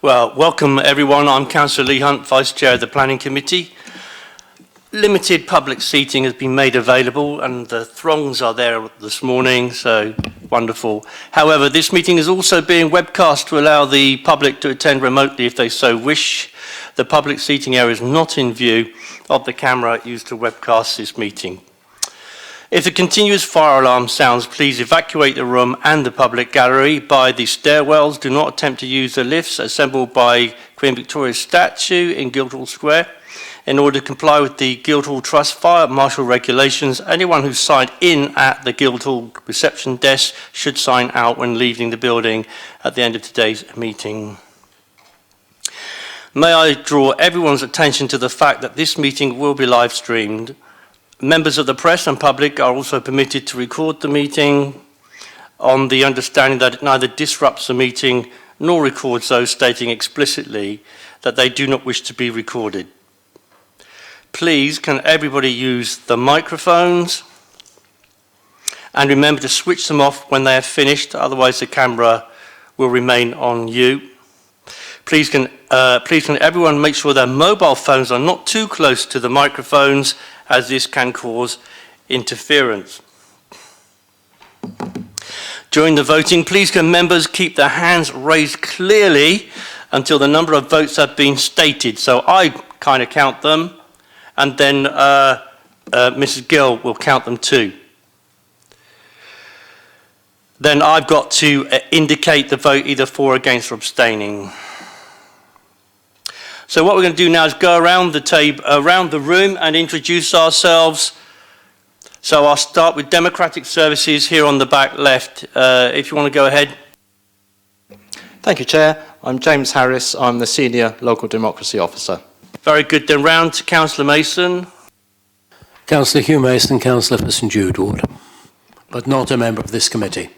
Well, welcome everyone. I'm Councillor Lee Hunt, Vice Chair of the Planning Committee. Limited public seating has been made available and the throngs are there this morning, so wonderful. However, this meeting is also being webcast to allow the public to attend remotely if they so wish. The public seating area is not in view of the camera used to webcast this meeting. If a continuous fire alarm sounds, please evacuate the room and the public gallery by the stairwells. Do not attempt to use the lifts assembled by Queen Victoria's statue in Guildhall Square. In order to comply with the Guildhall Trust fire marshal regulations, anyone who signed in at the Guildhall reception desk should sign out when leaving the building at the end of today's meeting. May I draw everyone's attention to the fact that this meeting will be live streamed. Members of the press and public are also permitted to record the meeting on the understanding that it neither disrupts the meeting nor records those stating explicitly that they do not wish to be recorded. Please, can everybody use the microphones? And remember to switch them off when they are finished, otherwise the camera will remain on you. Please can everyone make sure their mobile phones are not too close to the microphones, as this can cause interference. During the voting, please can members keep their hands raised clearly until the number of votes have been stated. So I kind of count them, and then Mrs. Gill will count them too. Then I've got to indicate the vote either for, against, or abstaining. So what we're going to do now is go around the table, around the room, and introduce ourselves. So I'll start with Democratic Services here on the back left. If you want to go ahead. Thank you, Chair. I'm James Harris. I'm the Senior Local Democracy Officer. Very good. Then round to Councillor Mason. Councillor Hugh Mason, Councillor for St Jude Ward, but not a member of this committee.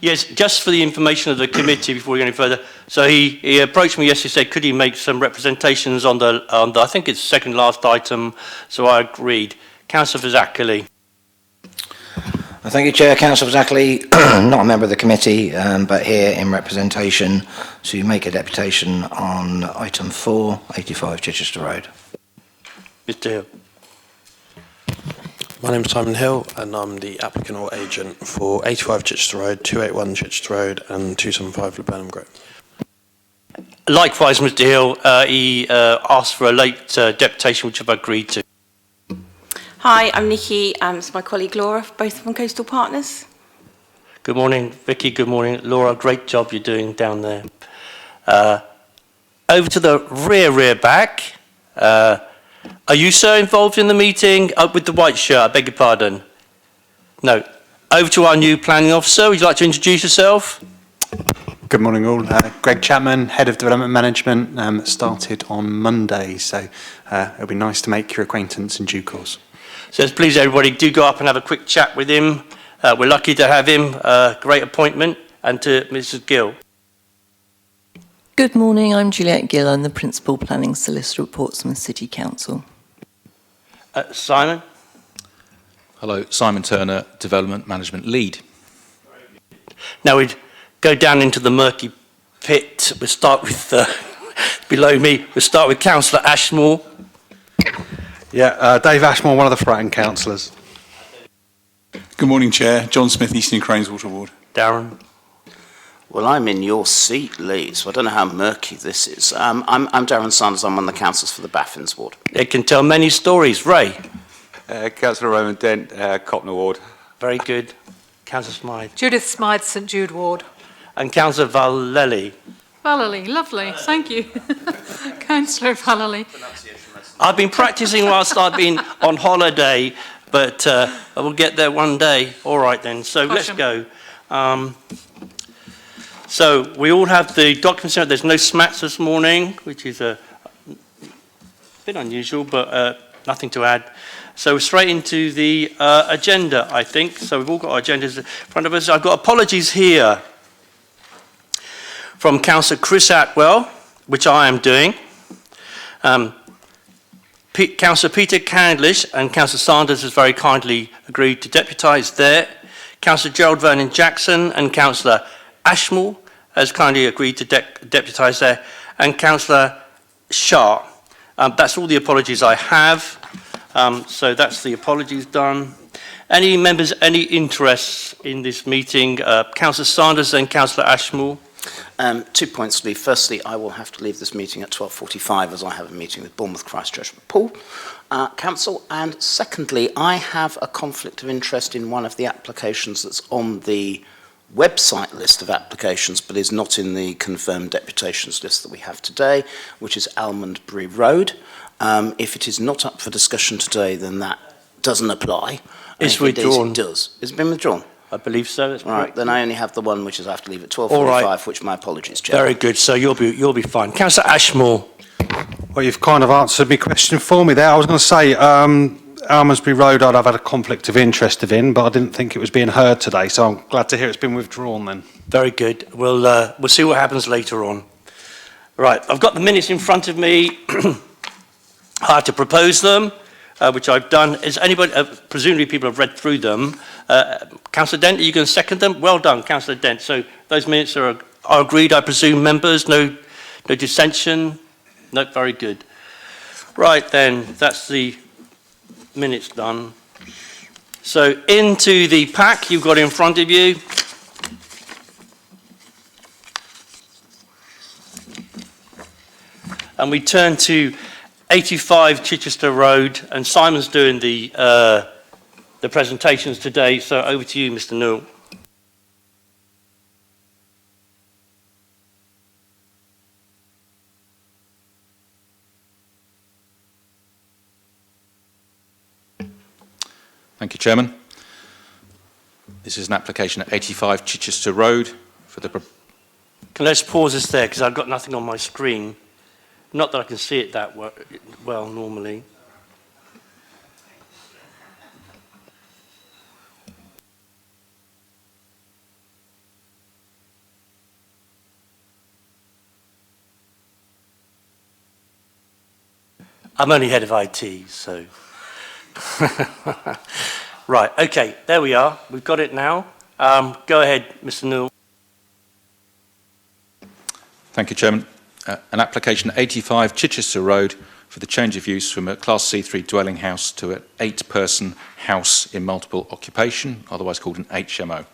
Yes, just for the information of the committee before we go any further. So he approached me yesterday, said, could he make some representations on the I think it's second last item, so I agreed. Councillor Fazakerley. Thank you, Chair. Councillor Fazakerley, not a member of the committee, but here in representation to make a deputation on item 4, 85 Chichester Road. Mr. Hill. My name is Simon Hill and I'm the applicant or agent for 85 Chichester Road, 281 Chichester Road and 275 Laburnum Grove. Likewise, Mr. Hill, he asked for a late deputation, which I've agreed to. Hi, I'm Nikki. It's my colleague Laura, both from Coastal Partners. Good morning, Vicky. Good morning, Laura. Great job you're doing down there. Over to the rear back. Are you, sir, involved in the meeting? With the white shirt, I beg your pardon. No. Over to our new planning officer. Would you like to introduce yourself? Good morning all. Greg Chapman, Head of Development Management, started on Monday, so it'll be nice to make your acquaintance in due course. So please everybody do go up and have a quick chat with him. We're lucky to have him. Great appointment. And to Mrs. Gill. Good morning, I'm Juliette Gill. I'm the Principal Planning Solicitor at Portsmouth City Council. Simon? Hello, Simon Turner, Development Management Lead. Now we'd go down into the murky pit. We'll start with, below me, we'll start with Councillor Ashmore. Yeah, Dave Ashmore, one of the Fratton councillors. Good morning, Chair. John Smith, Eastern Craneswater Ward. Darren? Well, I'm in your seat, Lee, so I don't know how murky this is. I'm Darren Sanders. I'm one of the councillors for the Baffins Ward. It can tell many stories. Ray? Councillor Roman Dent, Copner Ward. Very good. Councillor Smythe? Judith Smythe, St Jude Ward. And Councillor Vallely? Vallely, lovely, thank you. Councillor Vallely. I've been practising whilst I've been on holiday, but I will get there one day. All right then, so let's go. So we all have the documents here. There's no smats this morning, which is a bit unusual, but nothing to add. So straight into the agenda, I think. So we've all got our agendas in front of us. I've got apologies here from Councillor Chris Atwell, which I am doing. Councillor Peter Candlish and Councillor Sanders has very kindly agreed to deputise there. Councillor Gerald Vernon Jackson and Councillor Ashmore has kindly agreed to deputise there. and Councillor Shah. That's all the apologies I have. So that's the apologies done. Any members, any interests in this meeting? Councillor Sanders and Councillor Ashmore. 2 points to leave. Firstly, I will have to leave this meeting at 12:45 as I have a meeting with Bournemouth, Christchurch and Poole Council. And secondly, I have a conflict of interest in one of the applications that's on the website list of applications but is not in the confirmed deputations list that we have today, which is Almondbury Road. If it is not up for discussion today, then that doesn't apply. It's withdrawn. It does. It's been withdrawn. I believe so. That's right. correct. Then I only have the one which is I have to leave at 12:45, right. which my apologies, Chair. Very good. So you'll be fine. Councillor Ashmore. Well, you've kind of answered my question for me there. I was going to say, Almondbury Road I'd have had a conflict of interest in, but I didn't think it was being heard today, so I'm glad to hear it's been withdrawn then. Very good. We'll see what happens later on. Right. I've got the minutes in front of me. I have to propose them, which I've done. Is anybody? Presumably, people have read through them. Councillor Dent, are you going to second them? Well done, Councillor Dent. So those minutes are agreed, I presume, members? No dissension? No, very good. Right then, that's the minutes done. So into the pack you've got in front of you. And we turn to 85 Chichester Road, and Simon's doing the presentations today, so over to you, Mr. Newell. Thank you, Chairman. This is an application at 85 Chichester Road for the... Let's pause this there, because I've got nothing on my screen. Not that I can see it that well normally. I'm only head of IT, so... Right, okay, there we are. We've got it now. Go ahead, Mr. Newell. Thank you, Chairman. An application at 85 Chichester Road for the change of use from a Class C3 dwelling house to an 8-person house in multiple occupation, otherwise called an HMO.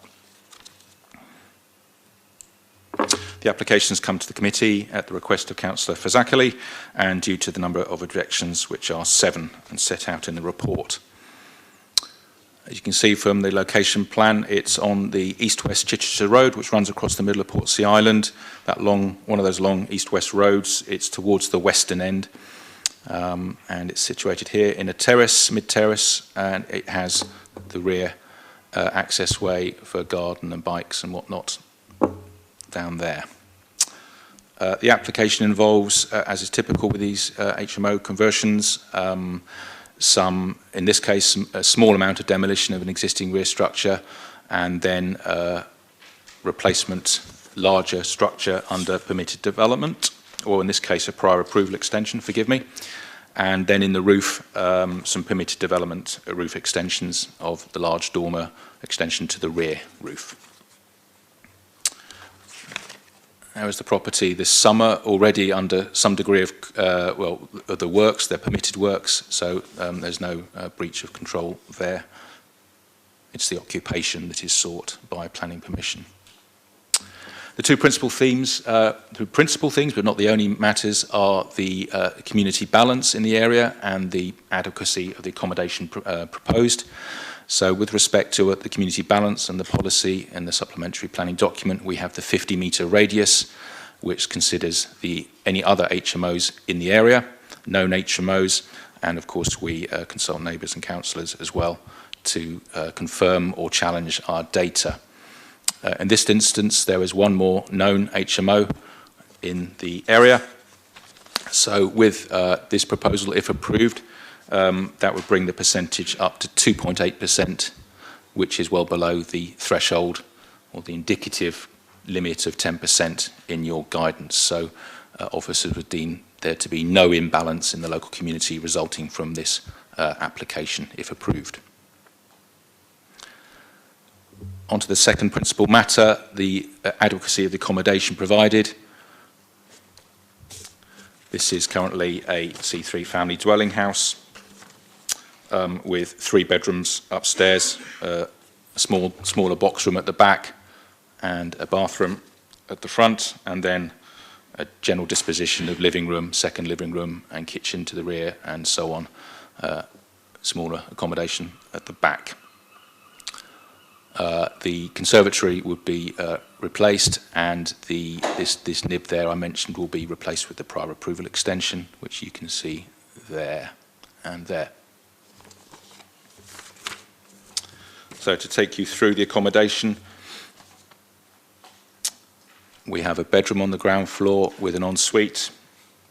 The application has come to the committee at the request of Councillor Fazakerley and due to the number of objections, which are 7 and set out in the report. As you can see from the location plan, it's on the east-west Chichester Road, which runs across the middle of Portsea Island. That long, one of those long east-west roads. It's towards the western end, and it's situated here in a terrace, mid-terrace, and it has the rear access way for garden and bikes and whatnot down there. The application involves, as is typical with these HMO conversions, in this case, a small amount of demolition of an existing rear structure and then replacement larger structure under permitted development, or in this case, a prior approval extension, forgive me. And then in the roof, some permitted development roof extensions of the large dormer extension to the rear roof. How is the property this summer? Already under some degree of, of the works, they're permitted works, so there's no breach of control there. It's the occupation that is sought by planning permission. The two principal themes, but not the only matters, are the community balance in the area and the adequacy of the accommodation proposed. So with respect to the community balance and the policy and the supplementary planning document, we have the 50-metre radius, which considers any other HMOs in the area, known HMOs, and of course we consult neighbours and councillors as well to confirm or challenge our data. In this instance, there is one more known HMO in the area. So with this proposal, if approved, that would bring the percentage up to 2.8%, which is well below the threshold or the indicative limit of 10% in your guidance. So officers would deem there to be no imbalance in the local community resulting from this application, if approved. On to the second principal matter, the adequacy of the accommodation provided. This is currently a C3 family dwelling house with 3 bedrooms upstairs, a smaller box room at the back, and a bathroom at the front, and then a general disposition of living room, second living room, and kitchen to the rear, and so on. Smaller accommodation at the back. The conservatory would be replaced, and this nib there I mentioned will be replaced with the prior approval extension, which you can see there and there. So to take you through the accommodation, we have a bedroom on the ground floor with an ensuite.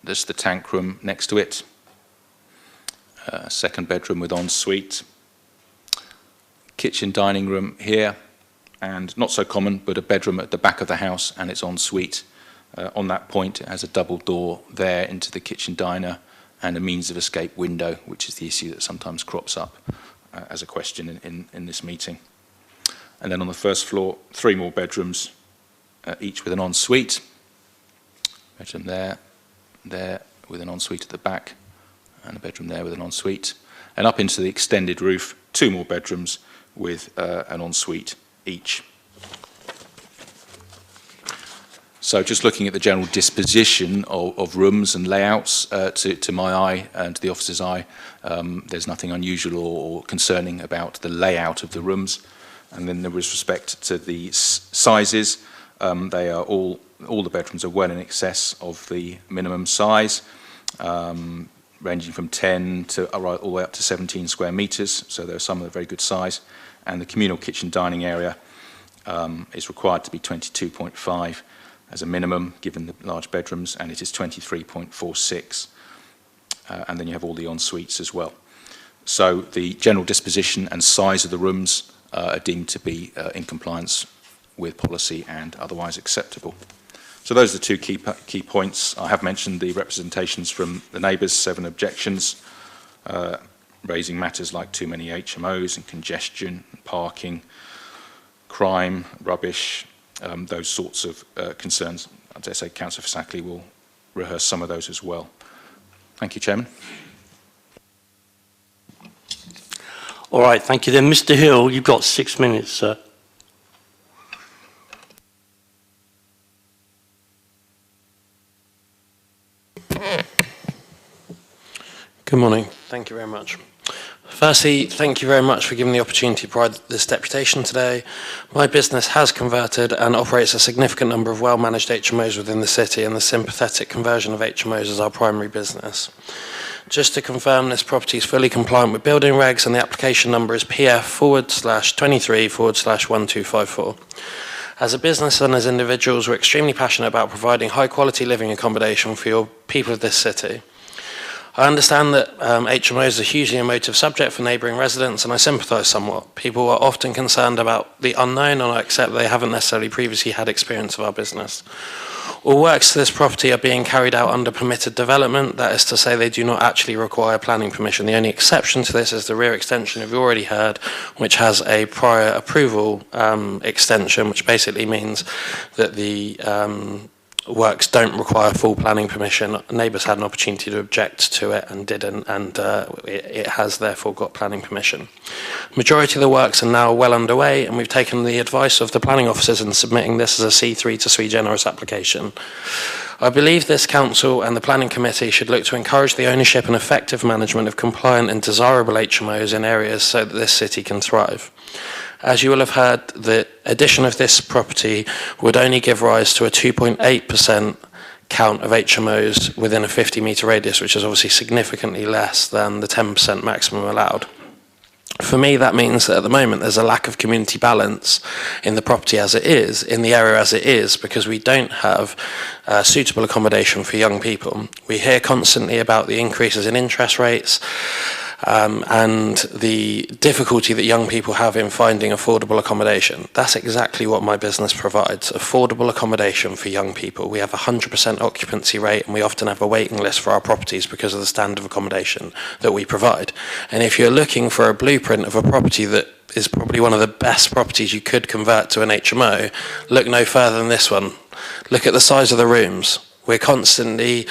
There's the tank room next to it. Second bedroom with ensuite. Kitchen dining room here, and not so common, but a bedroom at the back of the house and its ensuite. On that point, it has a double door there into the kitchen diner and a means of escape window, which is the issue that sometimes crops up as a question in this meeting. And then on the first floor, 3 more bedrooms, each with an ensuite. Bedroom there with an ensuite at the back, and a bedroom there with an ensuite. And up into the extended roof, 2 more bedrooms with an ensuite each. So just looking at the general disposition of rooms and layouts, to my eye and to the officer's eye, there's nothing unusual or concerning about the layout of the rooms. And then with respect to the sizes, they are all the bedrooms are well in excess of the minimum size, ranging from 10 to all the way up to 17 square metres, so there are some that are very good size. And the communal kitchen dining area is required to be 22.5 as a minimum, given the large bedrooms, and it is 23.46. And then you have all the en-suites as well. So the general disposition and size of the rooms are deemed to be in compliance with policy and otherwise acceptable. So those are the 2 key points. I have mentioned the representations from the neighbours, 7 objections, raising matters like too many HMOs and congestion, and parking, crime, rubbish, those sorts of concerns. I dare say Councillor Fasackley will rehearse some of those as well. Thank you, Chairman. All right, thank you. Then, Mr. Hill, you've got 6 minutes, sir. Good morning. Thank you very much. Firstly, thank you very much for giving the opportunity to provide this deputation today. My business has converted and operates a significant number of well-managed HMOs within the city, and the sympathetic conversion of HMOs is our primary business. Just to confirm, this property is fully compliant with building regs, and the application number is PF/23/1254. As a business and as individuals, we're extremely passionate about providing high-quality living accommodation for your people of this city. I understand that HMOs are a hugely emotive subject for neighbouring residents, and I sympathise somewhat. People are often concerned about the unknown, and I accept they haven't necessarily previously had experience of our business. All works to this property are being carried out under permitted development. That is to say, they do not actually require planning permission. The only exception to this is the rear extension you've already heard, which has a prior approval extension, which basically means that the works don't require full planning permission. Neighbours had an opportunity to object to it and didn't, and it has therefore got planning permission. Majority of the works are now well underway, and we've taken the advice of the planning officers in submitting this as a C3 to sui generis application. I believe this council and the planning committee should look to encourage the ownership and effective management of compliant and desirable HMOs in areas so that this city can thrive. As you will have heard, the addition of this property would only give rise to a 2.8% count of HMOs within a 50-metre radius, which is obviously significantly less than the 10% maximum allowed. For me, that means that at the moment there's a lack of community balance in the property as it is, in the area as it is, because we don't have suitable accommodation for young people. We hear constantly about the increases in interest rates, and the difficulty that young people have in finding affordable accommodation. That's exactly what my business provides, affordable accommodation for young people. We have a 100% occupancy rate, and we often have a waiting list for our properties because of the standard of accommodation that we provide. And if you're looking for a blueprint of a property that is probably one of the best properties you could convert to an HMO, look no further than this one. Look at the size of the rooms. We're constantly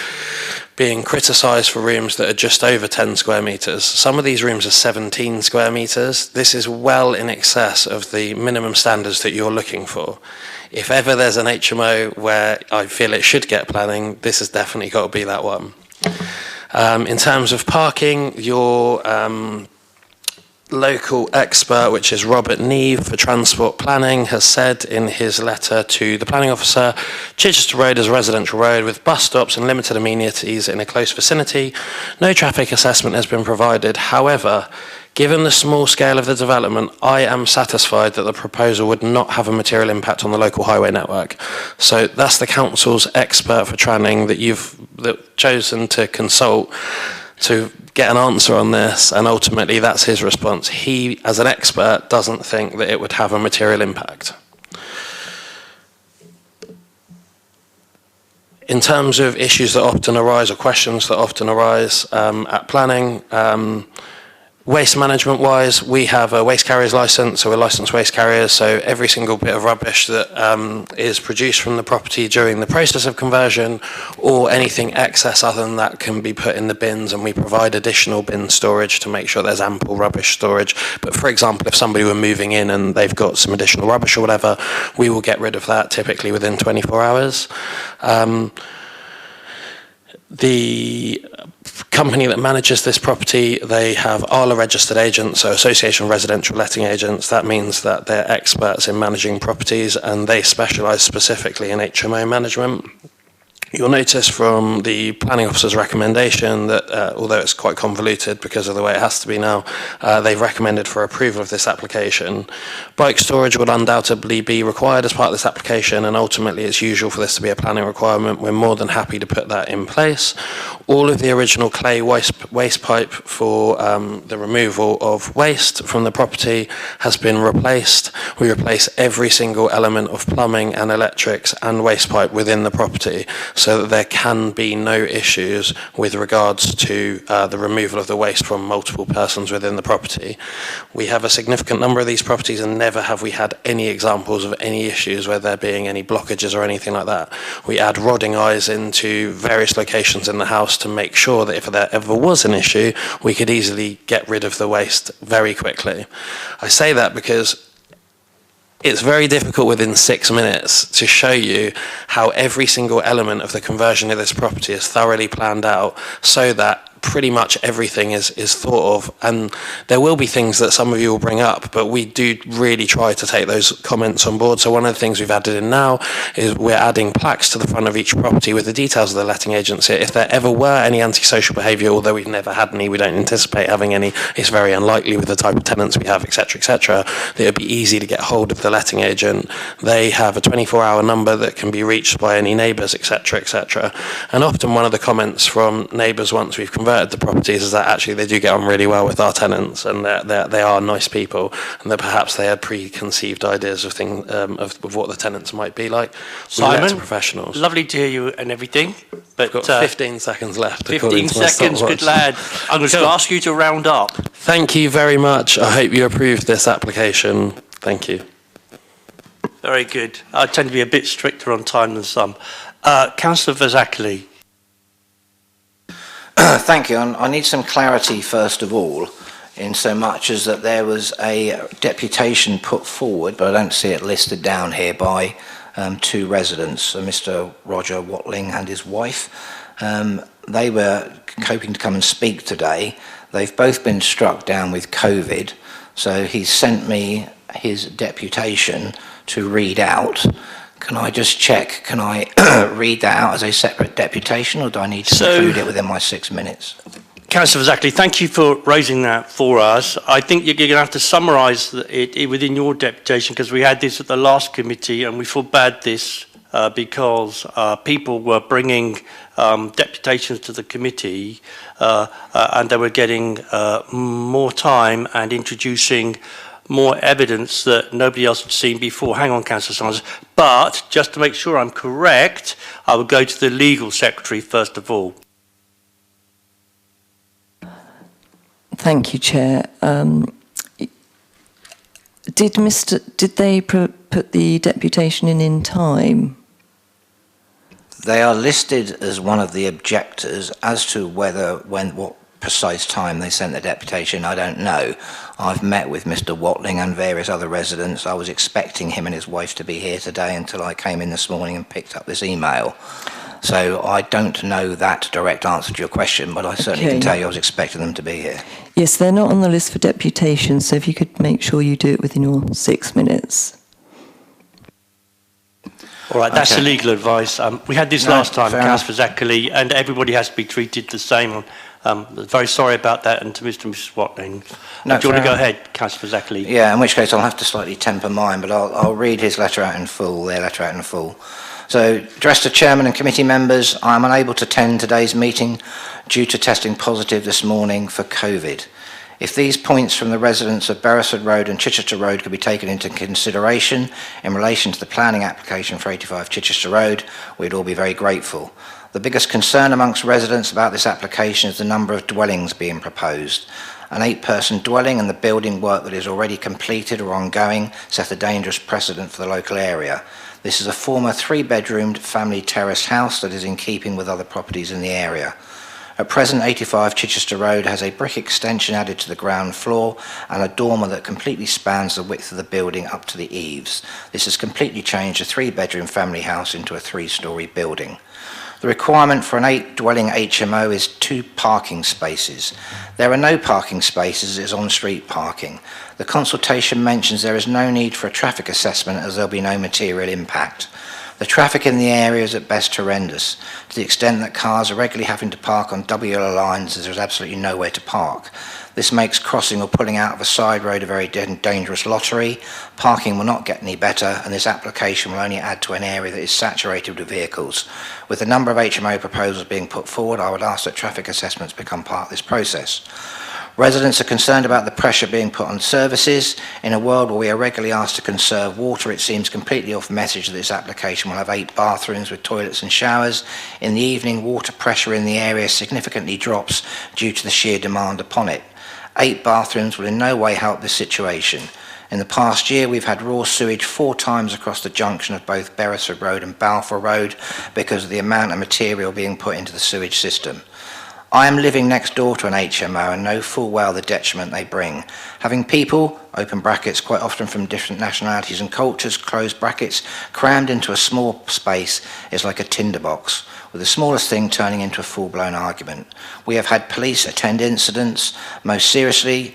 being criticised for rooms that are just over 10 square metres. Some of these rooms are 17 square metres. This is well in excess of the minimum standards that you're looking for. If ever there's an HMO where I feel it should get planning, this has definitely got to be that one. In terms of parking, your local expert, which is Robert Neve for Transport Planning, has said in his letter to the planning officer, Chichester Road is a residential road with bus stops and limited amenities in a close vicinity. No traffic assessment has been provided. However, given the small scale of the development, I am satisfied that the proposal would not have a material impact on the local highway network. So that's the council's expert for planning that you've chosen to consult to get an answer on this, and ultimately that's his response. He, as an expert, doesn't think that it would have a material impact. In terms of issues that often arise or questions that often arise at planning, waste management wise, we have a waste carriers licence, so we're licensed waste carriers, so every single bit of rubbish that is produced from the property during the process of conversion, or anything excess other than that, can be put in the bins, and we provide additional bin storage to make sure there's ample rubbish storage. But for example, if somebody were moving in and they've got some additional rubbish or whatever, we will get rid of that typically within 24 hours. The company that manages this property, they have ALA registered agents, so Association of Residential Letting Agents. That means that they're experts in managing properties and they specialise specifically in HMO management. You'll notice from the planning officer's recommendation that, although it's quite convoluted because of the way it has to be now, they've recommended for approval of this application. Bike storage will undoubtedly be required as part of this application, and ultimately it's usual for this to be a planning requirement. We're more than happy to put that in place. All of the original clay waste pipe for the removal of waste from the property has been replaced. We replace every single element of plumbing and electrics and waste pipe within the property, so that there can be no issues with regards to the removal of the waste from multiple persons within the property. We have a significant number of these properties, and never have we had any examples of any issues where there being any blockages or anything like that. We add rodding eyes into various locations in the house to make sure that if there ever was an issue, we could easily get rid of the waste very quickly. I say that because it's very difficult within 6 minutes to show you how every single element of the conversion of this property is thoroughly planned out, so that pretty much everything is thought of. And there will be things that some of you will bring up, but we do really try to take those comments on board. So one of the things we've added in now is we're adding plaques to the front of each property with the details of the letting agency. If there ever were any antisocial behaviour, although we've never had any, we don't anticipate having any, it's very unlikely with the type of tenants we have, etc., that it would be easy to get hold of the letting agent. They have a 24-hour number that can be reached by any neighbours, etc. And often one of the comments from neighbours once we've converted the properties is that actually they do get on really well with our tenants, and they are nice people, and that perhaps they had preconceived ideas of of what the tenants might be like. Simon, professionals. Lovely to hear you and everything, but We've got 15 seconds left. 15 seconds, good lad. I'm going to ask you to round up. Thank you very much. I hope you approve this application. Thank you. Very good. I tend to be a bit stricter on time than some. Councillor Verzakli. Thank you. I need some clarity first of all, in so much as that there was a deputation put forward, but I don't see it listed down here, by two residents, Mr. Roger Watling and his wife. They were hoping to come and speak today. They've both been struck down with COVID, so he sent me his deputation to read out. Can I just check, can I read that out as a separate deputation, or do I need to include it within my 6 minutes? Councillor Verzakli, thank you for raising that for us. I think you're going to have to summarise it within your deputation, because we had this at the last committee and we forbade this because people were bringing deputations to the committee and they were getting more time and introducing more evidence that nobody else had seen before. Hang on, Councillor Saunders. But, just to make sure I'm correct, I will go to the Legal Secretary first of all. Thank you, Chair. Did they put the deputation in time? They are listed as one of the objectors. As to what precise time they sent the deputation, I don't know. I've met with Mr. Watling and various other residents. I was expecting him and his wife to be here today until I came in this morning and picked up this email. So I don't know that direct answer to your question, but I certainly can tell you I was expecting them to be here. Yes, they're not on the list for deputation, so if you could make sure you do it within your 6 minutes. All right, that's Okay. the legal advice. We had this No, last time, fair Councillor Zachary, and everybody has to be treated the same. Very sorry about that, and to Mr. and Mrs. Watling. No, Do you want to fair go ahead, Councillor Zachary? Yeah, in which case I'll have to slightly temper mine, but I'll read his letter out in full, their letter out in full. So, addressed to Chairman and committee members, I am unable to attend today's meeting due to testing positive this morning for COVID. If these points from the residents of Beresford Road and Chichester Road could be taken into consideration in relation to the planning application for 85 Chichester Road, we'd all be very grateful. The biggest concern amongst residents about this application is the number of dwellings being proposed. An 8-person dwelling and the building work that is already completed or ongoing set a dangerous precedent for the local area. This is a former 3-bedroomed family terrace house that is in keeping with other properties in the area. At present, 85 Chichester Road has a brick extension added to the ground floor and a dormer that completely spans the width of the building up to the eaves. This has completely changed a 3-bedroom family house into a 3-storey building. The requirement for an 8-dwelling HMO is 2 parking spaces. There are no parking spaces as on-street parking. The consultation mentions there is no need for a traffic assessment as there will be no material impact. The traffic in the area is at best horrendous, to the extent that cars are regularly having to park on double yellow lines as there is absolutely nowhere to park. This makes crossing or pulling out of a side road a very dangerous lottery. Parking will not get any better, and this application will only add to an area that is saturated with vehicles. With the number of HMO proposals being put forward, I would ask that traffic assessments become part of this process. Residents are concerned about the pressure being put on services. In a world where we are regularly asked to conserve water, it seems completely off message that this application will have 8 bathrooms with toilets and showers. In the evening, water pressure in the area significantly drops due to the sheer demand upon it. 8 bathrooms will in no way help this situation. In the past year, we've had raw sewage 4 times across the junction of both Beresford Road and Balfour Road because of the amount of material being put into the sewage system. I am living next door to an HMO and know full well the detriment they bring. Having people, open brackets, quite often from different nationalities and cultures, close brackets, crammed into a small space is like a tinderbox, with the smallest thing turning into a full-blown argument. We have had police attend incidents. Most recently,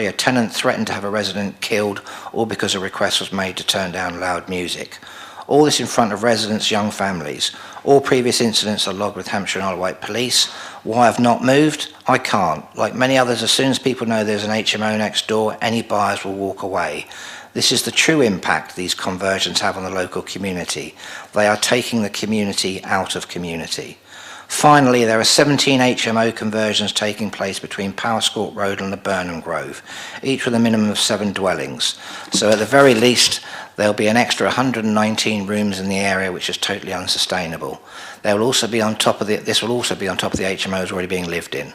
a tenant threatened to have a resident killed, all because a request was made to turn down loud music. All this in front of residents' young families. All previous incidents are logged with Hampshire and Isle of Wight Police. Why I've not moved? I can't. Like many others, as soon as people know there's an HMO next door, any buyers will walk away. This is the true impact these conversions have on the local community. They are taking the community out of community. Finally, there are 17 HMO conversions taking place between Powerscourt Road and the Burnham Grove, each with a minimum of 7 dwellings. So at the very least, there'll be an extra 119 rooms in the area, which is totally unsustainable. This will also be on top of the HMOs already being lived in.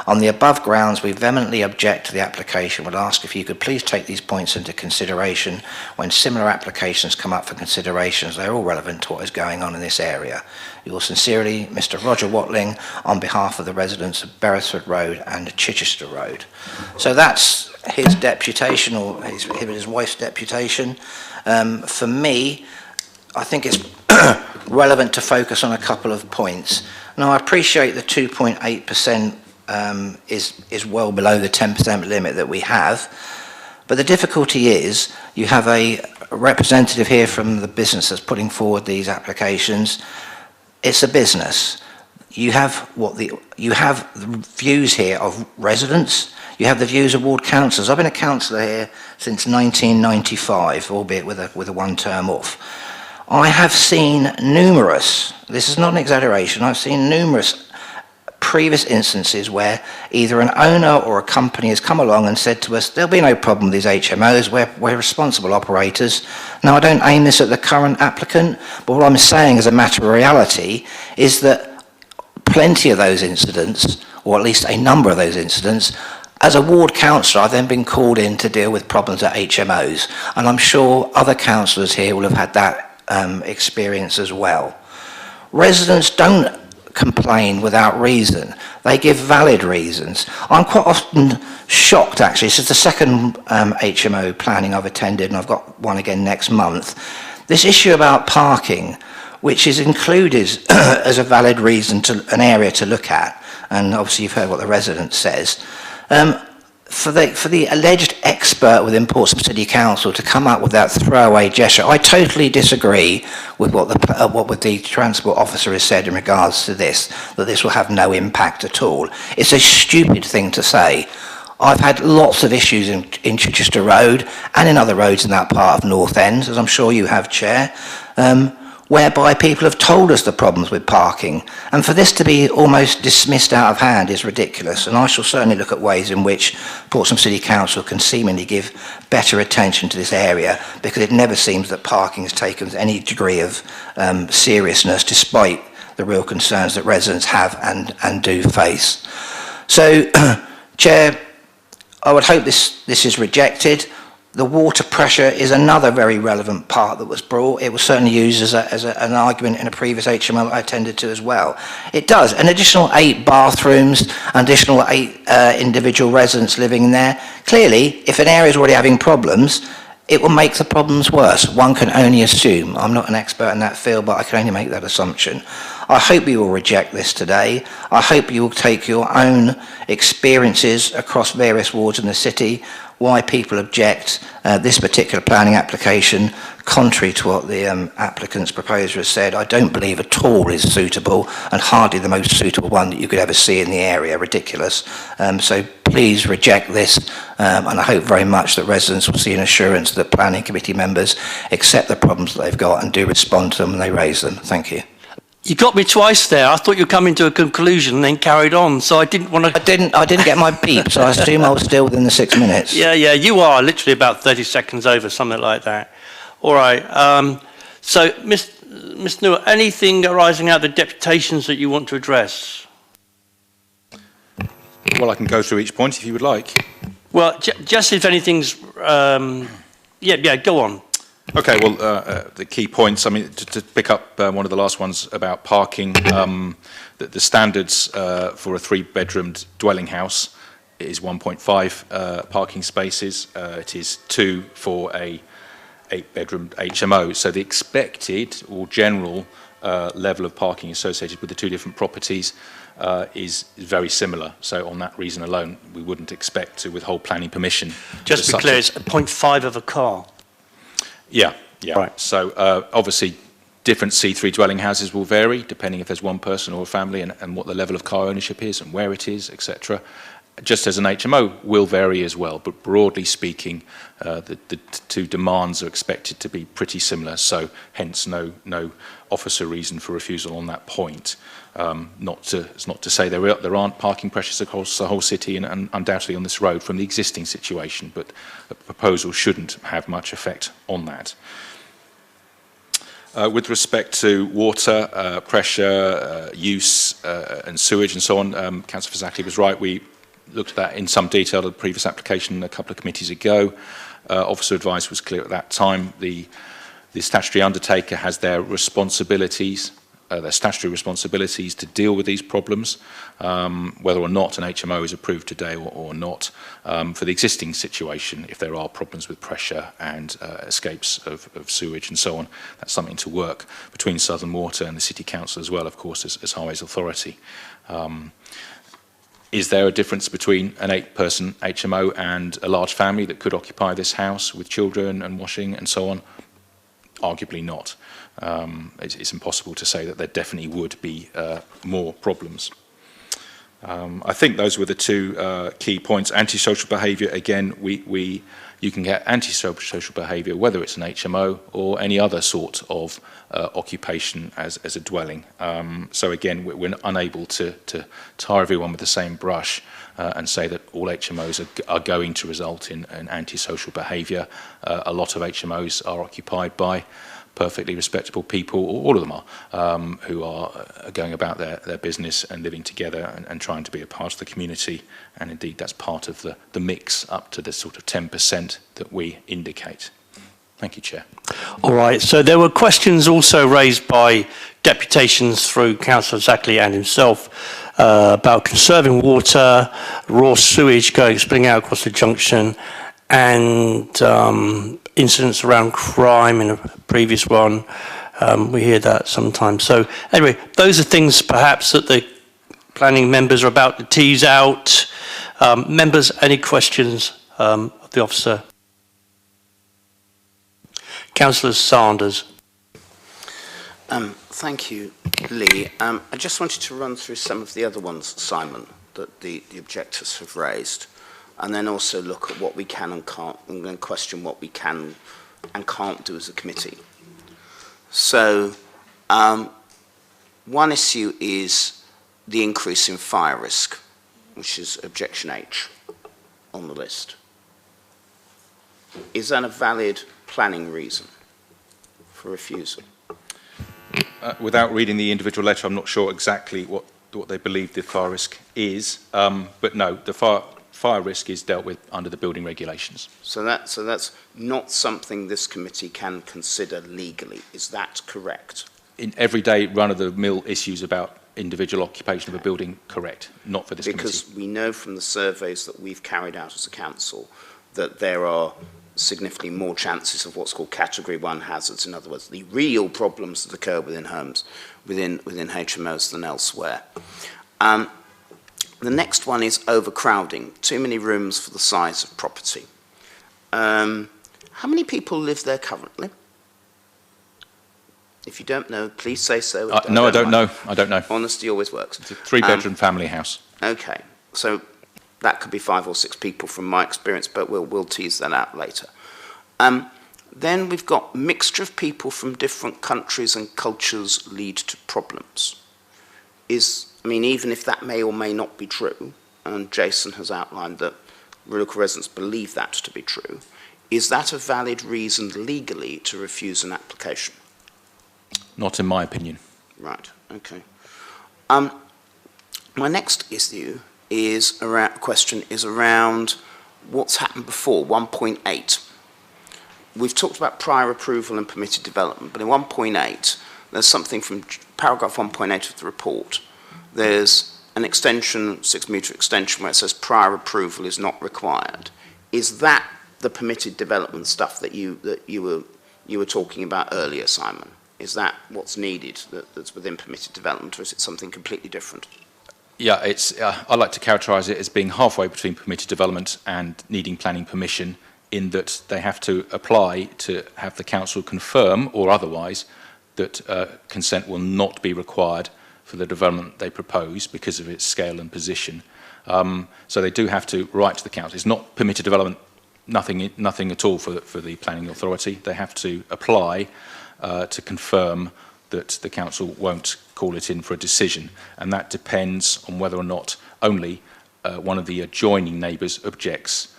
On the above grounds, we vehemently object to the application. Would ask if you could please take these points into consideration when similar applications come up for considerations. They're all relevant to what is going on in this area. Yours sincerely, Mr. Roger Watling, on behalf of the residents of Beresford Road and Chichester Road. So that's his deputation, or him and his wife's deputation. For me, I think it's relevant to focus on a couple of points. Now, I appreciate the 2.8% is well below the 10% limit that we have, but the difficulty is you have a representative here from the business that's putting forward these applications. It's a business. You have the views here of residents. You have the views of ward councillors. I've been a councillor here since 1995, albeit with a one-term off. I have seen numerous, this is not an exaggeration, I've seen numerous previous instances where either an owner or a company has come along and said to us, there'll be no problem with these HMOs, we're responsible operators. Now, I don't aim this at the current applicant, but what I'm saying as a matter of reality is that plenty of those incidents, or at least a number of those incidents, as a ward councillor, I've then been called in to deal with problems at HMOs, and I'm sure other councillors here will have had that experience as well. Residents don't complain without reason. They give valid reasons. I'm quite often shocked, actually. This is the second HMO planning I've attended, and I've got one again next month. This issue about parking, which is included as a valid reason to an area to look at, and obviously you've heard what the resident says. For the alleged expert within Portsmouth City Council to come up with that throwaway gesture, I totally disagree with what the transport officer has said in regards to this, that this will have no impact at all. It's a stupid thing to say. I've had lots of issues in Chichester Road and in other roads in that part of North End, as I'm sure you have, Chair, whereby people have told us the problems with parking. And for this to be almost dismissed out of hand is ridiculous. And I shall certainly look at ways in which Portsmouth City Council can seemingly give better attention to this area, because it never seems that parking has taken any degree of seriousness, despite the real concerns that residents have and do face. So, Chair, I would hope this is rejected. The water pressure is another very relevant part that was brought. It was certainly used as an argument in a previous HMO I attended to as well. It does. An additional 8 bathrooms, an additional 8 individual residents living in there. Clearly, if an area is already having problems, it will make the problems worse. One can only assume. I'm not an expert in that field, but I can only make that assumption. I hope you will reject this today. I hope you will take your own experiences across various wards in the city, why people object this particular planning application, contrary to what the applicant's proposer has said. I don't believe at all is suitable, and hardly the most suitable one that you could ever see in the area. Ridiculous. So please reject this, and I hope very much that residents will see an assurance that planning committee members accept the problems that they've got and do respond to them when they raise them. Thank you. You got me twice there. I thought you were coming to a conclusion and then carried on, so I didn't want to... I didn't get my beep, so I assume I was still within the 6 minutes. Yeah, you are literally about 30 seconds over, something like that. All right. So, Ms. Newell, anything arising out of the deputations that you want to address? Well, I can go through each point if you would like. Well, just if anything's... yeah, go on. Okay, well, the key points, I mean, to pick up one of the last ones about parking, the standards for a 3-bedroomed dwelling house is 1.5 parking spaces. It is 2 for a 8-bedroom HMO. So the expected or general level of parking associated with the 2 different properties is very similar. So on that reason alone, we wouldn't expect to withhold planning permission. Just to be clear, it's 0.5 of a car. Yeah. Right. So obviously different C3 dwelling houses will vary depending if there's one person or a family and what the level of car ownership is and where it is, etc. Just as an HMO will vary as well, but broadly speaking, the 2 demands are expected to be pretty similar. So hence no officer reason for refusal on that point. It's not to say there aren't parking pressures across the whole city and undoubtedly on this road from the existing situation, but a proposal shouldn't have much effect on that. With respect to water, pressure, use and sewage and so on, Councillor Fazackley was right. We looked at that in some detail at the previous application a couple of committees ago. Officer advice was clear at that time. The statutory undertaker has their responsibilities, their statutory responsibilities to deal with these problems, whether or not an HMO is approved today or not. For the existing situation, if there are problems with pressure and escapes of sewage and so on, that's something to work between Southern Water and the City Council as well, of course, as Highways Authority. Is there a difference between an 8-person HMO and a large family that could occupy this house with children and washing and so on? Arguably not. It's impossible to say that there definitely would be more problems. I think those were the 2 key points. Antisocial behaviour, again, you can get antisocial behaviour whether it's an HMO or any other sort of occupation as a dwelling. So again, we're unable to tar everyone with the same brush and say that all HMOs are going to result in antisocial behaviour. A lot of HMOs are occupied by perfectly respectable people, or all of them are, who are going about their business and living together and trying to be a part of the community. And indeed, that's part of the mix up to the sort of 10% that we indicate. Thank you, Chair. All right, so there were questions also raised by deputations through Councillor Zackley and himself about conserving water, raw sewage spilling out across the junction, and incidents around crime in a previous one. We hear that sometimes. So anyway, those are things perhaps that the planning members are about to tease out. Members, any questions of the officer? Councillor Sanders. Thank you, Lee. I just wanted to run through some of the other ones, Simon, that the objectors have raised, and then also look at what we can and can't, and then question what we can and can't do as a committee. So, one issue is the increase in fire risk, which is objection H on the list. Is that a valid planning reason for refusal? Without reading the individual letter, I'm not sure exactly what they believe the fire risk is, but no, the fire risk is dealt with under the building regulations. So that's not something this committee can consider legally. Is that correct? In everyday run-of-the-mill issues about individual occupation of a building, correct, not for this committee. Because we know from the surveys that we've carried out as a council that there are significantly more chances of what's called category 1 hazards, in other words, the real problems that occur within homes, within HMOs than elsewhere. The next one is overcrowding, too many rooms for the size of property. How many people live there currently? If you don't know, please say so. No, I don't know. I don't know. Honesty always works. It's a 3-bedroom family house. Okay, so that could be 5 or 6 people from my experience, but we'll tease that out later. Then we've got mixture of people from different countries and cultures lead to problems. I mean, even if that may or may not be true, and Jason has outlined that local residents believe that to be true, is that a valid reason legally to refuse an application? Not in my opinion. Right, okay. My next issue is around what's happened before, 1.8. We've talked about prior approval and permitted development, but in 1.8, there's something from paragraph 1.8 of the report. There's an extension, 6-metre extension, where it says prior approval is not required. Is that the permitted development stuff that you were talking about earlier, Simon? Is that what's needed that's within permitted development, or is it something completely different? Yeah, I like to characterise it as being halfway between permitted development and needing planning permission, in that they have to apply to have the council confirm, or otherwise, that consent will not be required for the development they propose because of its scale and position. So they do have to write to the council. It's not permitted development, nothing at all for the planning authority. They have to apply to confirm that the council won't call it in for a decision, and that depends on whether or not only one of the adjoining neighbours objects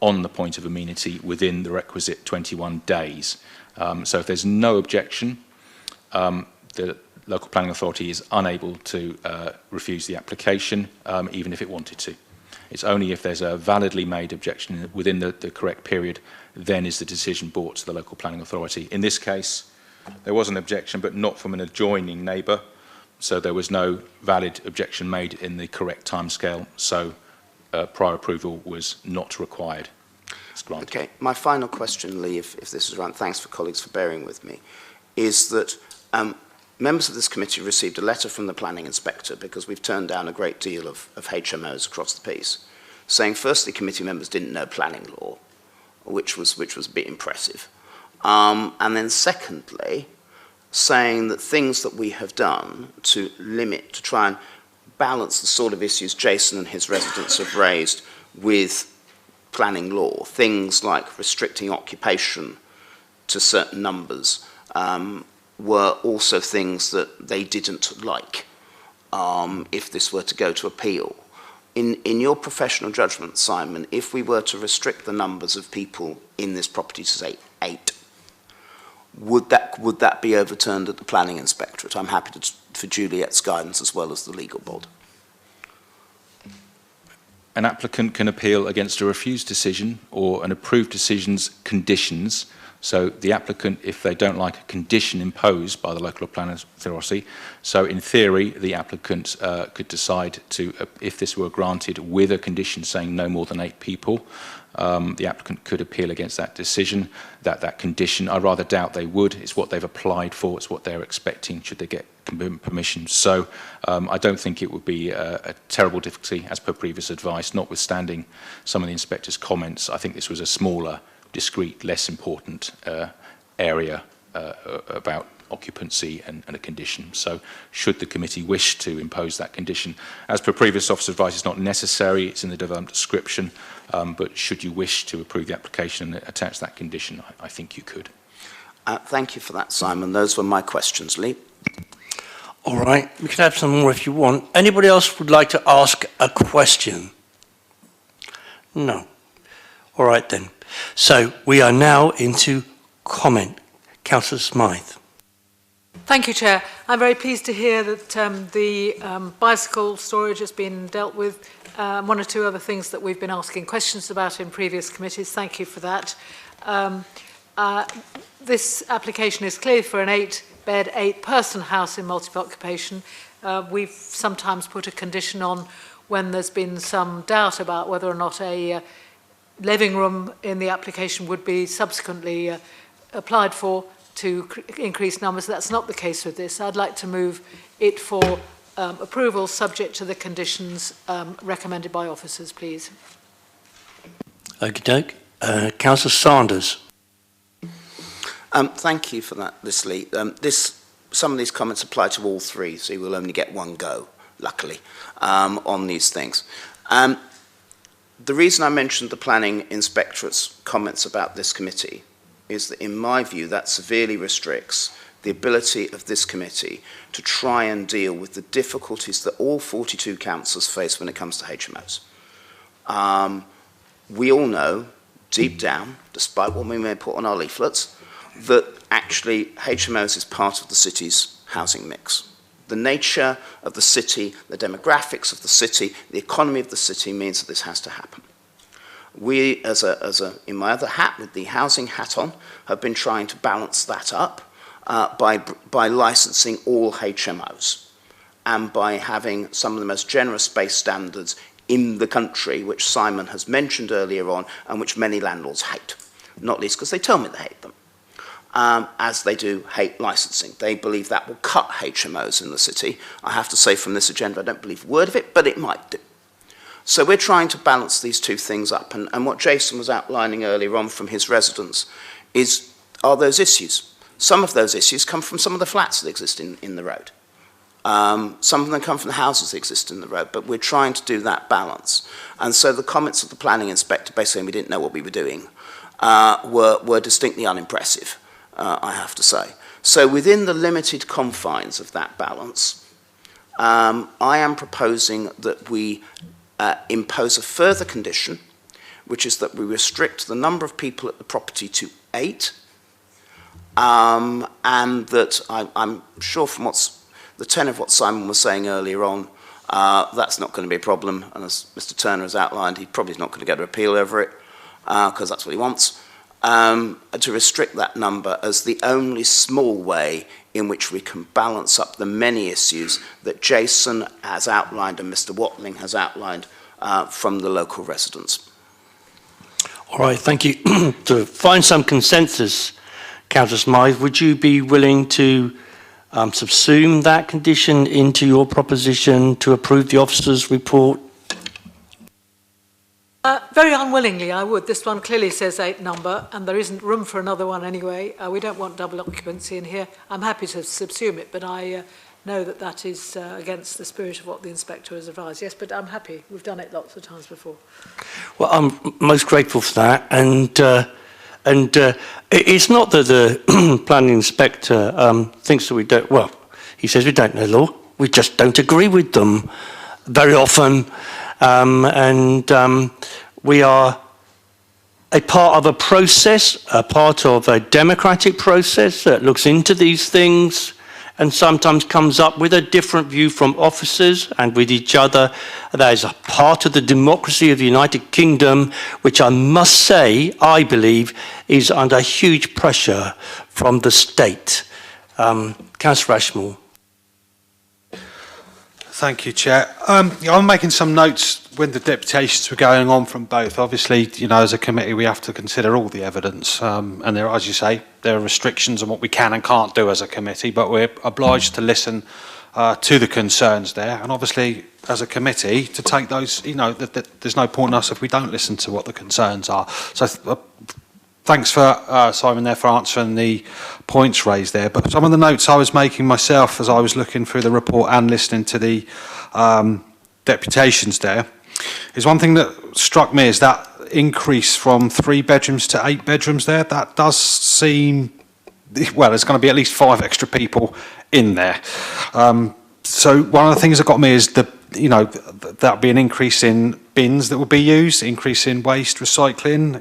on the point of amenity within the requisite 21 days. So if there's no objection, the local planning authority is unable to refuse the application, even if it wanted to. It's only if there's a validly made objection within the correct period, then is the decision brought to the local planning authority. In this case, there was an objection, but not from an adjoining neighbour, so there was no valid objection made in the correct timescale, so prior approval was not required. It's granted. Okay, my final question, Lee, if this is right, thanks for colleagues for bearing with me, is that members of this committee received a letter from the planning inspector, because we've turned down a great deal of HMOs across the piece, saying firstly committee members didn't know planning law, which was a bit impressive. And then secondly, saying that things that we have done to try and balance the sort of issues Jason and his residents have raised with planning law, things like restricting occupation to certain numbers, were also things that they didn't like if this were to go to appeal. In your professional judgment, Simon, if we were to restrict the numbers of people in this property to say 8, would that be overturned at the planning inspectorate? I'm happy for Juliet's guidance as well as the legal board. An applicant can appeal against a refused decision or an approved decision's conditions, So the applicant, if they don't like a condition imposed by the local planning authority, so in theory, the applicant could decide to, if this were granted with a condition saying no more than 8 people, the applicant could appeal against that decision, that condition. I rather doubt they would. It's what they've applied for. It's what they're expecting should they get permission. So I don't think it would be a terrible difficulty as per previous advice, notwithstanding some of the inspector's comments. I think this was a smaller, discrete, less important area about occupancy and a condition. So should the committee wish to impose that condition, as per previous officer advice, it's not necessary, it's in the development description, but should you wish to approve the application and attach that condition, I think you could. Thank you for that, Simon. Those were my questions. Lee? All right, we can have some more if you want. Anybody else would like to ask a question? No. All right then. So we are now into comment. Councillor Smythe. Thank you, Chair. I'm very pleased to hear that the bicycle storage has been dealt with. One or two other things that we've been asking questions about in previous committees. Thank you for that. This application is clearly for an 8-bed, 8-person house in multi-occupation. We've sometimes put a condition on when there's been some doubt about whether or not a living room in the application would be subsequently applied for to increase numbers. That's not the case with this. I'd like to move it for approval subject to the conditions recommended by officers, please. Okey-doke. Councillor Sanders. Thank you for that, Lee. Some of these comments apply to all three, so you will only get one go, luckily, on these things. The reason I mentioned the planning inspectorate's comments about this committee is that, in my view, that severely restricts the ability of this committee to try and deal with the difficulties that all 42 councils face when it comes to HMOs. We all know, deep down, despite what we may put on our leaflets, that actually HMOs is part of the city's housing mix. The nature of the city, the demographics of the city, the economy of the city means that this has to happen. We, in my other hat, with the housing hat on, have been trying to balance that up by licensing all HMOs and by having some of the most generous space standards in the country, which Simon has mentioned earlier on, and which many landlords hate, not least because they tell me they hate them. As they do hate licensing. They believe that will cut HMOs in the city. I have to say from this agenda, I don't believe a word of it, but it might do. So we're trying to balance these two things up. And what Jason was outlining earlier on from his residents are those issues. Some of those issues come from some of the flats that exist in the road. Some of them come from the houses that exist in the road, but we're trying to do that balance. And so the comments of the planning inspector, basically saying we didn't know what we were doing, were distinctly unimpressive. I have to say. So within the limited confines of that balance, I am proposing that we impose a further condition, which is that we restrict the number of people at the property to 8, and that I'm sure from the tenor of what Simon was saying earlier on, that's not going to be a problem, and as Mr. Turner has outlined, he probably is not going to get an appeal over it, because that's what he wants. To restrict that number as the only small way in which we can balance up the many issues that Jason has outlined and Mr. Watling has outlined from the local residents. All right, thank you. To find some consensus, Councillor Smythe, would you be willing to subsume that condition into your proposition to approve the officer's report? Very unwillingly, I would. This one clearly says 8 number, and there isn't room for another one anyway. We don't want double occupancy in here. I'm happy to subsume it, but I know that that is against the spirit of what the inspector has advised. Yes, but I'm happy. We've done it lots of times before. Well, I'm most grateful for that, and it's not that the planning inspector thinks that we don't. Well, he says we don't know law. We just don't agree with them very often. We are a part of a process, a part of a democratic process that looks into these things and sometimes comes up with a different view from officers and with each other. That is a part of the democracy of the United Kingdom, which I must say, I believe, is under huge pressure from the state. Councillor Ashmore. Thank you, Chair. I'm making some notes when the deputations were going on from both. Obviously, you know, as a committee, we have to consider all the evidence. And there, as you say, there are restrictions on what we can and can't do as a committee, but we're obliged to listen to the concerns there. And obviously, as a committee, to take those, you know, there's no point in us if we don't listen to what the concerns are. So thanks for Simon there for answering the points raised there. But some of the notes I was making myself as I was looking through the report and listening to the deputations there is one thing that struck me is that increase from 3 bedrooms to 8 bedrooms there. That does seem, well, there's going to be at least 5 extra people in there. So one of the things that got me is that'll be an increase in bins that will be used, increase in waste recycling,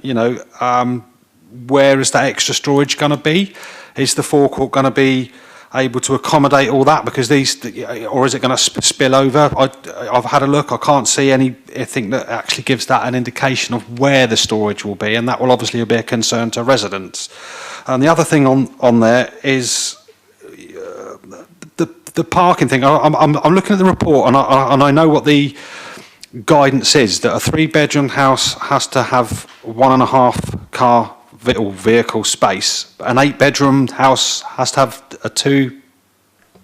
where is that extra storage going to be? Is the forecourt going to be able to accommodate all that? Because or is it going to spill over? I've had a look. I can't see anything that actually gives that an indication of where the storage will be, and that will obviously be a concern to residents. And the other thing on there is the parking thing. I'm looking at the report, and I know what the guidance is, that a 3-bedroom house has to have 1.5 car vehicle space. An 8-bedroom house has to have a 2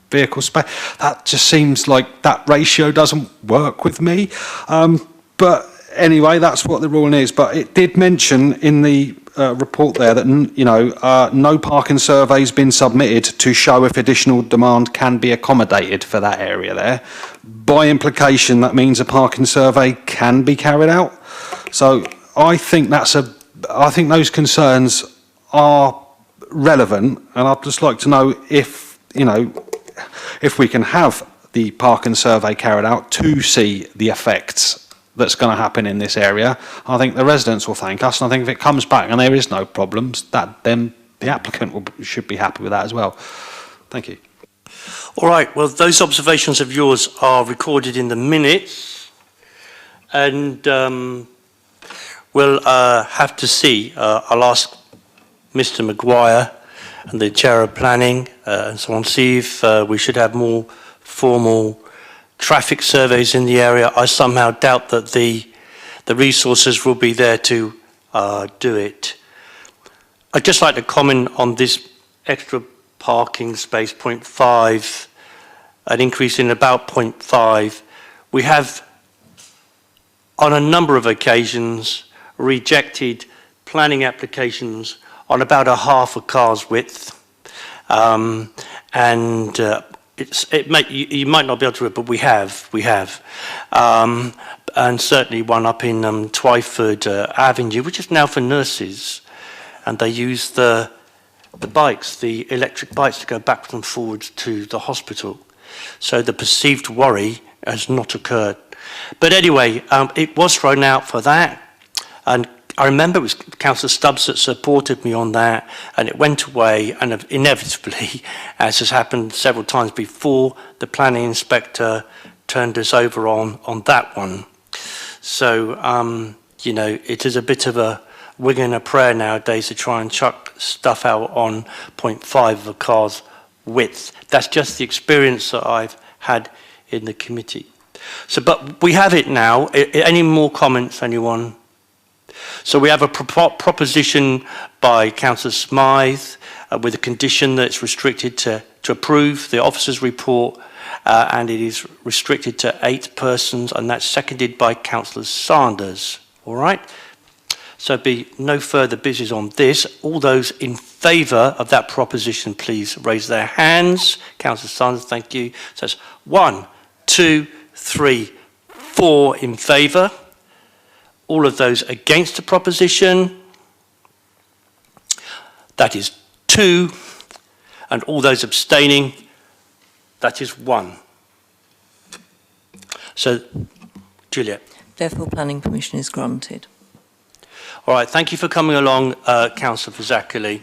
vehicle space. That just seems like that ratio doesn't work with me. But anyway, that's what the ruling is. But it did mention in the report there that no parking survey's been submitted to show if additional demand can be accommodated for that area there. By implication, that means a parking survey can be carried out. So I think those concerns are relevant, and I'd just like to know if we can have the parking survey carried out to see the effects that's going to happen in this area. I think the residents will thank us, and I think if it comes back and there is no problems, then the applicant should be happy with that as well. Thank you. All right, well, those observations of yours are recorded in the minutes, and we'll have to see. I'll ask Mr. Maguire and the Chair of Planning and so on, see if we should have more formal traffic surveys in the area. I somehow doubt that the resources will be there to do it. I'd just like to comment on this extra parking space, 0.5, an increase in about 0.5. We have, on a number of occasions, rejected planning applications on about a half a car's width. You might not be able to do it, but we have. And certainly one up in Twyford Avenue, which is now for nurses, and they use the bikes, the electric bikes, to go backwards and forwards to the hospital. So the perceived worry has not occurred. But anyway, it was thrown out for that, and I remember it was Councillor Stubbs that supported me on that, and it went away, and inevitably, as has happened several times before, the planning inspector turned us over on that one. So, it is a bit of a wing and a prayer nowadays to try and chuck stuff out on 0.5 of a car's width. That's just the experience that I've had in the committee. So, but we have it now. Any more comments, anyone? So we have a proposition by Councillor Smythe with a condition that it's restricted to approve the officer's report, and it is restricted to 8 persons, and that's seconded by Councillor Sanders. All right? So be no further business on this. All those in favour of that proposition, please raise their hands. Councillor Sanders, thank you. So that's 1, 2, 3, 4 in favour. All of those against the proposition, that is 2, and all those abstaining, that is 1. So, Juliet. Therefore, planning permission is granted. All right, thank you for coming along, Councillor Fazakerley.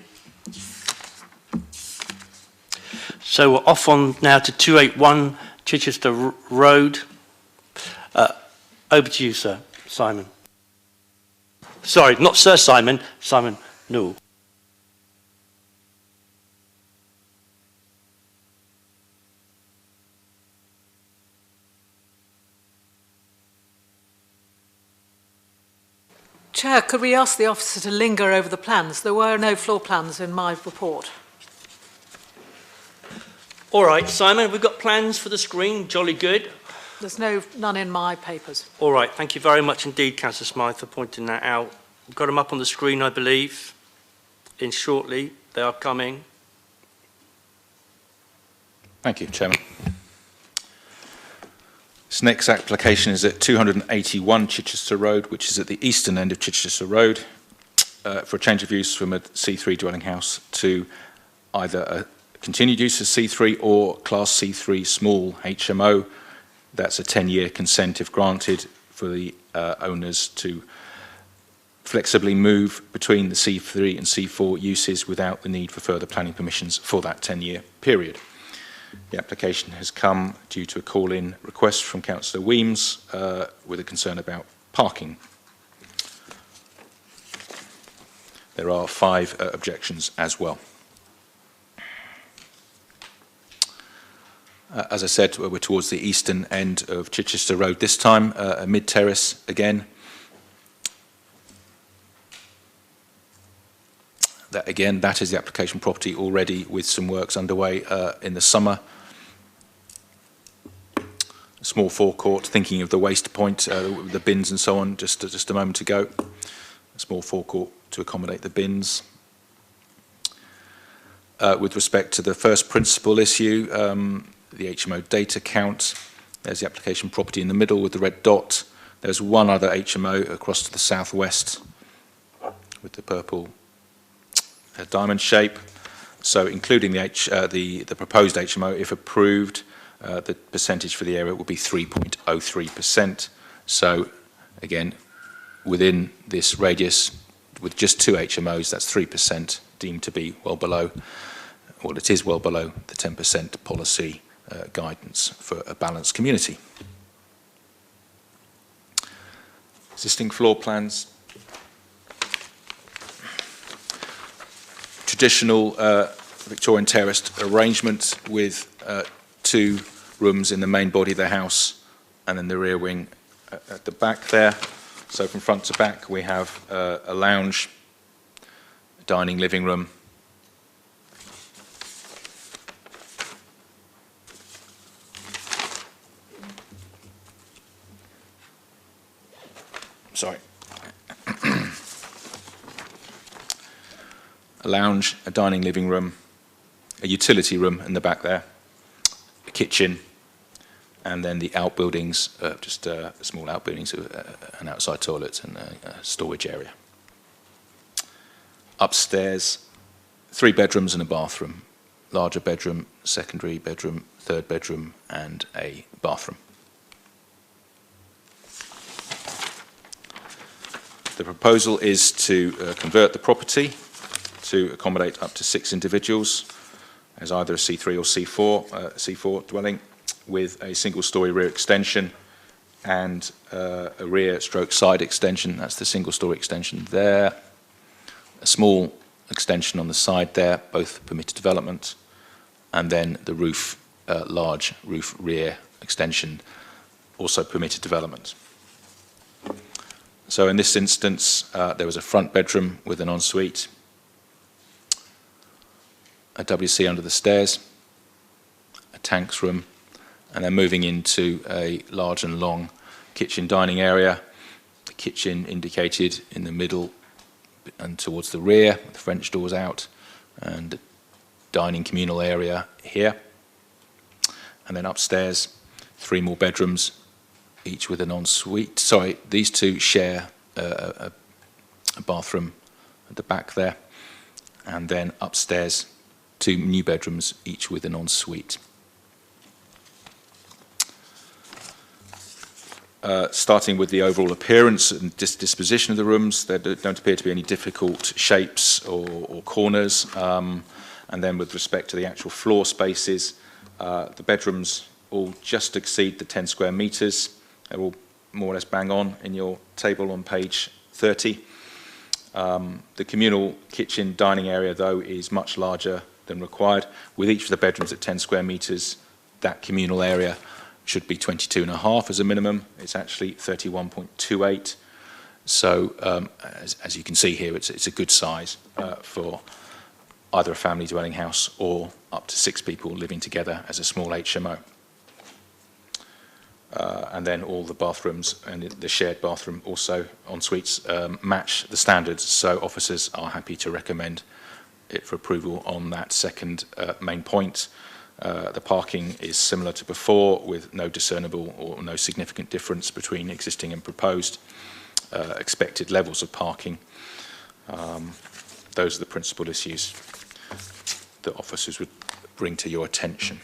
So we're off on now to 281 Chichester Road. Over to you, sir, Simon. Sorry, not Sir Simon, Simon Newell. Chair, could we ask the officer to linger over the plans? There were no floor plans in my report. All right, Simon, we've got plans for the screen. Jolly good. There's none in my papers. All right, thank you very much indeed, Councillor Smythe, for pointing that out. We've got them up on the screen, I believe, in shortly. They are coming. Thank you, Chairman. This next application is at 281 Chichester Road, which is at the eastern end of Chichester Road, for a change of use from a C3 dwelling house to either a continued use as C3 or Class C3 small HMO. That's a 10-year consent if granted for the owners to flexibly move between the C3 and C4 uses without the need for further planning permissions for that 10-year period. The application has come due to a call-in request from Councillor Weems with a concern about parking. There are 5 objections as well. As I said, we're towards the eastern end of Chichester Road this time, a mid-terrace again. That is the application property already with some works underway in the summer. A small forecourt, thinking of the waste point, the bins and so on, just a moment ago. A small forecourt to accommodate the bins. With respect to the first principal issue, the HMO data count, there's the application property in the middle with the red dot. There's one other HMO across to the southwest with the purple diamond shape. So including the proposed HMO, if approved, the percentage for the area will be 3.03%. So again, within this radius, with just 2 HMOs, that's 3% deemed to be well below, well, it is well below the 10% policy guidance for a balanced community. Existing floor plans. Traditional Victorian terraced arrangement with 2 rooms in the main body of the house and then the rear wing at the back there. So from front to back we have a lounge, a dining living room, a lounge, a dining living room, a utility room in the back there, a kitchen, and then the outbuildings, just small outbuildings, an outside toilet and a storage area. Upstairs, 3 bedrooms and a bathroom, larger bedroom, secondary bedroom, third bedroom, and a bathroom. The proposal is to convert the property to accommodate up to 6 individuals as either a C3 or C4 dwelling with a single-storey rear extension and a rear stroke side extension. That's the single-storey extension there. A small extension on the side there, both permitted development, and then the roof, large roof rear extension, also permitted development. So in this instance, there was a front bedroom with an ensuite, a WC under the stairs, a tanks room, and then moving into a large and long kitchen dining area. The kitchen indicated in the middle and towards the rear, with the French doors out, and a dining communal area here. And then upstairs, 3 more bedrooms, each with an ensuite. Sorry, these 2 share a bathroom at the back there. And then upstairs, 2 new bedrooms, each with an ensuite. Starting with the overall appearance and disposition of the rooms, there don't appear to be any difficult shapes or corners. And then with respect to the actual floor spaces, the bedrooms all just exceed the 10 square metres. They're all more or less bang on in your table on page 30. The communal kitchen dining area, though, is much larger than required. With each of the bedrooms at 10 square metres, that communal area should be 22.5 as a minimum. It's actually 31.28. So, as you can see here, it's a good size for either a family dwelling house or up to 6 people living together as a small HMO. And then all the bathrooms and the shared bathroom also en suites match the standards, so officers are happy to recommend it for approval on that second main point. The parking is similar to before, with no discernible or no significant difference between existing and proposed expected levels of parking. Those are the principal issues that officers would bring to your attention.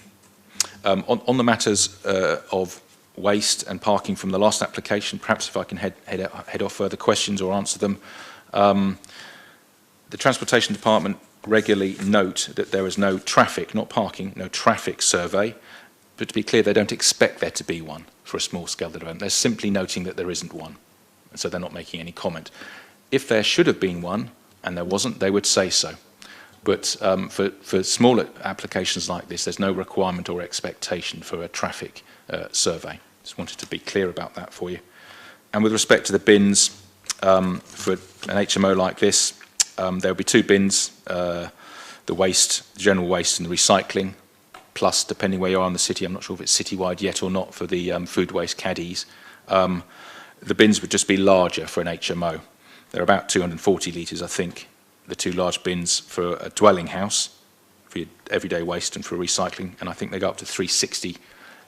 On the matters of waste and parking from the last application, perhaps if I can head off further questions or answer them. The Transportation Department regularly note that there is no traffic, not parking, no traffic survey, but to be clear, they don't expect there to be one for a small-scale development. They're simply noting that there isn't one, so they're not making any comment. If there should have been one, and there wasn't, they would say so. But for smaller applications like this, there's no requirement or expectation for a traffic survey. Just wanted to be clear about that for you. And with respect to the bins, for an HMO like this, there'll be 2 bins, the waste, the general waste and the recycling, plus, depending where you are in the city, I'm not sure if it's citywide yet or not, for the food waste caddies. The bins would just be larger for an HMO. They're about 240 litres, I think, the 2 large bins for a dwelling house, for your everyday waste and for recycling, and I think they go up to 360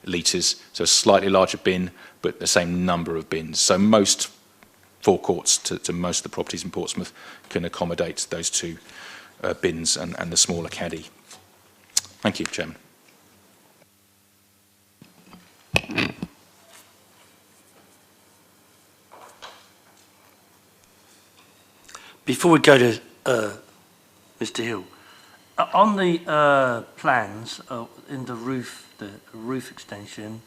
litres, so a slightly larger bin, but the same number of bins. So most forecourts to most of the properties in Portsmouth can accommodate those 2 bins and the smaller caddy. Thank you, Chairman. Before we go to Mr. Hill, on the plans in the roof extension,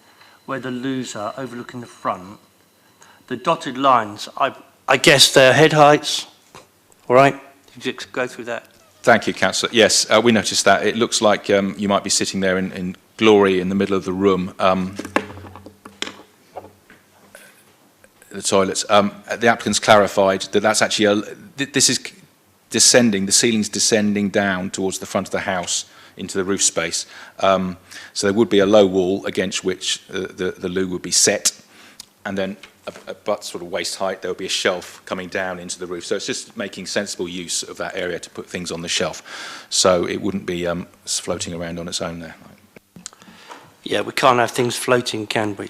where the loos are overlooking the front, the dotted lines, I guess they're head heights, all right? Did you just go through that? Thank you, Councillor. Yes, we noticed that. It looks like you might be sitting there in glory in the middle of the room. The toilets. The applicants clarified that that's actually this is descending, the ceiling's descending down towards the front of the house into the roof space. So there would be a low wall against which the loo would be set, and then about sort of waist height, there would be a shelf coming down into the roof. So it's just making sensible use of that area to put things on the shelf. So it wouldn't be floating around on its own there. Yeah, we can't have things floating, can we?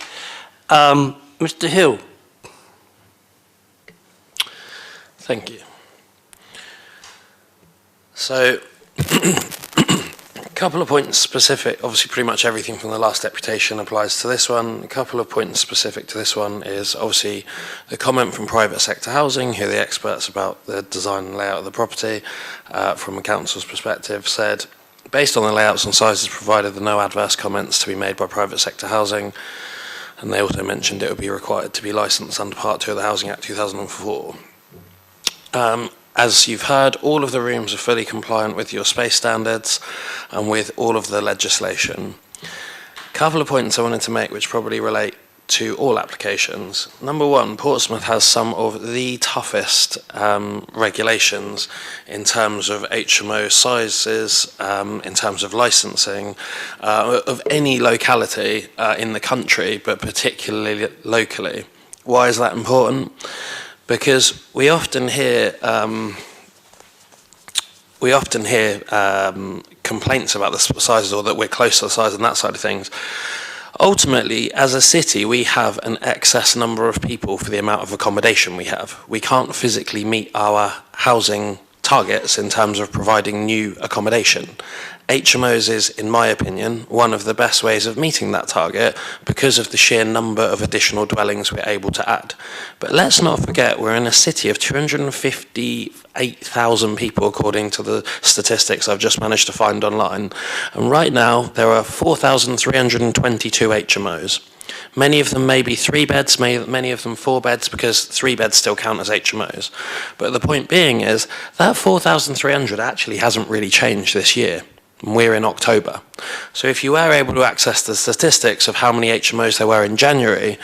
Mr. Hill. Thank you. So, a couple of points specific. Obviously, pretty much everything from the last deputation applies to this one. A couple of points specific to this one is obviously the comment from private sector housing, who are the experts about the design and layout of the property, from a council's perspective, said, based on the layouts and sizes provided, there are no adverse comments to be made by private sector housing. And they also mentioned it would be required to be licensed under Part 2 of the Housing Act 2004. As you've heard, all of the rooms are fully compliant with your space standards and with all of the legislation. A couple of points I wanted to make which probably relate to all applications. Number one, Portsmouth has some of the toughest regulations in terms of HMO sizes, in terms of licensing, of any locality in the country, but particularly locally. Why is that important? Because we often hear complaints about the sizes, or that we're close to the size and that side of things. Ultimately, as a city, we have an excess number of people for the amount of accommodation we have. We can't physically meet our housing targets in terms of providing new accommodation. HMOs is, in my opinion, one of the best ways of meeting that target because of the sheer number of additional dwellings we're able to add. But let's not forget, we're in a city of 258,000 people, according to the statistics I've just managed to find online. And right now, there are 4,322 HMOs. Many of them may be 3 beds, many of them 4 beds, because 3 beds still count as HMOs. But the point being is that 4,300 actually hasn't really changed this year. We're in October. So if you were able to access the statistics of how many HMOs there were in January,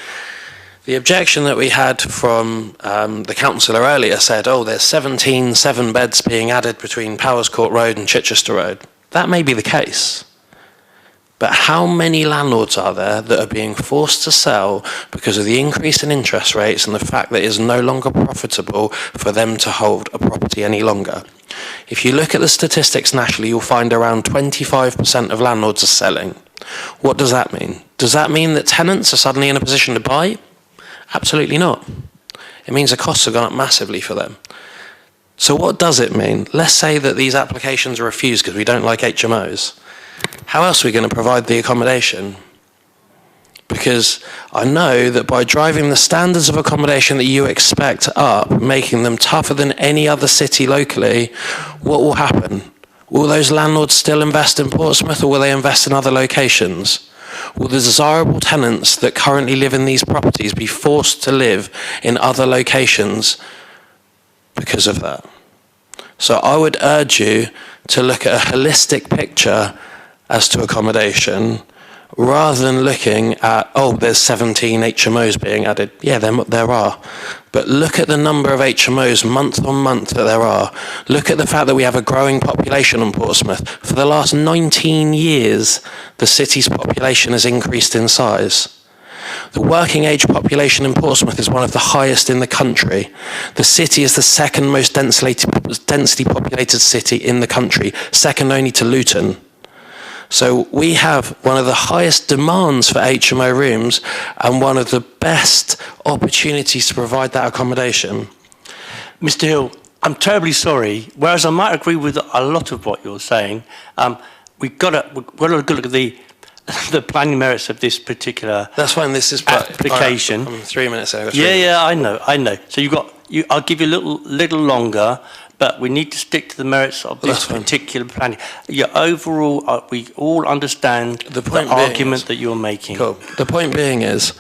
the objection that we had from the councillor earlier said, oh, there's 17 7-beds being added between Powers Court Road and Chichester Road. That may be the case. But how many landlords are there that are being forced to sell because of the increase in interest rates and the fact that it is no longer profitable for them to hold a property any longer? If you look at the statistics nationally, you'll find around 25% of landlords are selling. What does that mean? Does that mean that tenants are suddenly in a position to buy? Absolutely not. It means the costs have gone up massively for them. So what does it mean? Let's say that these applications are refused because we don't like HMOs. How else are we going to provide the accommodation? Because I know that by driving the standards of accommodation that you expect up, making them tougher than any other city locally, what will happen? Will those landlords still invest in Portsmouth, or will they invest in other locations? Will the desirable tenants that currently live in these properties be forced to live in other locations because of that? So I would urge you to look at a holistic picture as to accommodation, rather than looking at, oh, there's 17 HMOs being added. Yeah, there are. But look at the number of HMOs month on month that there are. Look at the fact that we have a growing population in Portsmouth. For the last 19 years, the city's population has increased in size. The working age population in Portsmouth is one of the highest in the country. The city is the second most densely populated city in the country, second only to Luton. So we have one of the highest demands for HMO rooms and one of the best opportunities to provide that accommodation. Mr. Hill, I'm terribly sorry. Whereas I might agree with a lot of what you're saying, we've got to look at the planning merits of this particular That's fine. This is application. I'm 3 minutes over. Yeah, I know. So I'll give you a little longer, but we need to stick to the merits of this particular planning. Yeah, overall, we all understand the argument that you're making. Cool. The point being is,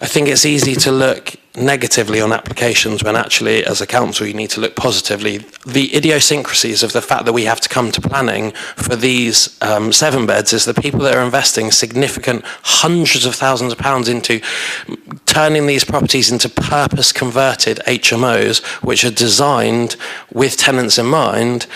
I think it's easy to look negatively on applications when actually, as a council, you need to look positively. The idiosyncrasies of the fact that we have to come to planning for these 7 beds is the people that are investing significant hundreds of thousands of pounds into turning these properties into purpose-converted HMOs, which are designed with tenants in mind.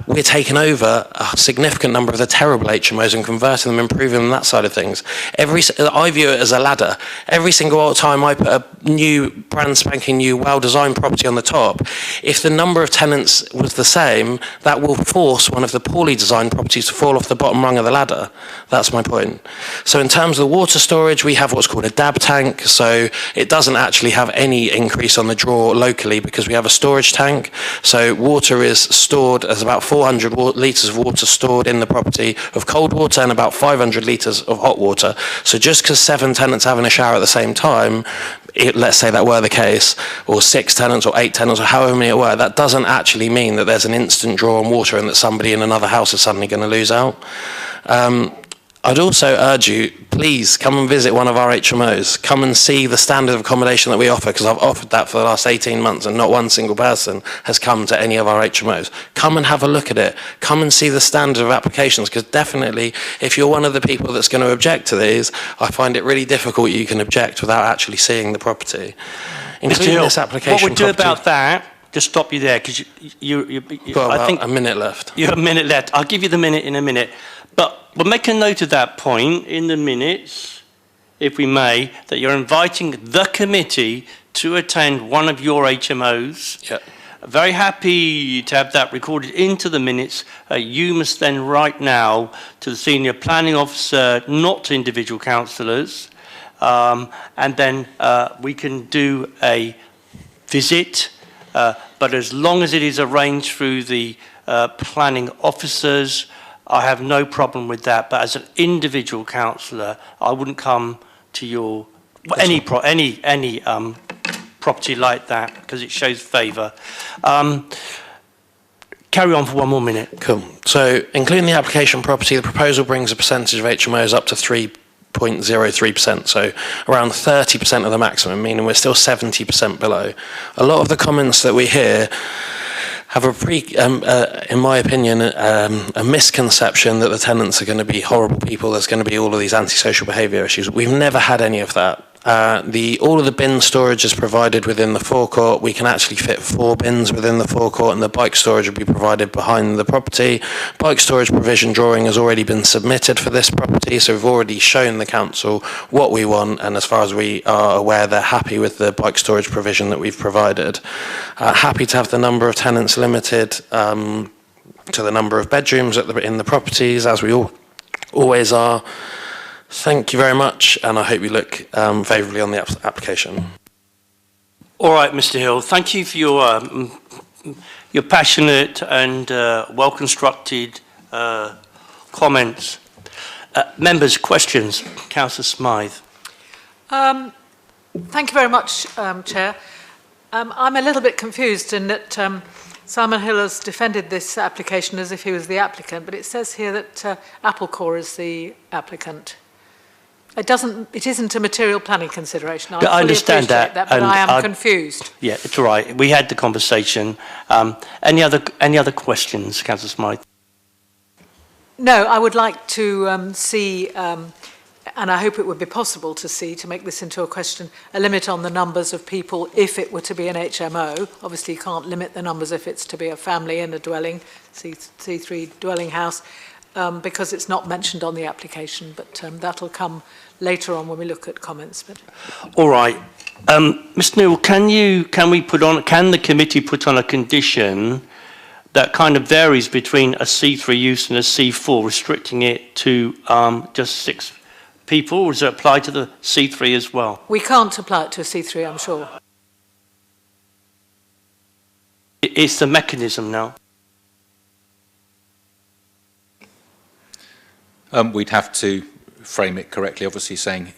We're taking over a significant number of the terrible HMOs and converting them, improving them, that side of things. I view it as a ladder. Every single time I put a new, brand spanking new, well-designed property on the top, if the number of tenants was the same, that will force one of the poorly designed properties to fall off the bottom rung of the ladder. That's my point. So in terms of the water storage, we have what's called a DAB tank. So it doesn't actually have any increase on the draw locally because we have a storage tank. So water is stored as about 400 litres of water stored in the property of cold water and about 500 litres of hot water. So just because 7 tenants having a shower at the same time, let's say that were the case, or 6 tenants or 8 tenants or however many it were, that doesn't actually mean that there's an instant draw on water and that somebody in another house is suddenly going to lose out. I'd also urge you, please come and visit one of our HMOs. Come and see the standard of accommodation that we offer, because I've offered that for the last 18 months and not one single person has come to any of our HMOs. Come and have a look at it. Come and see the standard of applications, because definitely if you're one of the people that's going to object to these, I find it really difficult you can object without actually seeing the property. Including this application. What we'll do about that, just stop you there, because I think a minute left. You have a minute left. I'll give you the minute in a minute. But we'll make a note of that point in the minutes, if we may, that you're inviting the committee to attend one of your HMOs. Yeah. Very happy to have that recorded into the minutes. You must then write now to the senior planning officer, not to individual councillors, and then we can do a visit But as long as it is arranged through the planning officers, I have no problem with that. But as an individual councillor, I wouldn't come to your any property like that because it shows favour. Carry on for one more minute. Cool. So, including the application property, the proposal brings a percentage of HMOs up to 3.03%, so around 30% of the maximum, meaning we're still 70% below. A lot of the comments that we hear have in my opinion, a misconception that the tenants are going to be horrible people. There's going to be all of these antisocial behaviour issues. We've never had any of that. All of the bin storage is provided within the forecourt. We can actually fit 4 bins within the forecourt, and the bike storage will be provided behind the property. Bike storage provision drawing has already been submitted for this property, so we've already shown the council what we want, and as far as we are aware, they're happy with the bike storage provision that we've provided. Happy to have the number of tenants limited to the number of bedrooms in the properties, as we always are. Thank you very much, and I hope you look favourably on the application. All right, Mr. Hill, thank you for your passionate and well-constructed comments. Members, questions? Councillor Smythe. Thank you very much, Chair. I'm a little bit confused in that Simon Hill has defended this application as if he was the applicant, but it says here that Applecore is the applicant. It isn't a material planning consideration. I understand that, but I am confused. Yeah, it's all right. We had the conversation. Any other questions, Councillor Smythe? No, I would like to see, and I hope it would be possible to see, to make this into a question, a limit on the numbers of people if it were to be an HMO. Obviously, you can't limit the numbers if it's to be a family in a dwelling, C3 dwelling house. Because it's not mentioned on the application, but that'll come later on when we look at comments. But all right, Mr. Newell, can the committee put on a condition that kind of varies between a C3 use and a C4, restricting it to just 6 people, or does it apply to the C3 as well? We can't apply it to a C3, I'm sure. It's the mechanism now. We'd have to frame it correctly, obviously saying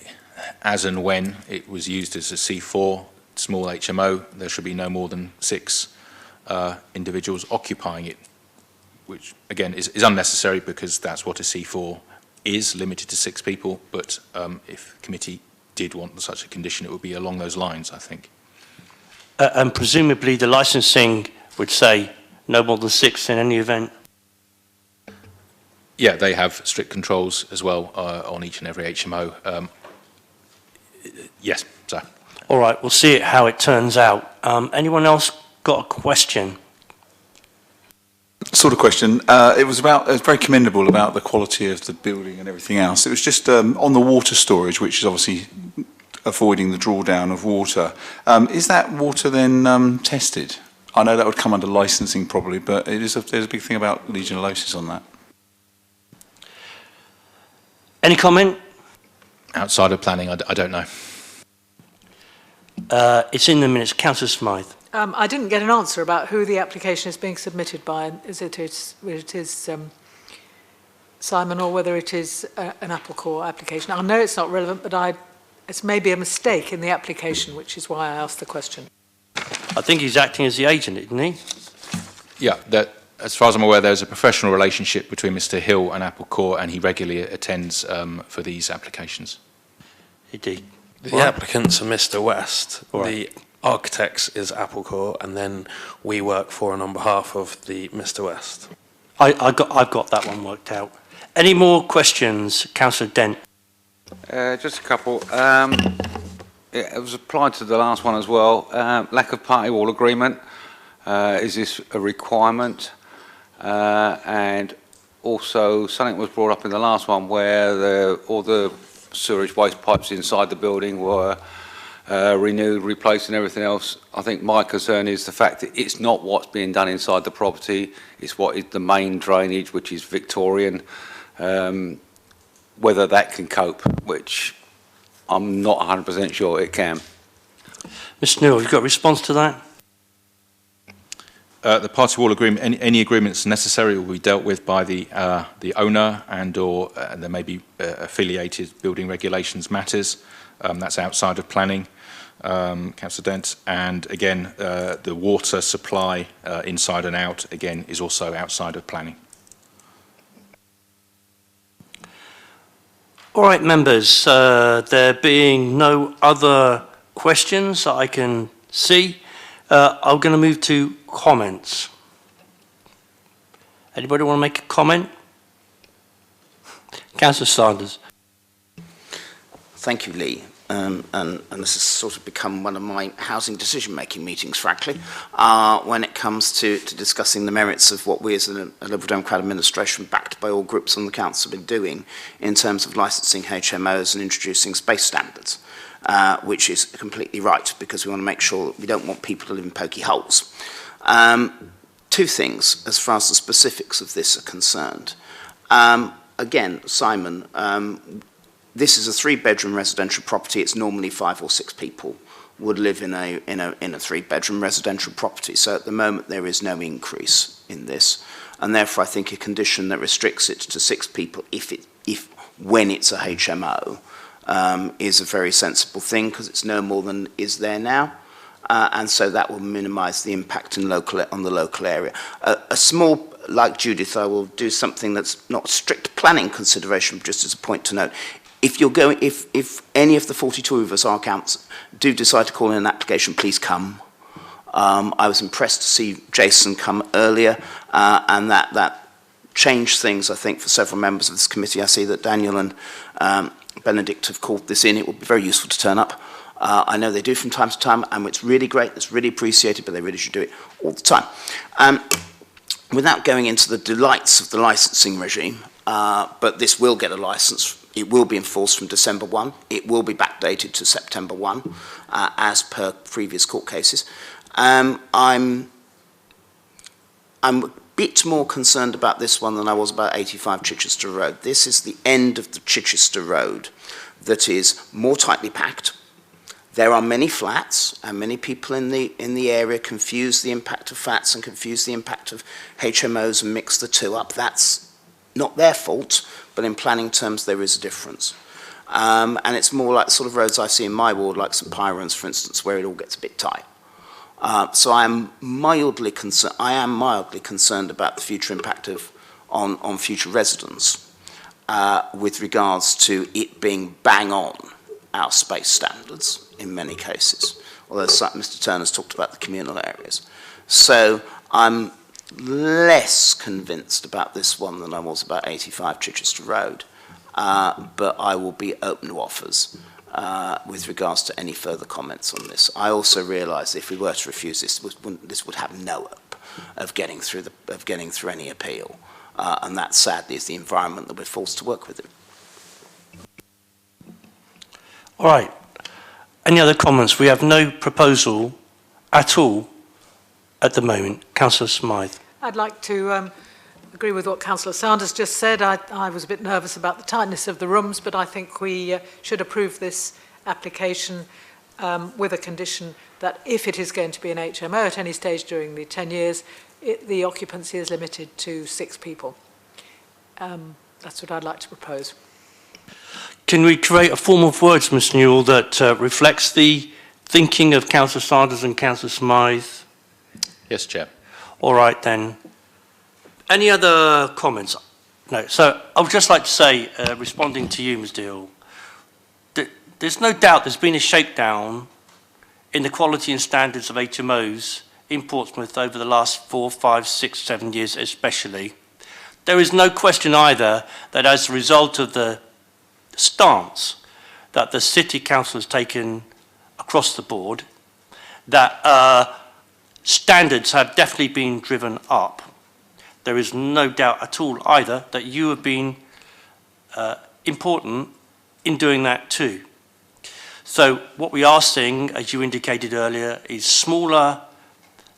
as and when it was used as a C4 small HMO, there should be no more than 6 individuals occupying it, which again is unnecessary because that's what a C4 is, limited to 6 people, but if the committee did want such a condition, it would be along those lines, I think. And presumably the licensing would say no more than 6 in any event? Yeah, they have strict controls as well on each and every HMO. Yes, so. All right, we'll see how it turns out. Anyone else got a question? Sort of question. It was very commendable about the quality of the building and everything else. It was just on the water storage, which is obviously avoiding the drawdown of water. Is that water then tested? I know that would come under licensing probably, but there's a big thing about legionellosis on that. Any comment? Outside of planning, I don't know. It's in the minutes. Councillor Smythe. I didn't get an answer about who the application is being submitted by. Is it Simon, or whether it is an Applecore application? I know it's not relevant, but it's maybe a mistake in the application, which is why I asked the question. I think he's acting as the agent, isn't he? Yeah, as far as I'm aware, there's a professional relationship between Mr. Hill and Applecore, and he regularly attends for these applications. Indeed. The applicants are Mr. West. The architects is Applecore, and then we work for and on behalf of the Mr. West. I've got that one worked out. Any more questions, Councillor Dent? Just a couple. It was applied to the last one as well. Lack of party wall agreement. Is this a requirement? And also something was brought up in the last one where all the sewerage waste pipes inside the building were renewed, replaced and everything else. I think my concern is the fact that it's not what's being done inside the property, it's what is the main drainage, which is Victorian. Whether that can cope, which I'm not 100% sure it can. Mr. Newell, you've got a response to that? The party wall agreement, any agreements necessary will be dealt with by the owner and/or there may be affiliated building regulations matters. That's outside of planning, Councillor Dent. And again, the water supply inside and out, again, is also outside of planning. All right, members, there being no other questions that I can see, I'm going to move to comments. Anybody want to make a comment? Councillor Sanders. Thank you, Lee. And this has sort of become one of my housing decision-making meetings, frankly, when it comes to discussing the merits of what we as a Liberal Democrat administration, backed by all groups on the council, have been doing in terms of licensing HMOs and introducing space standards, which is completely right, because we want to make sure that we don't want people to live in pokey holes. Two things as far as the specifics of this are concerned. Again, Simon, this is a 3-bedroom residential property. It's normally 5 or 6 people would live in a 3-bedroom residential property. So at the moment there is no increase in this, and therefore I think a condition that restricts it to 6 people, when it's a HMO, is a very sensible thing, because it's no more than is there now, and so that will minimise the impact on the local area. A small, like Judith, I will do something that's not strict planning consideration, just as a point to note. If any of the 42 of us, our council, do decide to call in an application, please come. I was impressed to see Jason come earlier, and that changed things, I think, for several members of this committee. I see that Daniel and Benedict have called this in. It would be very useful to turn up. I know they do from time to time, and it's really great, it's really appreciated, but they really should do it all the time. Without going into the delights of the licensing regime, but this will get a license. It will be enforced from December 1. It will be backdated to September 1, as per previous court cases. I'm a bit more concerned about this one than I was about 85 Chichester Road. This is the end of the Chichester Road that is more tightly packed. There are many flats, and many people in the area confuse the impact of flats and confuse the impact of HMOs and mix the two up. That's not their fault, but in planning terms there is a difference. And it's more like the sort of roads I see in my ward, like St Pyrons, for instance, where it all gets a bit tight. So I am mildly concerned about the future impact on future residents with regards to it being bang on our space standards in many cases, although Mr Turner's talked about the communal areas. So I'm less convinced about this one than I was about 85 Chichester Road, but I will be open to offers with regards to any further comments on this. I also realise if we were to refuse this, this would have no hope of getting through any appeal, and that sadly is the environment that we're forced to work within. All right. Any other comments? We have no proposal at all at the moment. Councillor Smythe. I'd like to agree with what Councillor Sanders just said. I was a bit nervous about the tightness of the rooms, but I think we should approve this application with a condition that if it is going to be an HMO at any stage during the 10 years, the occupancy is limited to 6 people. That's what I'd like to propose. Can we create a form of words, Ms Newell, that reflects the thinking of Councillor Sanders and Councillor Smythe? Yes, Chair. All right, then. Any other comments? No. So I would just like to say, responding to you, Ms Deal, that there's no doubt there's been a shakedown in the quality and standards of HMOs in Portsmouth over the last 4, 5, 6, 7 years especially. There is no question either that as a result of the stance that the City Council has taken across the board, that standards have definitely been driven up. There is no doubt at all either that you have been important in doing that too. So what we are seeing, as you indicated earlier, is smaller,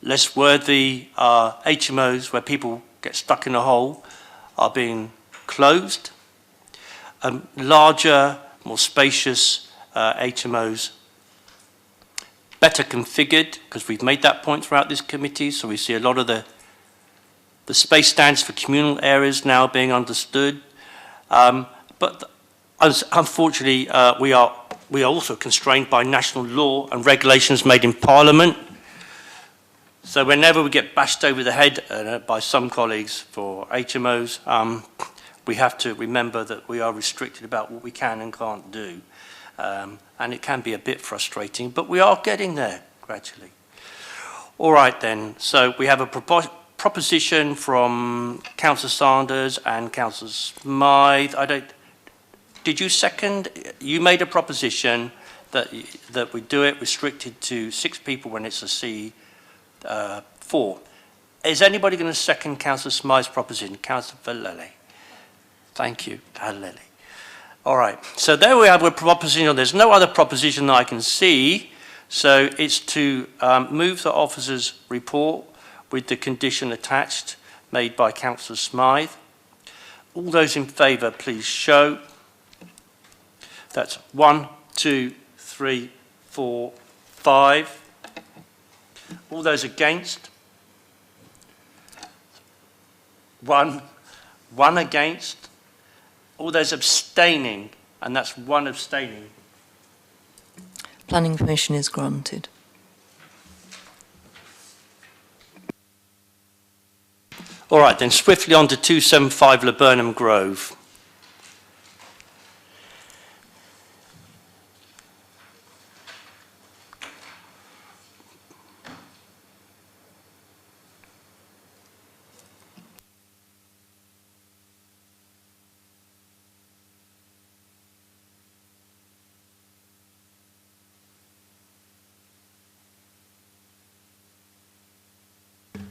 less worthy HMOs where people get stuck in a hole are being closed. Larger, more spacious HMOs better configured, because we've made that point throughout this committee, so we see a lot of the space standards for communal areas now being understood. But unfortunately, we are also constrained by national law and regulations made in Parliament. So whenever we get bashed over the head by some colleagues for HMOs, we have to remember that we are restricted about what we can and can't do. And it can be a bit frustrating, but we are getting there gradually. All right then, so we have a proposition from Councillor Sanders and Councillor Smythe. Did you second? You made a proposition that we do it restricted to 6 people when it's a C4. Is anybody going to second Councillor Smythe's proposition? Councillor Vallely. Thank you, Vallely. All right, so there we have a proposition. There's no other proposition that I can see, so it's to move the officer's report with the condition attached made by Councillor Smythe. All those in favour, please show. That's 1, 2, 3, 4, 5. All those against? 1 against. All those abstaining, and that's 1 abstaining. Planning permission is granted. All right, then swiftly on to 275 Laburnum Grove.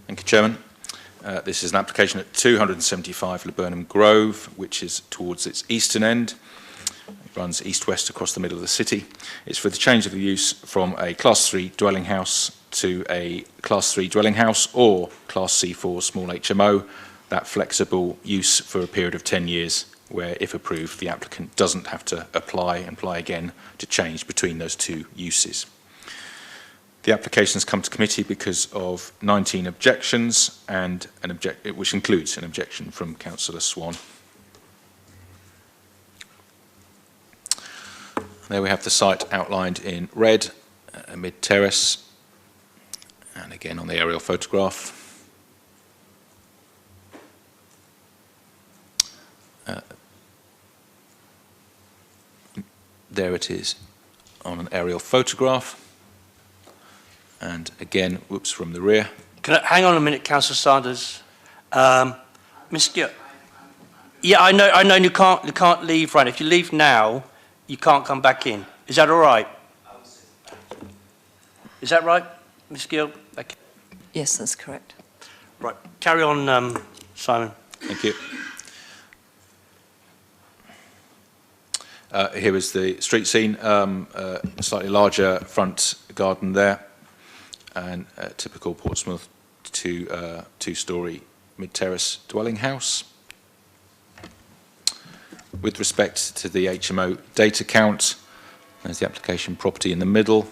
Thank you, Chairman. This is an application at 275 Laburnum Grove, which is towards its eastern end. It runs east-west across the middle of the city. It's for the change of the use from a Class 3 dwelling house to a Class 3 dwelling house or Class C4 small HMO, that flexible use for a period of 10 years, where, if approved, the applicant doesn't have to apply again to change between those 2 uses. The application has come to committee because of 19 objections, and which includes an objection from Councillor Swan. There we have the site outlined in red, mid-terrace, and again on the aerial photograph. There it is on an aerial photograph. And again, whoops, from the rear. Hang on a minute, Councillor Sanders. Mr. Yeah, I know you can't leave right. If you leave now, you can't come back in. Is that all right? Is that right, Ms. Gill? Okay. Yes, that's correct. Right, carry on, Simon. Thank you. Here is the street scene, slightly larger front garden there, and a typical Portsmouth two-storey mid-terrace dwelling house. With respect to the HMO data count, there's the application property in the middle.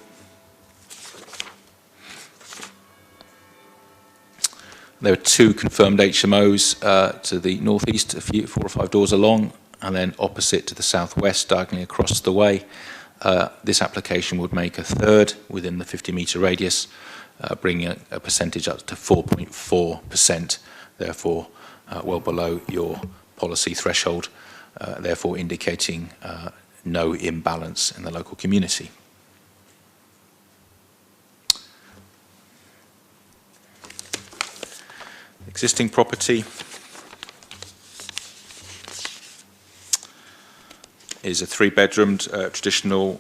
There are 2 confirmed HMOs to the northeast, 4 or 5 doors along, and then opposite to the southwest, diagonally across the way. This application would make a 3rd within the 50-metre radius, bringing a percentage up to 4.4%, therefore well below your policy threshold, therefore indicating no imbalance in the local community. Existing property is a 3-bedroomed traditional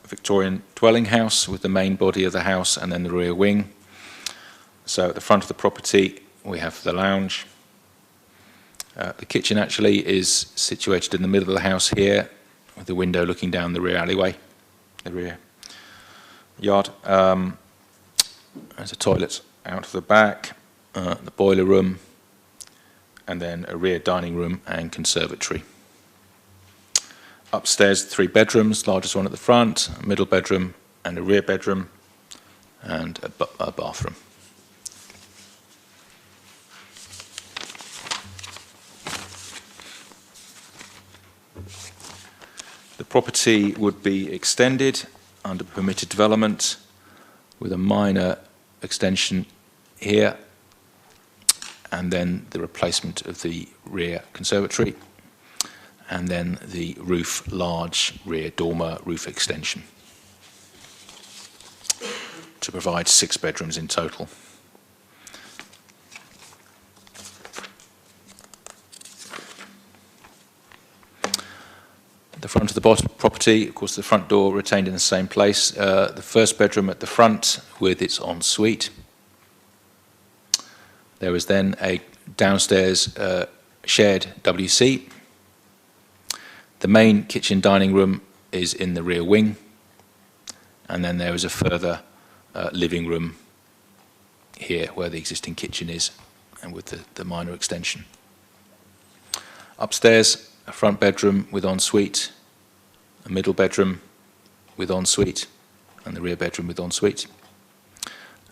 Victorian dwelling house with the main body of the house and then the rear wing. So at the front of the property we have the lounge. The kitchen actually is situated in the middle of the house here, with the window looking down the rear alleyway, the rear yard. There's a toilet out of the back, the boiler room, and then a rear dining room and conservatory. Upstairs, 3 bedrooms, largest one at the front, a middle bedroom and a rear bedroom, and a bathroom. The property would be extended under permitted development with a minor extension here, and then the replacement of the rear conservatory, and then the large rear dormer roof extension to provide 6 bedrooms in total. The front of the property, of course, the front door retained in the same place. The first bedroom at the front with its ensuite. There is then a downstairs shared WC. The main kitchen dining room is in the rear wing, and then there is a further living room here where the existing kitchen is, and with the minor extension. Upstairs, a front bedroom with ensuite, a middle bedroom with ensuite, and the rear bedroom with ensuite.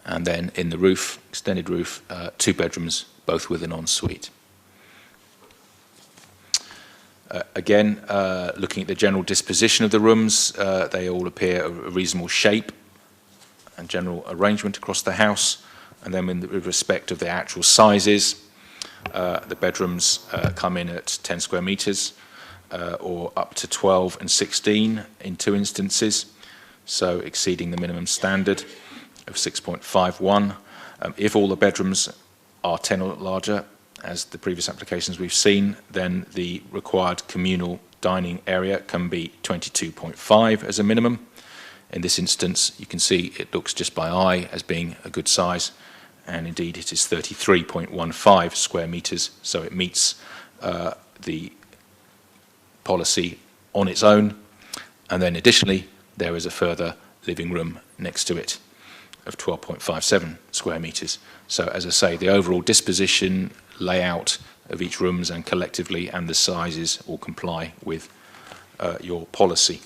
And then in the roof, extended roof, 2 bedrooms, both with an ensuite. Again, looking at the general disposition of the rooms, they all appear a reasonable shape and general arrangement across the house. And then with respect of the actual sizes, the bedrooms come in at 10 square metres, or up to 12 and 16 in 2 instances, so exceeding the minimum standard of 6.51. If all the bedrooms are 10 or larger, as the previous applications we've seen, then the required communal dining area can be 22.5 as a minimum. In this instance, you can see it looks just by eye as being a good size, and indeed it is 33.15 square metres, so it meets the policy on its own. And then additionally, there is a further living room next to it of 12.57 square metres. So as I say, the overall disposition, layout of each rooms and collectively and the sizes all comply with your policy.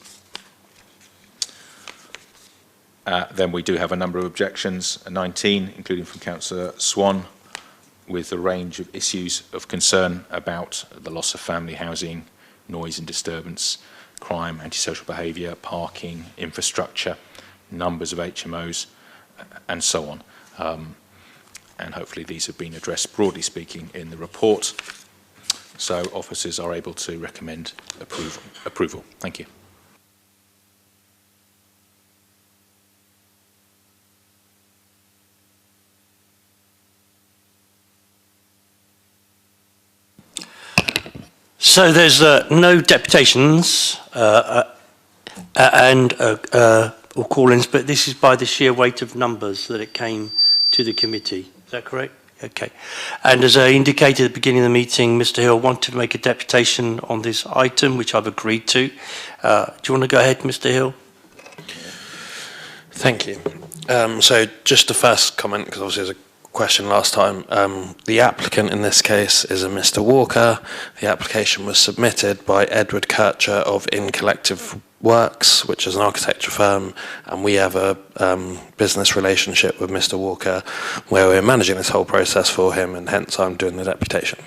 Then we do have a number of objections, 19, including from Councillor Swan, with a range of issues of concern about the loss of family housing, noise and disturbance, crime, antisocial behaviour, parking, infrastructure, numbers of HMOs, and so on. And hopefully these have been addressed, broadly speaking, in the report. So officers are able to recommend approval. Thank you. So there's no deputations or call-ins, but this is by the sheer weight of numbers that it came to the committee. Is that correct? Okay. And as I indicated at the beginning of the meeting, Mr. Hill wanted to make a deputation on this item, which I've agreed to. Do you want to go ahead, Mr. Hill? Thank you. So just the first comment, because obviously there's a question last time. The applicant in this case is a Mr. Walker. The application was submitted by Edward Kircher of In Collective Works, which is an architecture firm, and we have a business relationship with Mr. Walker where we're managing this whole process for him, and hence I'm doing the deputation.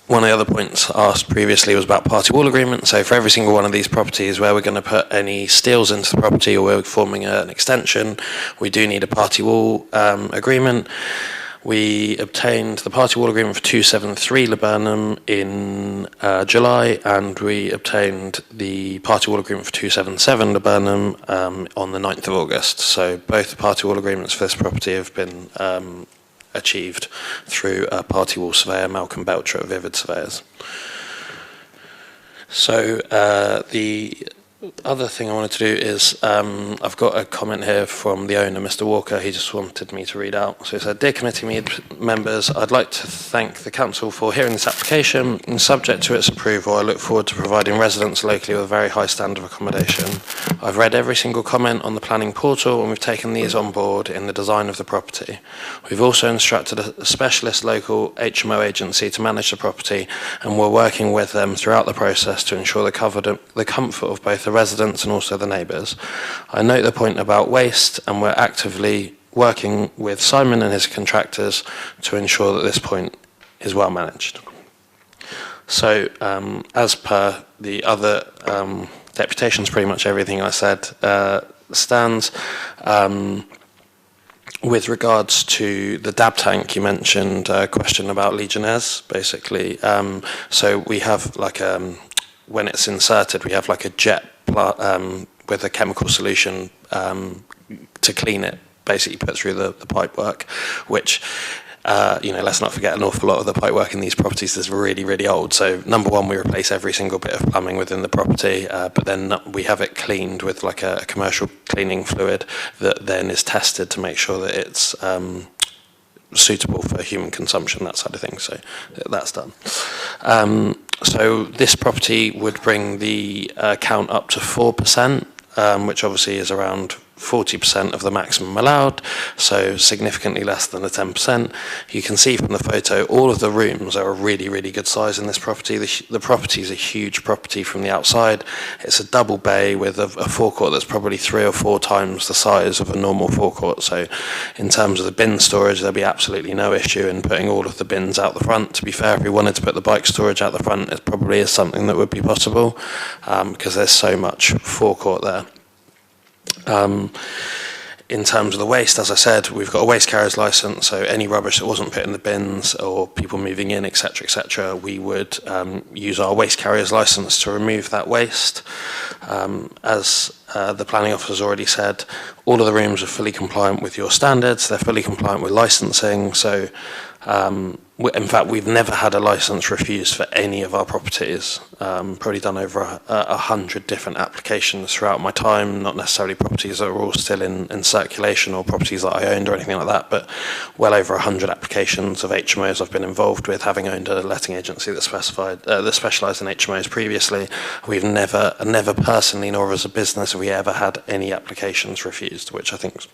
One of the other points asked previously was about party wall agreement. So for every single one of these properties where we're going to put any steels into the property or we're forming an extension, we do need a party wall agreement. We obtained the party wall agreement for 273 Laburnum in July, and we obtained the party wall agreement for 277 Laburnum on the 9th of August. So both the party wall agreements for this property have been achieved through a party wall surveyor, Malcolm Belcher at Vivid Surveyors. So the other thing I wanted to do is, I've got a comment here from the owner, Mr. Walker. He just wanted me to read out. So he said, "Dear committee members, I'd like to thank the council for hearing this application, and subject to its approval, I look forward to providing residents locally with a very high standard of accommodation. I've read every single comment on the planning portal, and we've taken these on board in the design of the property. We've also instructed a specialist local HMO agency to manage the property, and we're working with them throughout the process to ensure the comfort of both the the residents and also the neighbours. I note the point about waste, and we're actively working with Simon and his contractors to ensure that this point is well managed. So, as per the other deputations, pretty much everything I said stands. With regards to the dab tank, you mentioned a question about Legionnaires, basically. So we have like when it's inserted, we have like a jet with a chemical solution to clean it, basically put through the pipework, which let's not forget an awful lot of the pipework in these properties is really, really old. So number one, we replace every single bit of plumbing within the property, but then we have it cleaned with like a commercial cleaning fluid that then is tested to make sure that it's suitable for human consumption, that side of things. So that's done. So this property would bring the count up to 4%, which obviously is around 40% of the maximum allowed, so significantly less than the 10%. You can see from the photo, all of the rooms are a really, really good size in this property. The property is a huge property from the outside. It's a double bay with a forecourt that's probably 3 or 4 times the size of a normal forecourt. So in terms of the bin storage, there'll be absolutely no issue in putting all of the bins out the front. To be fair, if we wanted to put the bike storage out the front, it probably is something that would be possible because there's so much forecourt there. In terms of the waste, as I said, we've got a waste carrier's licence, so any rubbish that wasn't put in the bins or people moving in, etc., we would use our waste carrier's licence to remove that waste. As the planning officer's already said, all of the rooms are fully compliant with your standards, they're fully compliant with licensing, so in fact, we've never had a licence refused for any of our properties. Probably done over 100 different applications throughout my time, not necessarily properties that are all still in circulation or properties that I owned or anything like that, but well over 100 applications of HMOs I've been involved with, having owned a letting agency that specialised in HMOs previously. We've never personally, nor as a business, have we ever had any applications refused, which I think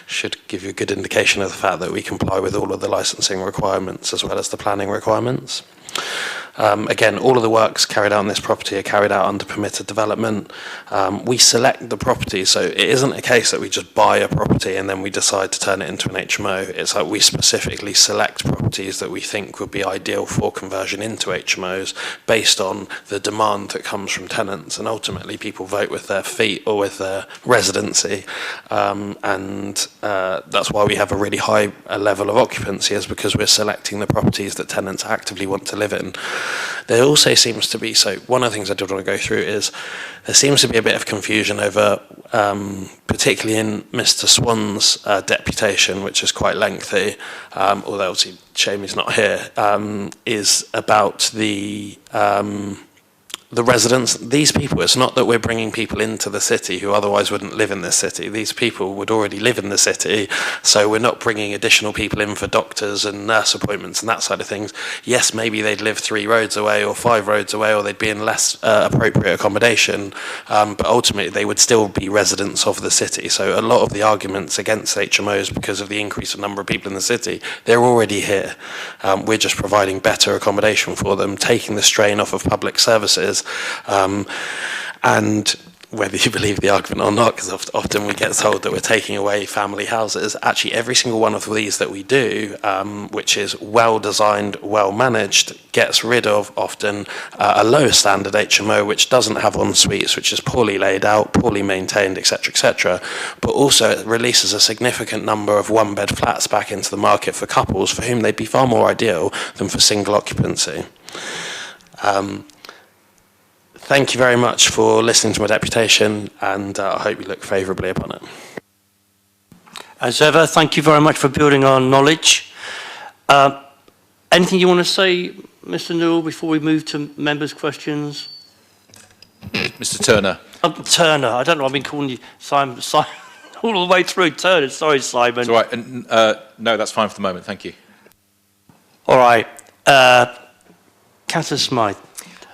should give you a good indication of the fact that we comply with all of the licensing requirements as well as the planning requirements. Again, all of the works carried out on this property are carried out under permitted development. We select the property, so it isn't a case that we just buy a property and then we decide to turn it into an HMO. It's like we specifically select properties that we think would be ideal for conversion into HMOs based on the demand that comes from tenants, and ultimately people vote with their feet or with their residency, and that's why we have a really high level of occupancy, is because we're selecting the properties that tenants actively want to live in. There also seems to be, so one of the things I did want to go through is there seems to be a bit of confusion over, particularly in Mr. Swan's deputation, which is quite lengthy, although obviously shame he's not here, is about the residents. These people, it's not that we're bringing people into the city who otherwise wouldn't live in this city. These people would already live in the city, so we're not bringing additional people in for doctors and nurse appointments and that side of things. Yes, maybe they'd live 3 roads away or 5 roads away, or they'd be in less appropriate accommodation, but ultimately they would still be residents of the city. So a lot of the arguments against HMOs because of the increase in number of people in the city, they're already here. We're just providing better accommodation for them, taking the strain off of public services. And whether you believe the argument or not, because often we get told that we're taking away family houses, actually every single one of these that we do, which is well designed, well managed, gets rid of often a low standard HMO which doesn't have en suites, which is poorly laid out, poorly maintained, etc., but also it releases a significant number of 1-bed flats back into the market for couples for whom they'd be far more ideal than for single occupancy. Thank you very much for listening to my deputation, and I hope you look favourably upon it. As ever, thank you very much for building our knowledge. Anything you want to say, Mr. Newell, before we move to members' questions? Mr. Turner. Turner, I don't know, I've been calling you Simon all the way through. Turner, sorry, Simon. It's all right. No, that's fine for the moment, thank you. All right. Councillor Smythe.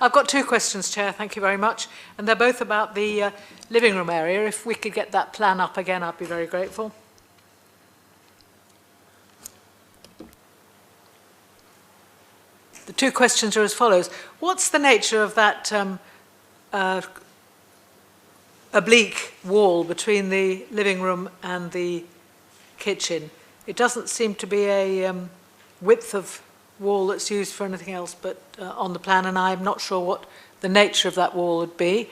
I've got 2 questions, Chair, thank you very much, and they're both about the living room area. If we could get that plan up again, I'd be very grateful. The 2 questions are as follows. What's the nature of that oblique wall between the living room and the kitchen. It doesn't seem to be a width of wall that's used for anything else but on the plan, and I'm not sure what the nature of that wall would be.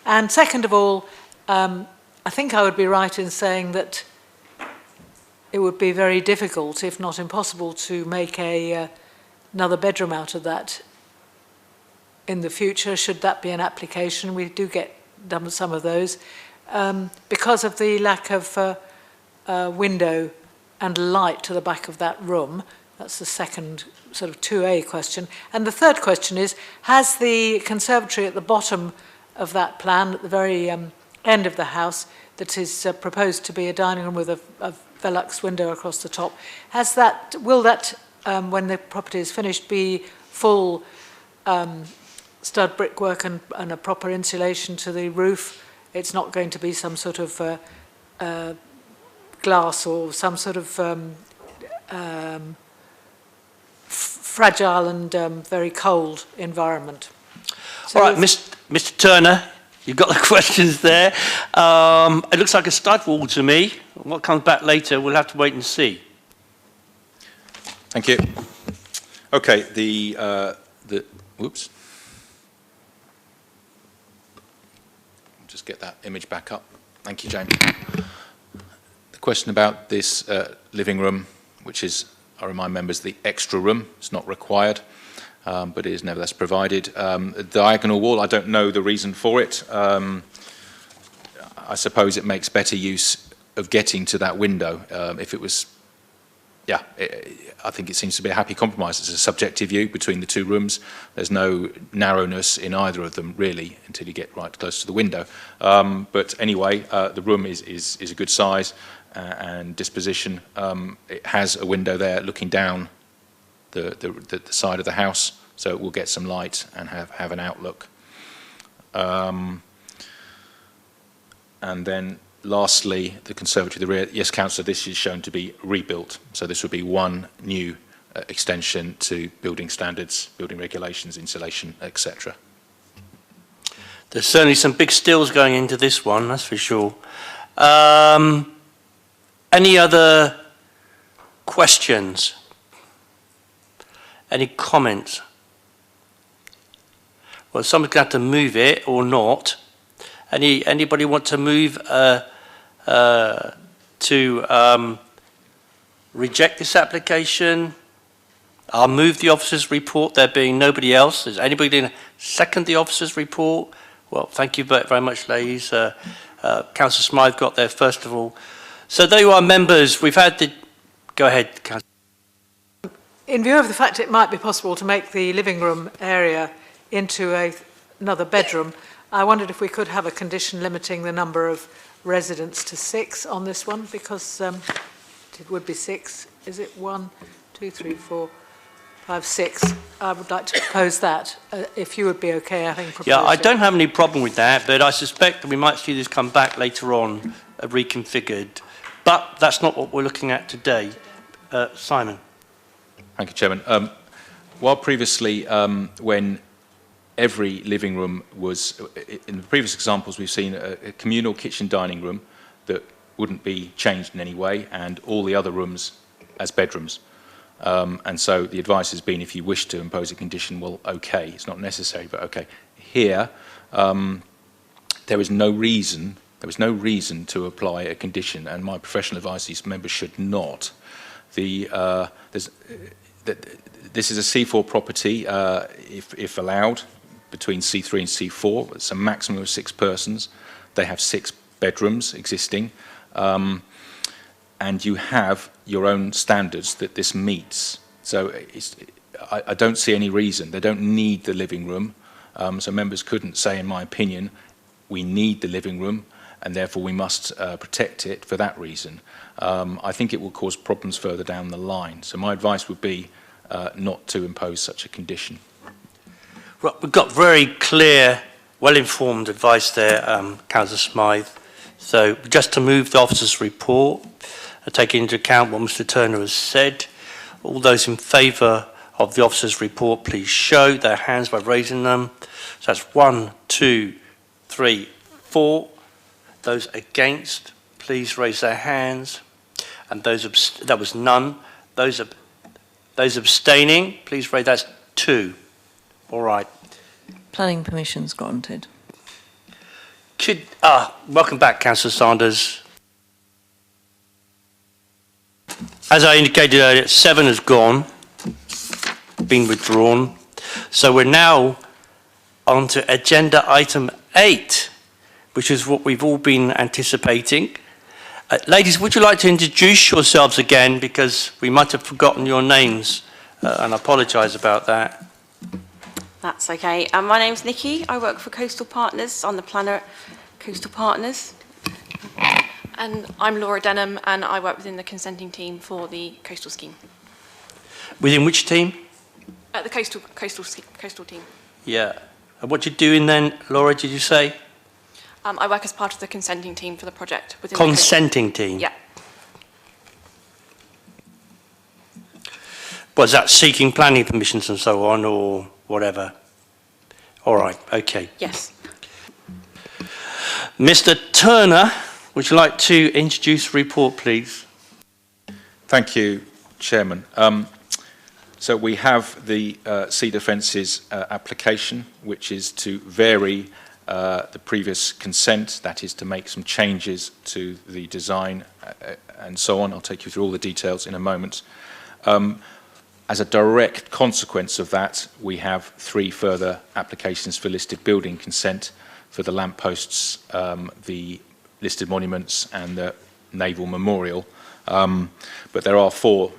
And second of all, I think I would be right in saying that it would be very difficult, if not impossible, to make another bedroom out of that in the future, should that be an application. We do get some of those, because of the lack of window and light to the back of that room. That's the second sort of 2A question. And the third question is, has the conservatory at the bottom of that plan, at the very end of the house, that is proposed to be a dining room with a Velux window across the top, will that, when the property is finished, be full stud brickwork and a proper insulation to the roof? It's not going to be some sort of glass or some sort of fragile and very cold environment. So all right, Mr. Turner, you've got the questions there. It looks like a stud wall to me. What comes back later, we'll have to wait and see. Thank you. Okay, whoops. Just get that image back up. Thank you, James. The question about this living room, which is, I remind members, the extra room. It's not required, but it is nevertheless provided. A diagonal wall, I don't know the reason for it. I suppose it makes better use of getting to that window. If it was, yeah, I think it seems to be a happy compromise. It's a subjective view between the two rooms. There's no narrowness in either of them, really, until you get right close to the window. But anyway, the room is a good size and disposition. It has a window there looking down the side of the house, so it will get some light and have an outlook. And then lastly, the conservatory, the rear, yes, Councillor, this is shown to be rebuilt. So this would be one new extension to building standards, building regulations, insulation, etc. There's certainly some big stills going into this one, that's for sure. Any other questions? Any comments? Well, someone's going to have to move it or not. Anybody want to move to reject this application? I'll move the officer's report, there being nobody else. Is anybody going to second the officer's report? Well, thank you very much, ladies. Councillor Smythe got there first of all. So there you are, members. We've had the... Go ahead, Councillor. In view of the fact it might be possible to make the living room area into another bedroom, I wondered if we could have a condition limiting the number of residents to 6 on this one, because it would be 6. Is it 1, 2, 3, 4, 5, 6? I would like to propose that, if you would be okay having proposed Yeah, I it. don't have any problem with that, but I suspect that we might see this come back later on, reconfigured. But that's not what we're looking at today. Simon. Thank you, Chairman. While previously, when every living room was, in the previous examples, we've seen a communal kitchen dining room that wouldn't be changed in any way, and all the other rooms as bedrooms. And so the advice has been, if you wish to impose a condition, well, okay, it's not necessary, but okay. Here, there is no reason to apply a condition, and my professional advice is members should not. This is a C4 property, if allowed, between C3 and C4. It's a maximum of 6 persons. They have 6 bedrooms existing, and you have your own standards that this meets. So I don't see any reason. They don't need the living room, so members couldn't say, in my opinion, we need the living room, and therefore we must protect it for that reason. I think it will cause problems further down the line. So my advice would be not to impose such a condition. Right, we've got very clear, well-informed advice there, Councillor Smythe. So just to move the officer's report, taking into account what Mr. Turner has said, all those in favour of the officer's report, please show their hands by raising them. So that's 1, 2, 3, 4. Those against, please raise their hands. And that was none. Those abstaining, please raise, that's 2. All right. Planning permission's granted. Welcome back, Councillor Sanders. As I indicated earlier, 7 has gone, been withdrawn. So we're now on to agenda item 8, which is what we've all been anticipating. Ladies, would you like to introduce yourselves again, because we might have forgotten your names, and I apologise about that. That's okay. My name's Nikki. I work for Coastal Partners on the planner at Coastal Partners. And I'm Laura Denham, and I work within the consenting team for the coastal scheme. Within which team? The coastal team. Yeah. And what you doing then, Laura, did you say? I work as part of the consenting team for the project. Within Consenting team? Yeah. Was that seeking planning permissions and so on, or whatever? All right, okay. Yes. Mr. Turner, would you like to introduce the report, please? Thank you, Chairman. So we have the cedar fences application, which is to vary the previous consent, that is to make some changes to the design and so on. I'll take you through all the details in a moment. As a direct consequence of that, we have 3 further applications for listed building consent for the lampposts, the listed monuments and the naval memorial. But they are 4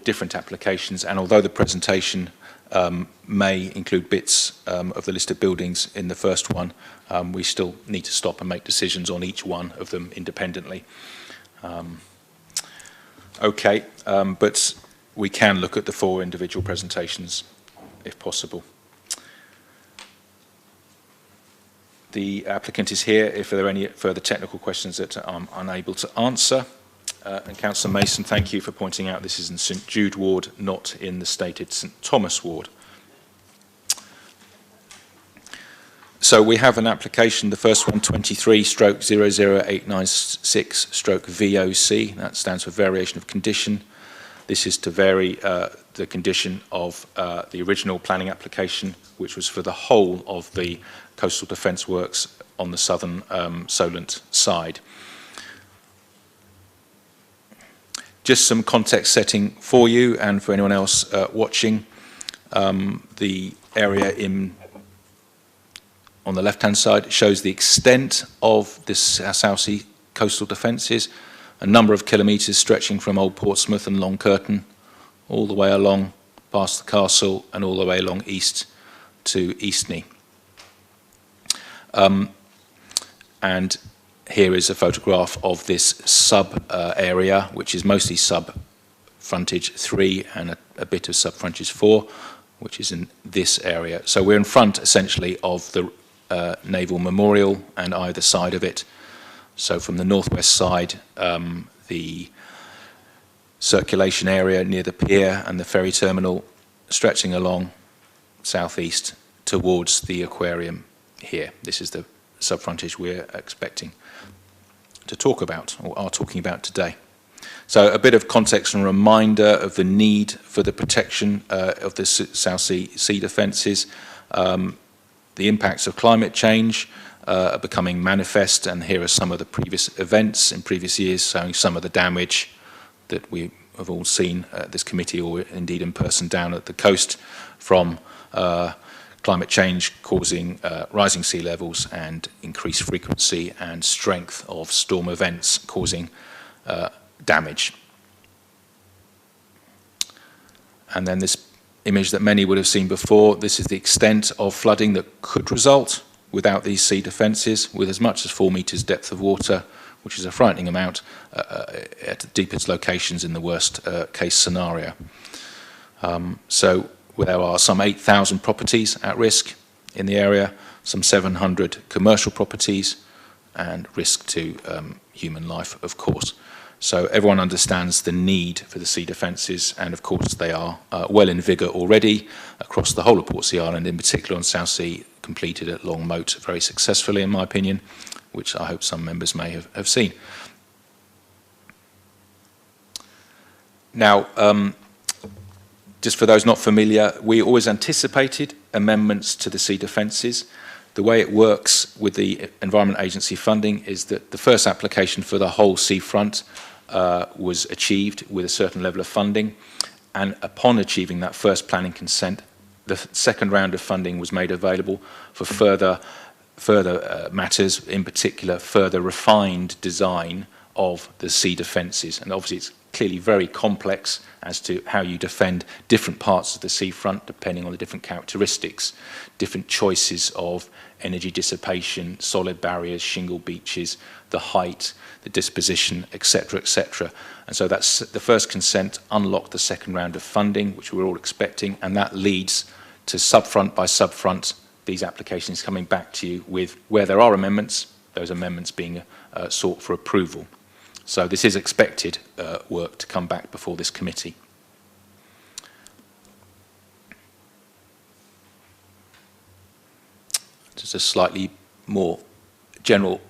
different applications, and although the presentation may include bits of the listed buildings in the first one, we still need to stop and make decisions on each one of them independently. But we can look at the 4 individual presentations if possible. The applicant is here if there are any further technical questions that I'm unable to answer. And Councillor Mason, thank you for pointing out this is in St Jude ward, not in the stated St Thomas ward. So we have an application, the first one, 23/00896/VOC. That stands for variation of condition. This is to vary the condition of the original planning application, which was for the whole of the coastal defence works on the southern Solent side. Just some context setting for you and for anyone else watching. The area on the left-hand side shows the extent of this South Sea coastal defences, a number of kilometres stretching from Old Portsmouth and Long Curtain all the way along past the castle and all the way along east to Eastney. And here is a photograph of this sub-area, which is mostly sub-frontage 3 and a bit of sub-frontage 4, which is in this area. So we're in front, essentially, of the Naval Memorial and either side of it. So from the northwest side, the circulation area near the pier and the ferry terminal stretching along southeast towards the aquarium here. This is the sub-frontage we're expecting to talk about, or are talking about today. So a bit of context and reminder of the need for the protection of the South Sea cedar fences. The impacts of climate change are becoming manifest, and here are some of the previous events in previous years showing some of the damage that we have all seen at this committee or indeed in person down at the coast from climate change causing rising sea levels and increased frequency and strength of storm events causing damage. And then this image that many would have seen before, this is the extent of flooding that could result without these sea defences, with as much as 4 metres depth of water, which is a frightening amount at the deepest locations in the worst case scenario. So there are some 8,000 properties at risk in the area, some 700 commercial properties, and risk to human life, of course. So everyone understands the need for the sea defences, and of course they are well in vigour already across the whole of Portsea Island, in particular on South Sea, completed at Longmoat very successfully, in my opinion, which I hope some members may have seen. Now, just for those not familiar, we always anticipated amendments to the sea defences. The way it works with the Environment Agency funding is that the first application for the whole seafront was achieved with a certain level of funding, and upon achieving that first planning consent, the second round of funding was made available for further matters, in particular further refined design of the sea defences. And obviously it's clearly very complex as to how you defend different parts of the seafront depending on the different characteristics, different choices of energy dissipation, solid barriers, shingle beaches, the height, the disposition, etc., etc. And so that's the first consent unlocked the second round of funding, which we were all expecting, and that leads to subfront by subfront these applications coming back to you with where there are amendments, those amendments being sought for approval. So this is expected work to come back before this committee. Just a slightly more general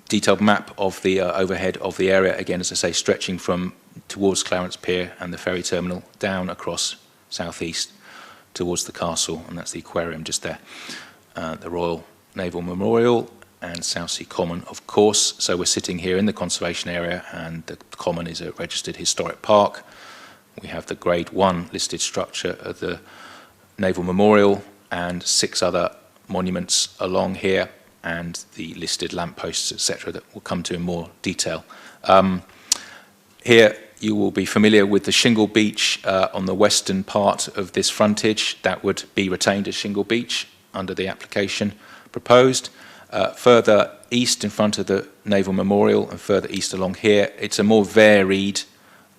detailed map of the overhead of the area, again, as I say, stretching from towards Clarence Pier and the ferry terminal down across southeast towards the castle, and that's the aquarium just there. The Royal Naval Memorial and Southsea Common, of course. So we're sitting here in the conservation area, and the Common is a registered historic park. We have the Grade 1 listed structure of the Naval Memorial and 6 other monuments along here, and the listed lampposts, etc., that we'll come to in more detail. Here you will be familiar with the shingle beach on the western part of this frontage. That would be retained as shingle beach under the application proposed. Further east in front of the Naval Memorial and further east along here, it's a more varied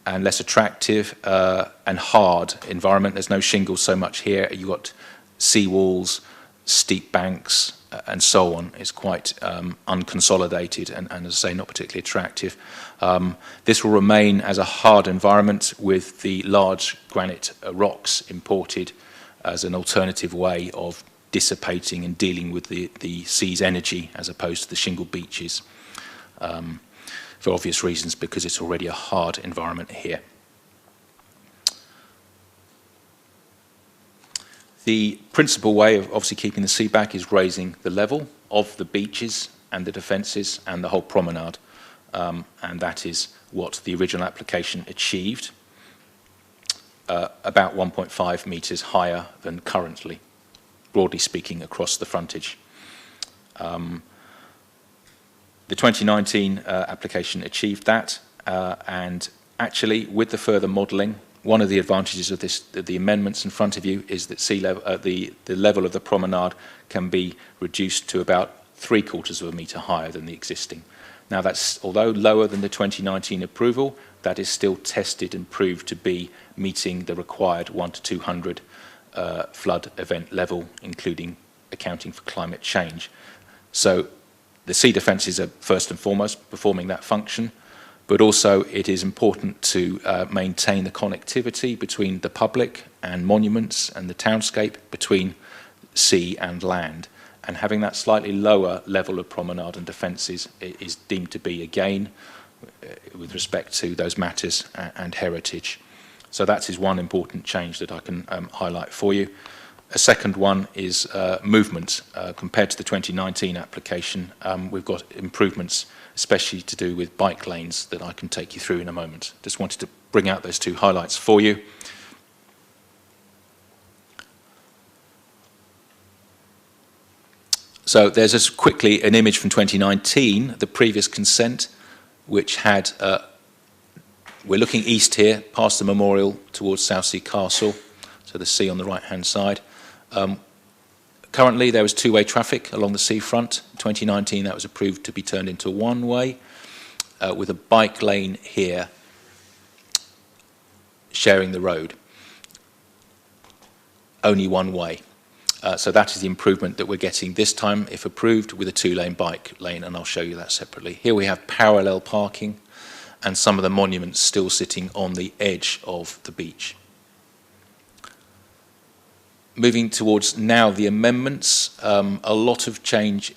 and less attractive and hard environment. There's no shingles so much here. You've got sea walls, steep banks, and so on. It's quite unconsolidated and, as I say, not particularly attractive. This will remain as a hard environment with the large granite rocks imported as an alternative way of dissipating and dealing with the sea's energy as opposed to the shingle beaches, for obvious reasons, because it's already a hard environment here. The principal way of obviously keeping the sea back is raising the level of the beaches and the defences and the whole promenade, and that is what the original application achieved, about 1.5 metres higher than currently, broadly speaking, across the frontage. The 2019 application achieved that, and actually with the further modelling, one of the advantages of the amendments in front of you is that sea level, the level of the promenade can be reduced to about 3/4 of a metre higher than the existing. Now that's, although lower than the 2019 approval, that is still tested and proved to be meeting the required 1 to 200 flood event level, including accounting for climate change. So the sea defences are first and foremost performing that function, but also it is important to maintain the connectivity between the public and monuments and the townscape, between sea and land. And having that slightly lower level of promenade and defences is deemed to be a gain with respect to those matters and heritage. So that is one important change that I can highlight for you. A second one is movement. Compared to the 2019 application, we've got improvements especially to do with bike lanes that I can take you through in a moment. Just wanted to bring out those 2 highlights for you. So there's just quickly an image from 2019, the previous consent, which had, we're looking east here, past the memorial towards Southsea Castle, so the sea on the right-hand side. Currently, there is 2-way traffic along the seafront. In 2019, that was approved to be turned into 1-way, with a bike lane here sharing the road. Only 1 way. So that is the improvement that we're getting this time, if approved, with a 2-lane bike lane, and I'll show you that separately. Here we have parallel parking and some of the monuments still sitting on the edge of the beach. Moving towards now the amendments, a lot of change,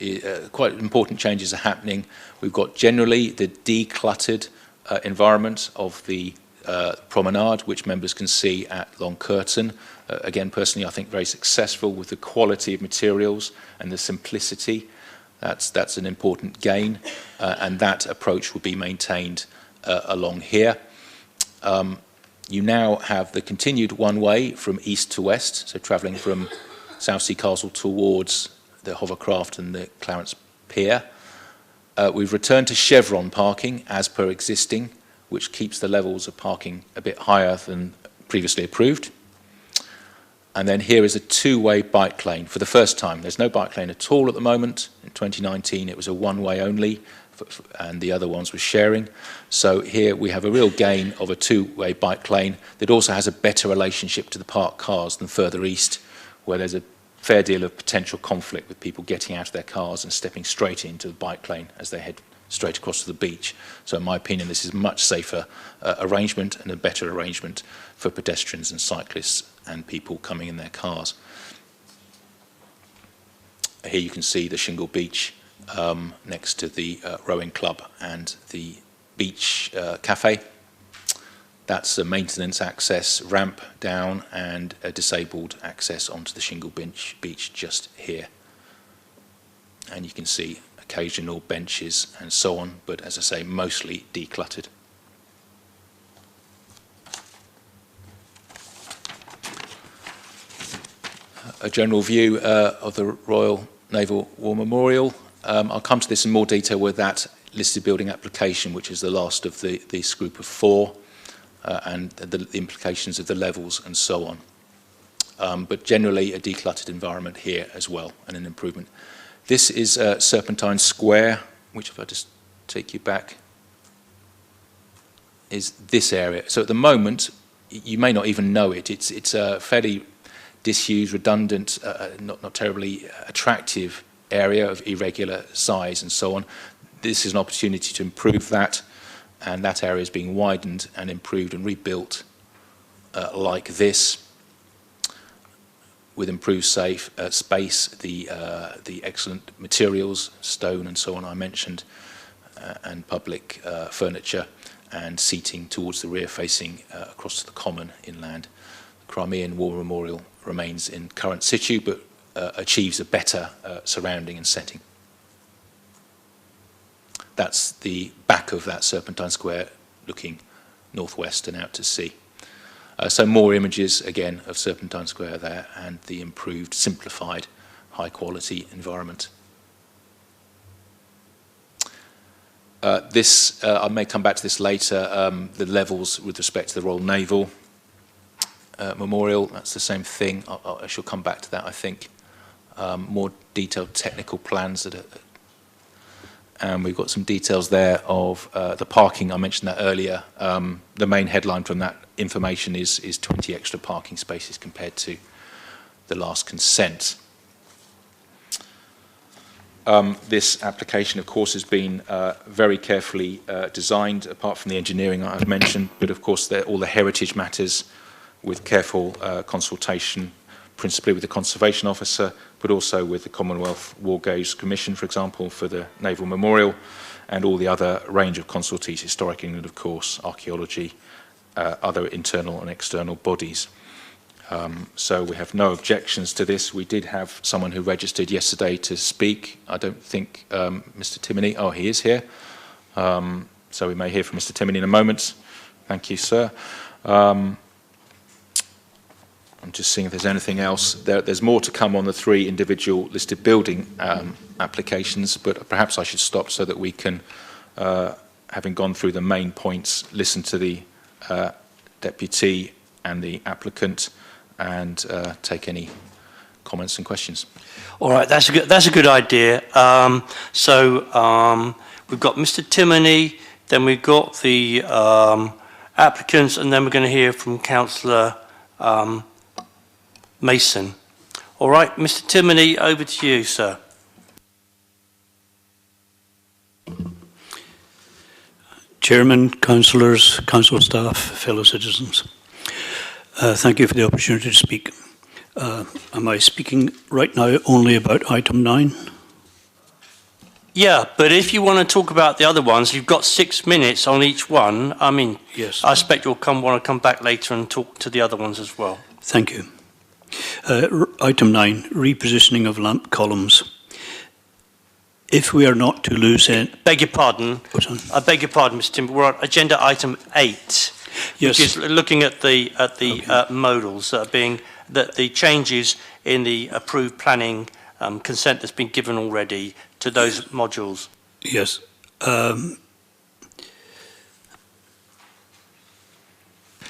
quite important changes are happening. We've got generally the decluttered environment of the promenade, which members can see at Long Curtain. Again, personally, I think very successful with the quality of materials and the simplicity. That's an important gain, and that approach will be maintained along here. You now have the continued one-way from east to west, so travelling from Southsea Castle towards the hovercraft and the Clarence Pier. We've returned to chevron parking as per existing, which keeps the levels of parking a bit higher than previously approved. And then here is a two-way bike lane for the first time. There's no bike lane at all at the moment. In 2019, it was a one-way only, and the other ones were sharing. So here we have a real gain of a two-way bike lane that also has a better relationship to the parked cars than further east, where there's a fair deal of potential conflict with people getting out of their cars and stepping straight into the bike lane as they head straight across to the beach. So in my opinion, this is a much safer arrangement and a better arrangement for pedestrians and cyclists and people coming in their cars. Here you can see the shingle beach next to the rowing club and the beach cafe. That's a maintenance access ramp down and a disabled access onto the shingle beach just here. And you can see occasional benches and so on, but as I say, mostly decluttered. A general view of the Royal Naval War Memorial. I'll come to this in more detail with that listed building application, which is the last of this group of four, and the implications of the levels and so on. But generally a decluttered environment here as well, and an improvement. This is Serpentine Square, which, if I just take you back, is this area. So at the moment, you may not even know it. It's a fairly disused, redundant, not terribly attractive area of irregular size and so on. This is an opportunity to improve that, and that area is being widened and improved and rebuilt like this, with improved space, the excellent materials, stone and so on I mentioned, and public furniture and seating towards the rear facing across to the common inland. The Crimean War Memorial remains in current situ, but achieves a better surrounding and setting. That's the back of that Serpentine Square looking northwest and out to sea. So more images, again, of Serpentine Square there and the improved, simplified, high-quality environment. I may come back to this later, the levels with respect to the Royal Naval Memorial, that's the same thing. I shall come back to that, I think. More detailed technical plans that are, and we've got some details there of the parking. I mentioned that earlier. The main headline from that information is 20 extra parking spaces compared to the last consent. This application, of course, has been very carefully designed, apart from the engineering I've mentioned, but of course all the heritage matters with careful consultation, principally with the Conservation Officer, but also with the Commonwealth War Graves Commission, for example, for the Naval Memorial, and all the other range of consultees, Historic England, of course, archaeology, other internal and external bodies. So we have no objections to this. We did have someone who registered yesterday to speak. I don't think Mr. Timoney, oh, he is here. So we may hear from Mr. Timoney in a moment. Thank you, sir. I'm just seeing if there's anything else. There's more to come on the three individual listed building applications, but perhaps I should stop so that we can, having gone through the main points, listen to the deputy and the applicant and take any comments and questions. All right, that's a good idea. So we've got Mr. Timoney, then we've got the applicants, and then we're going to hear from Councillor Mason. All right, Mr. Timoney, over to you, sir. Chairman, councillors, council staff, fellow citizens. Thank you for the opportunity to speak. Am I speaking right now only about item 9? Yeah, but if you want to talk about the other ones, you've got 6 minutes on each one. I mean, yes. I expect you'll want to come back later and talk to the other ones as well. Thank you. Item 9, repositioning of lamp columns. If we are not to lose it... Beg your pardon. I beg your pardon, Mr. Timber. We're on agenda item 8, yes. which is looking at the modals that are being, the changes in the approved planning consent that's been given already to those modules. Yes.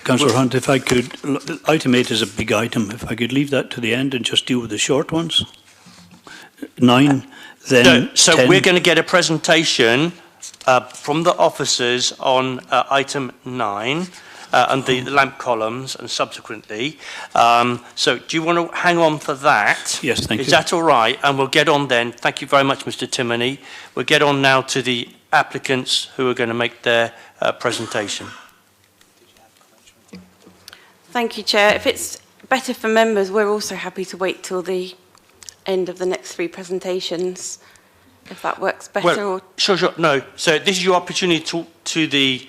Councillor Hunt, if I could, item 8 is a big item. If I could leave that to the end and just deal with the short ones. 9, then So 10. we're going to get a presentation from the officers on item 9 and the lamp columns and subsequently. So do you want to hang on for that? Yes, thank you. Is that all right? And we'll get on then. Thank you very much, Mr. Timoney. We'll get on now to the applicants who are going to make their presentation. Thank you, Chair. If it's better for members, we're also happy to wait till the end of the next 3 presentations, if that works better. Well, or sure. No. So this is your opportunity to talk to the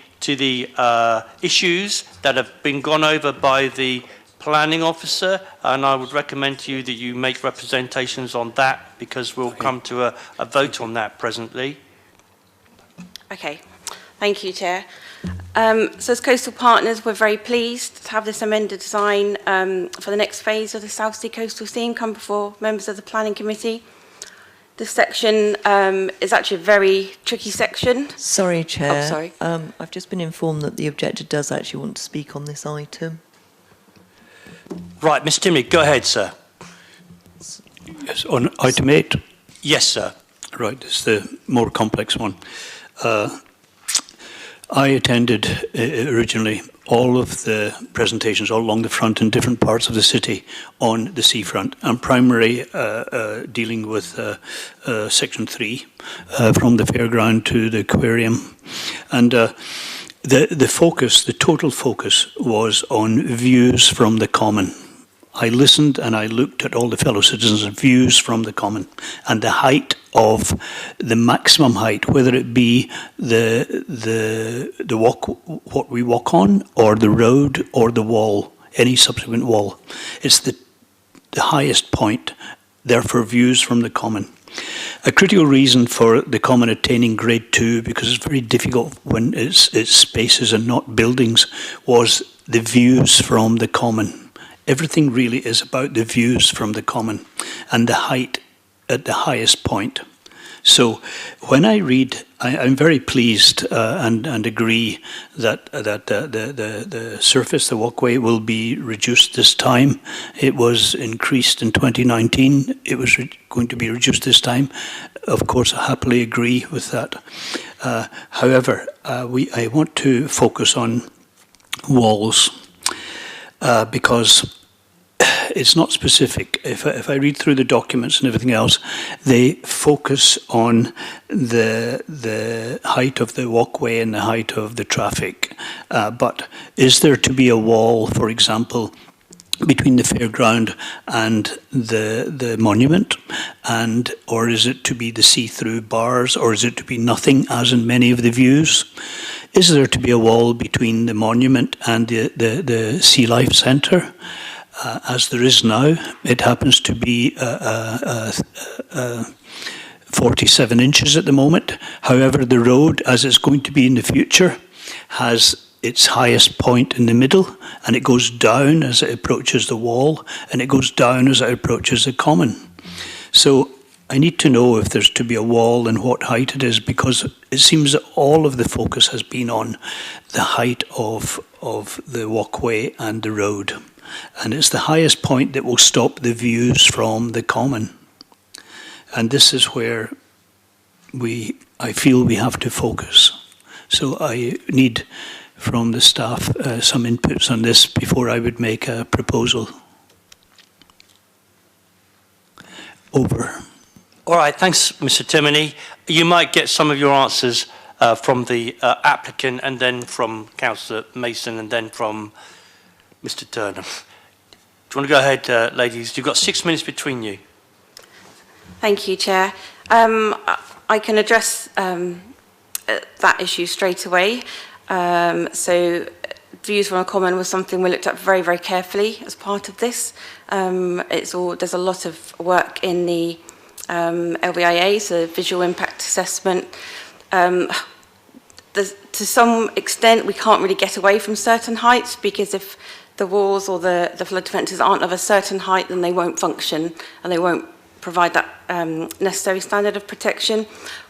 issues that have been gone over by the planning officer, and I would recommend to you that you make representations on that because we'll come to a vote on that presently. Okay. Thank you, Chair. So as Coastal Partners, we're very pleased to have this amended design for the next phase of the South Sea Coastal Scheme come before members of the Planning Committee. This section is actually a very tricky section. Sorry, Chair. Oh, sorry. I've just been informed that the objector does actually want to speak on this item. Right, Mr. Timmy, go ahead, sir. Yes, on item 8? Yes, sir. Right, it's the more complex one. I attended originally all of the presentations all along the front in different parts of the city on the seafront, and primarily dealing with Section 3 from the fairground to the aquarium. And the focus, the total focus, was on views from the common. I listened and I looked at all the fellow citizens' views from the common and the height of the maximum height, whether it be the walk, what we walk on, or the road, or the wall, any subsequent wall. It's the highest point, therefore views from the common. A critical reason for the common attaining grade 2, because it's very difficult when it's spaces and not buildings, was the views from the common. Everything really is about the views from the common and the height at the highest point. So when I read, I'm very pleased and agree that the surface, the walkway, will be reduced this time. It was increased in 2019. It was going to be reduced this time. Of course, I happily agree with that. However, I want to focus on walls because it's not specific. If I read through the documents and everything else, they focus on the height of the walkway and the height of the traffic. But is there to be a wall, for example, between the fairground and the monument, or is it to be the see-through bars, or is it to be nothing, as in many of the views? Is there to be a wall between the monument and the Sea Life Centre? As there is now, it happens to be 47 inches at the moment. However, the road, as it's going to be in the future, has its highest point in the middle, and it goes down as it approaches the wall, and it goes down as it approaches the common. So I need to know if there's to be a wall and what height it is, because it seems that all of the focus has been on the height of the walkway and the road. And it's the highest point that will stop the views from the common. And this is where I feel we have to focus. So I need from the staff some inputs on this before I would make a proposal. Over. All right, thanks, Mr. Timoney. You might get some of your answers from the applicant, and then from Councillor Mason, and then from Mr. Turner. Do you want to go ahead, ladies? You've got 6 minutes between you. Thank you, Chair. I can address that issue straight away. So views from a common was something we looked at very, very carefully as part of this. There's a lot of work in the LVIA, so visual impact assessment. To some extent, we can't really get away from certain heights, because if the walls or the flood defences aren't of a certain height, then they won't function and they won't provide that necessary standard of protection.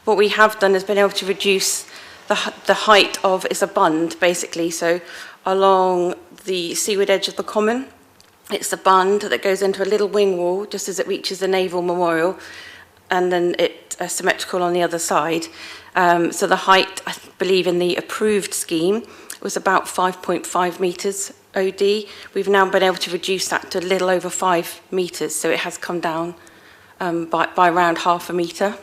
What we have done is been able to reduce the height of, it's a bund basically, so along the seaward edge of the common, it's a bund that goes into a little wing wall just as it reaches the Naval Memorial, and then it's symmetrical on the other side. So the height, I believe in the approved scheme, was about 5.5 metres OD. We've now been able to reduce that to a little over 5 metres, so it has come down by around half a metre.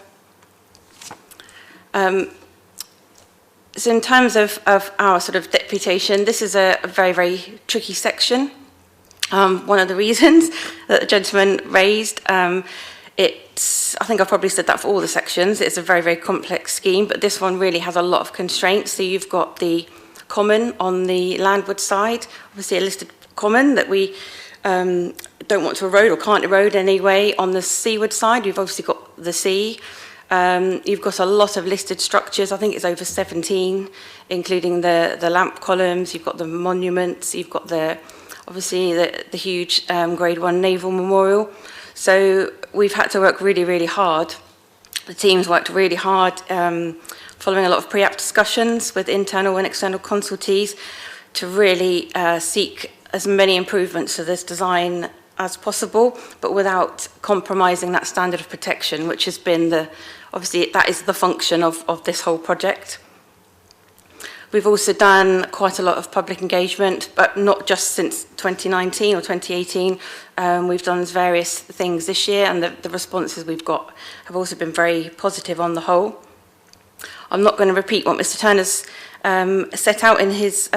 So in terms of our sort of deputation, this is a very, very tricky section. One of the reasons that the gentleman raised, I think I've probably said that for all the sections, it's a very, very complex scheme, but this one really has a lot of constraints. So you've got the common on the landward side, obviously a listed common that we don't want to erode or can't erode anyway. On the seaward side, you've obviously got the sea. You've got a lot of listed structures, I think it's over 17, including the lamp columns, you've got the monuments, you've got obviously the huge Grade 1 Naval Memorial. So we've had to work really, really hard. The team's worked really hard, following a lot of pre-app discussions with internal and external consultees to really seek as many improvements to this design as possible, but without compromising that standard of protection, which has been obviously that is the function of this whole project. We've also done quite a lot of public engagement, but not just since 2019 or 2018. We've done various things this year, and the responses we've got have also been very positive on the whole. I'm not going to repeat what Mr. Turner's set out in his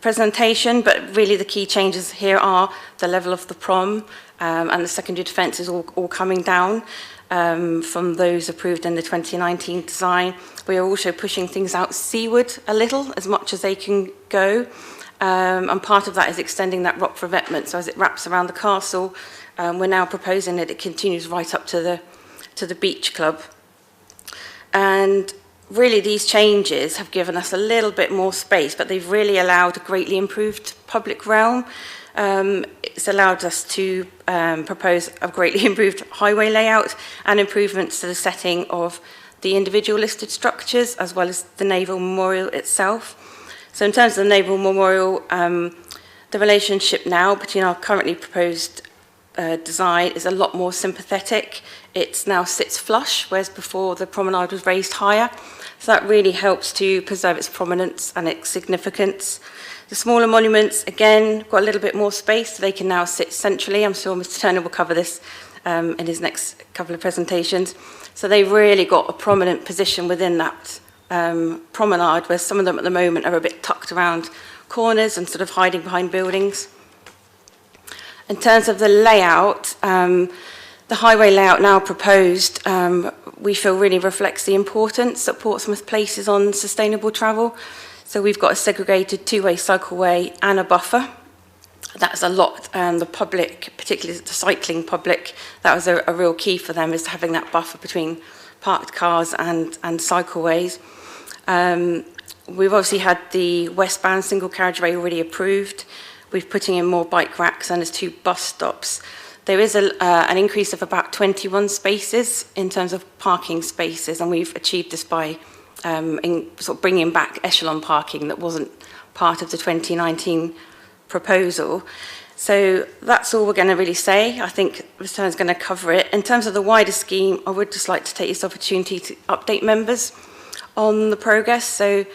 presentation, but really the key changes here are the level of the prom and the secondary defence is all coming down from those approved in the 2019 design. We are also pushing things out seaward a little, as much as they can go, and part of that is extending that rock revetment. So as it wraps around the castle, we're now proposing that it continues right up to the beach club. And really these changes have given us a little bit more space, but they've really allowed a greatly improved public realm. It's allowed us to propose a greatly improved highway layout and improvements to the setting of the individual listed structures, as well as the Naval Memorial itself. So in terms of the Naval Memorial, the relationship now between our currently proposed design is a lot more sympathetic. It now sits flush, whereas before the promenade was raised higher. So that really helps to preserve its prominence and its significance. The smaller monuments, again, got a little bit more space, so they can now sit centrally. I'm sure Mr. Turner will cover this in his next couple of presentations. So they've really got a prominent position within that promenade, where some of them at the moment are a bit tucked around corners and sort of hiding behind buildings. In terms of the layout, the highway layout now proposed, we feel really reflects the importance that Portsmouth places on sustainable travel. So we've got a segregated two-way cycleway and a buffer. That's a lot, the public, particularly the cycling public, that was a real key for them, is having that buffer between parked cars and cycleways. We've obviously had the westbound single carriageway already approved. We're putting in more bike racks and there's 2 bus stops. There is an increase of about 21 spaces in terms of parking spaces, and we've achieved this by sort of bringing back echelon parking that wasn't part of the 2019 proposal. So that's all we're going to really say. I think Mr. Turner's going to cover it. In terms of the wider scheme, I would just like to take this opportunity to update members on the progress. So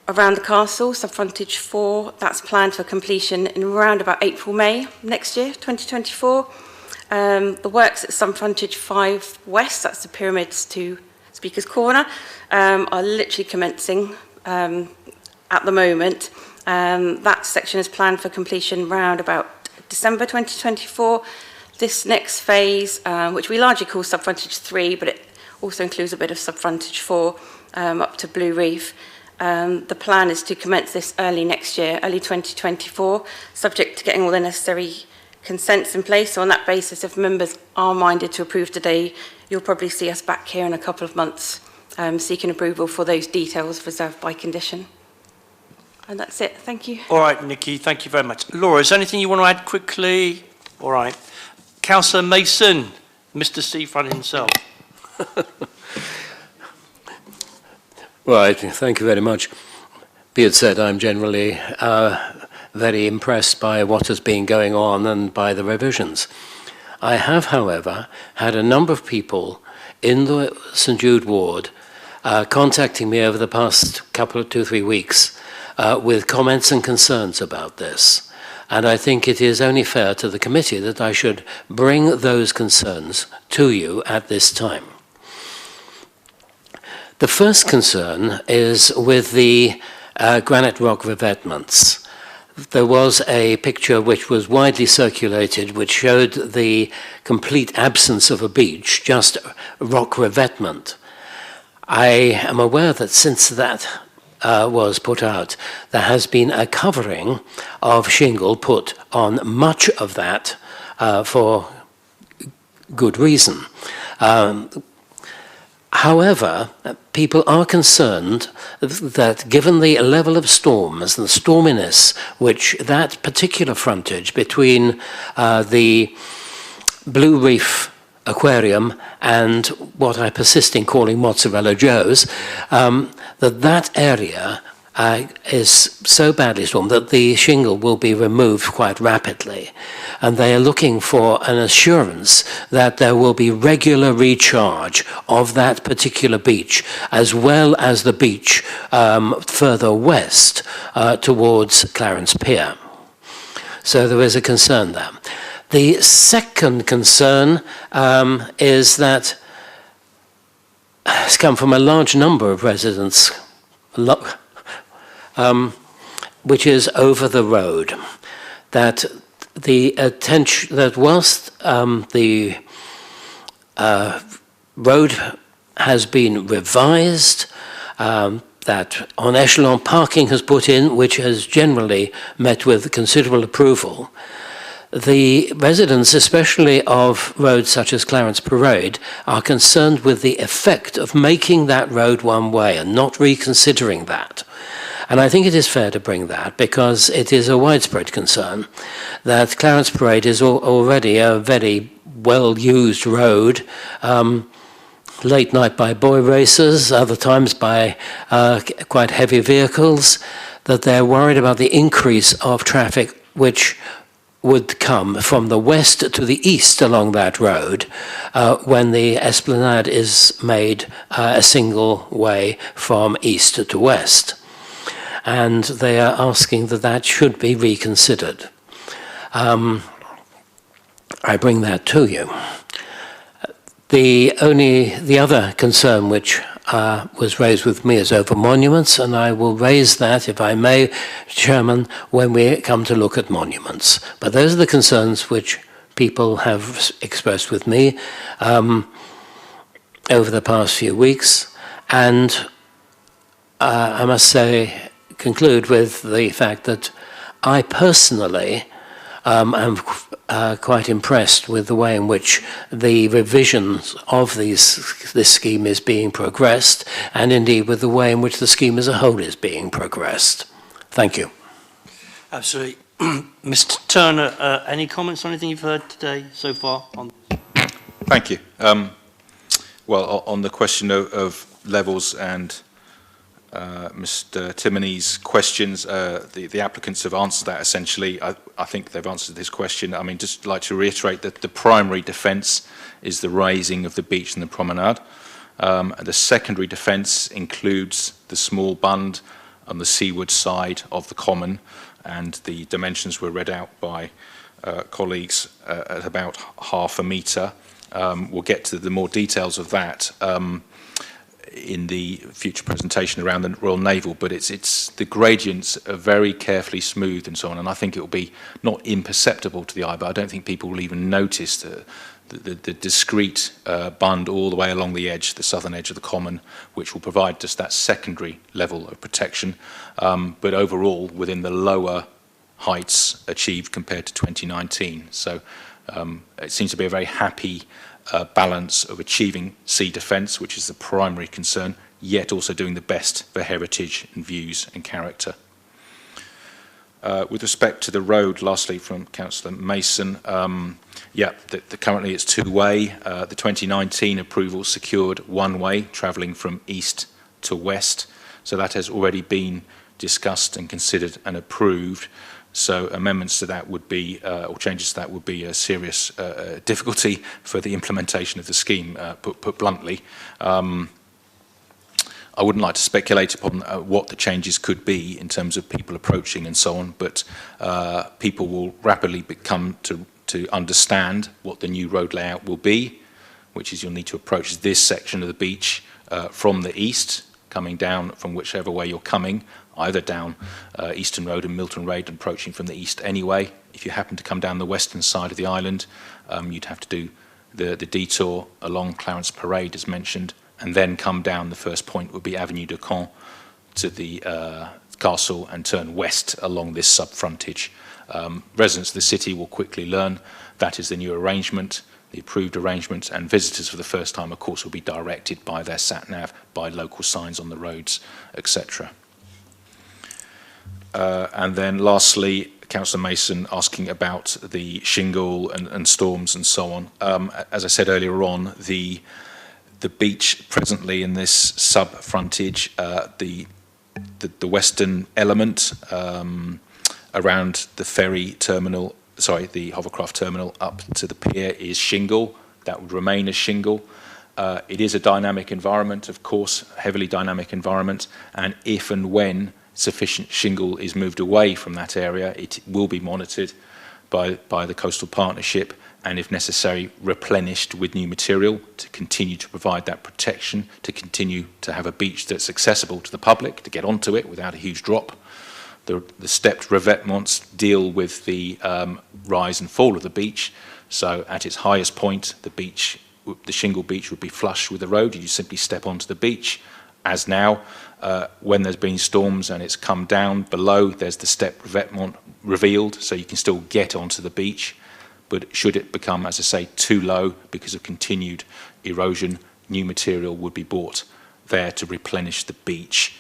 around the castle, sub-frontage 4, that's planned for completion in around about April, May next year, 2024. The works at sub-frontage 5 West, that's the pyramids to Speaker's Corner, are literally commencing at the moment. That section is planned for completion around about December 2024. This next phase, which we largely call sub-frontage 3, but it also includes a bit of sub-frontage 4 up to Blue Reef. The plan is to commence this early next year, early 2024, subject to getting all the necessary consents in place. So on that basis, if members are minded to approve today, you'll probably see us back here in a couple of months seeking approval for those details reserved by condition. And that's it. Thank you. All right, Nikki, thank you very much. Laura, is there anything you want to add quickly? All right. Councillor Mason, Mr. Seafront himself. Right, thank you very much. Be it said, I'm generally very impressed by what has been going on and by the revisions. I have, however, had a number of people in the St Jude ward contacting me over the past couple of 2-3 weeks with comments and concerns about this. And I think it is only fair to the committee that I should bring those concerns to you at this time. The first concern is with the granite rock revetments. There was a picture which was widely circulated which showed the complete absence of a beach, just rock revetment. I am aware that since that was put out, there has been a covering of shingle put on much of that for good reason. However, people are concerned that given the level of storms and the storminess which that particular frontage between the Blue Reef Aquarium and what I persist in calling Mozzarella Joe's, that area is so badly stormed that the shingle will be removed quite rapidly. And they are looking for an assurance that there will be regular recharge of that particular beach, as well as the beach further west towards Clarence Pier. So there is a concern there. The second concern is that it's come from a large number of residents, which is over the road, that the attention that whilst the road has been revised, that on echelon parking has put in, which has generally met with considerable approval, the residents, especially of roads such as Clarence Parade, are concerned with the effect of making that road one way and not reconsidering that. And I think it is fair to bring that because it is a widespread concern that Clarence Parade is already a very well-used road, late night by boy racers, other times by quite heavy vehicles, that they're worried about the increase of traffic which would come from the west to the east along that road when the esplanade is made a single way from east to west. And they are asking that that should be reconsidered. I bring that to you. The other concern which was raised with me is over monuments, and I will raise that, if I may, Chairman, when we come to look at monuments. But those are the concerns which people have expressed with me over the past few weeks, and I must say, conclude with the fact that I personally am quite impressed with the way in which the revisions of this scheme is being progressed, and indeed with the way in which the scheme as a whole is being progressed. Thank you. Absolutely. Mr. Turner, any comments on anything you've heard today so far? Thank you. Well, on the question of levels and Mr. Timoney's questions, the applicants have answered that essentially. I think they've answered this question. I mean, just like to reiterate that the primary defence is the raising of the beach and the promenade. And the secondary defence includes the small bund on the seaward side of the common, and the dimensions were read out by colleagues at about 0.5 metre. We'll get to the more details of that. in the future presentation around the Royal Naval, but it's the gradients are very carefully smoothed and so on, and I think it will be not imperceptible to the eye, but I don't think people will even notice the discrete bund all the way along the edge, the southern edge of the common, which will provide just that secondary level of protection, but overall within the lower heights achieved compared to 2019. So it seems to be a very happy balance of achieving sea defence, which is the primary concern, yet also doing the best for heritage and views and character. With respect to the road, lastly from Councillor Mason, currently it's two-way. The 2019 approval secured one-way, travelling from east to west, so that has already been discussed and considered and approved. So amendments to that would be, or changes to that would be a serious difficulty for the implementation of the scheme, put bluntly. I wouldn't like to speculate upon what the changes could be in terms of people approaching and so on, but people will rapidly come to understand what the new road layout will be, which is you'll need to approach this section of the beach from the east, coming down from whichever way you're coming, either down Eastern Road and Milton Road, approaching from the east anyway. If you happen to come down the western side of the island, you'd have to do the detour along Clarence Parade, as mentioned, and then come down. The first point would be Avenue de Caen to the castle and turn west along this sub-frontage. Residents of the city will quickly learn that is the new arrangement, the approved arrangement, and visitors for the first time, of course, will be directed by their sat-nav, by local signs on the roads, etc. And then lastly, Councillor Mason asking about the shingle and storms and so on. As I said earlier on, the beach presently in this sub-frontage, the western element around the ferry terminal, the hovercraft terminal up to the pier is shingle. That would remain as shingle. It is a dynamic environment, of course, heavily dynamic environment, and if and when sufficient shingle is moved away from that area, it will be monitored by the Coastal Partnership, and if necessary replenished with new material to continue to provide that protection, to continue to have a beach that's accessible to the public, to get onto it without a huge drop. The stepped revetments deal with the rise and fall of the beach, so at its highest point the shingle beach would be flush with the road. You simply step onto the beach. As now, when there's been storms and it's come down below, there's the step revetment revealed, so you can still get onto the beach. But should it become, as I say, too low because of continued erosion, new material would be brought there to replenish the beach.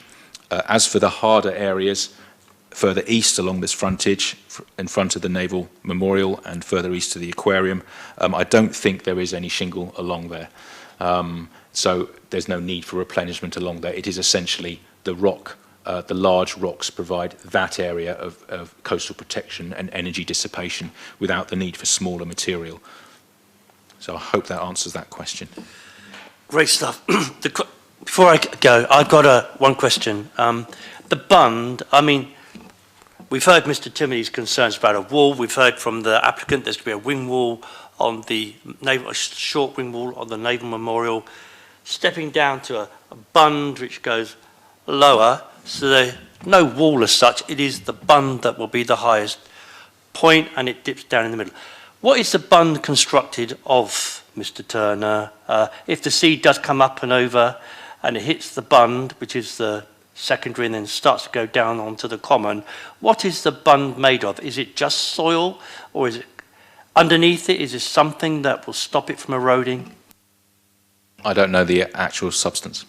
As for the harder areas, further east along this frontage, in front of the Naval Memorial and further east to the aquarium, I don't think there is any shingle along there. So there's no need for replenishment along there. It is essentially the rock, the large rocks provide that area of coastal protection and energy dissipation without the need for smaller material. So I hope that answers that question. Great stuff. Before I go, I've got one question. The bund, I mean, we've heard Mr. Timothy's concerns about a wall. We've heard from the applicant there's going to be a wing wall on the naval, a short wing wall on the Naval Memorial, stepping down to a bund which goes lower. So there's no wall as such. It is the bund that will be the highest point, and it dips down in the middle. What is the bund constructed of, Mr. Turner? If the sea does come up and over and it hits the bund, which is the secondary, and then starts to go down onto the common, what is the bund made of? Is it just soil, or is it underneath it? Is there something that will stop it from eroding? I don't know the actual substance.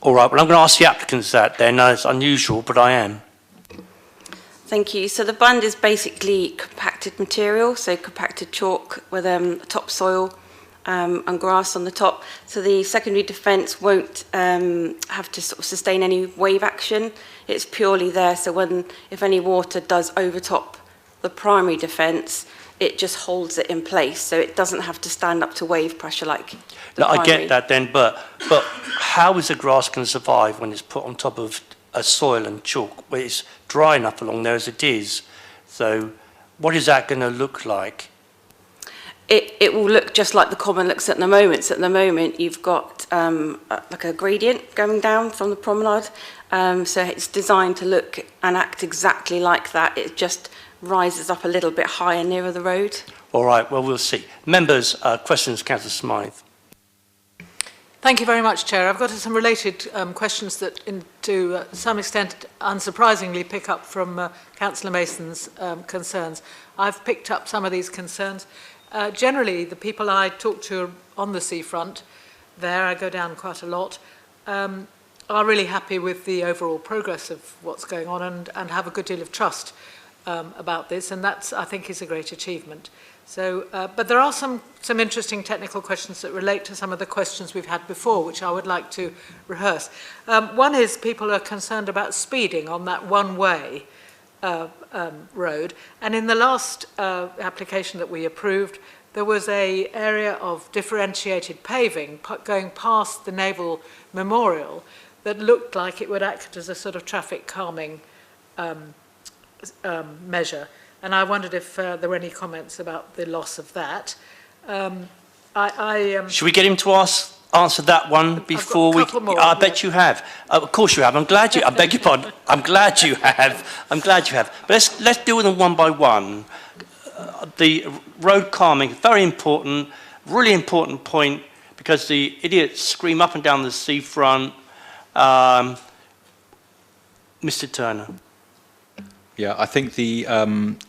All right, well, I'm going to ask the applicants that then. It's unusual, but I am. Thank you. So the bund is basically compacted material, so compacted chalk with topsoil and grass on the top. So the secondary defence won't have to sort of sustain any wave action. It's purely there, so if any water does overtop the primary defence, it just holds it in place, so it doesn't have to stand up to wave pressure like the primary. I get that then, but how is the grass going to survive when it's put on top of a soil and chalk where it's dry enough along there as it is? So what is that going to look like? it will look just like the common looks at the moment. So at the moment, you've got like a gradient going down from the promenade. So it's designed to look and act exactly like that. It just rises up a little bit higher nearer the road. All right, well, we'll see. Members, questions, Councillor Smythe. Thank you very much, Chair. I've got some related questions that, to some extent, unsurprisingly, pick up from Councillor Mason's concerns. I've picked up some of these concerns. Generally, the people I talk to on the seafront, there, I go down quite a lot, are really happy with the overall progress of what's going on and have a good deal of trust about this, and that's, I think, is a great achievement. So, but there are some interesting technical questions that relate to some of the questions we've had before, which I would like to rehearse. One is people are concerned about speeding on that one-way road, and in the last application that we approved, there was an area of differentiated paving going past the Naval Memorial that looked like it would act as a sort of traffic calming measure. And I wondered if there were any comments about the loss of that. Should we get him to answer that one before we? More, I bet you have. Of course you have. I'm glad you. I beg your pardon. I'm glad you have. I'm glad you have. But let's deal with them one by one. The road calming, very important, really important point, because the idiots scream up and down the seafront. Mr. Turner. Yeah, I think the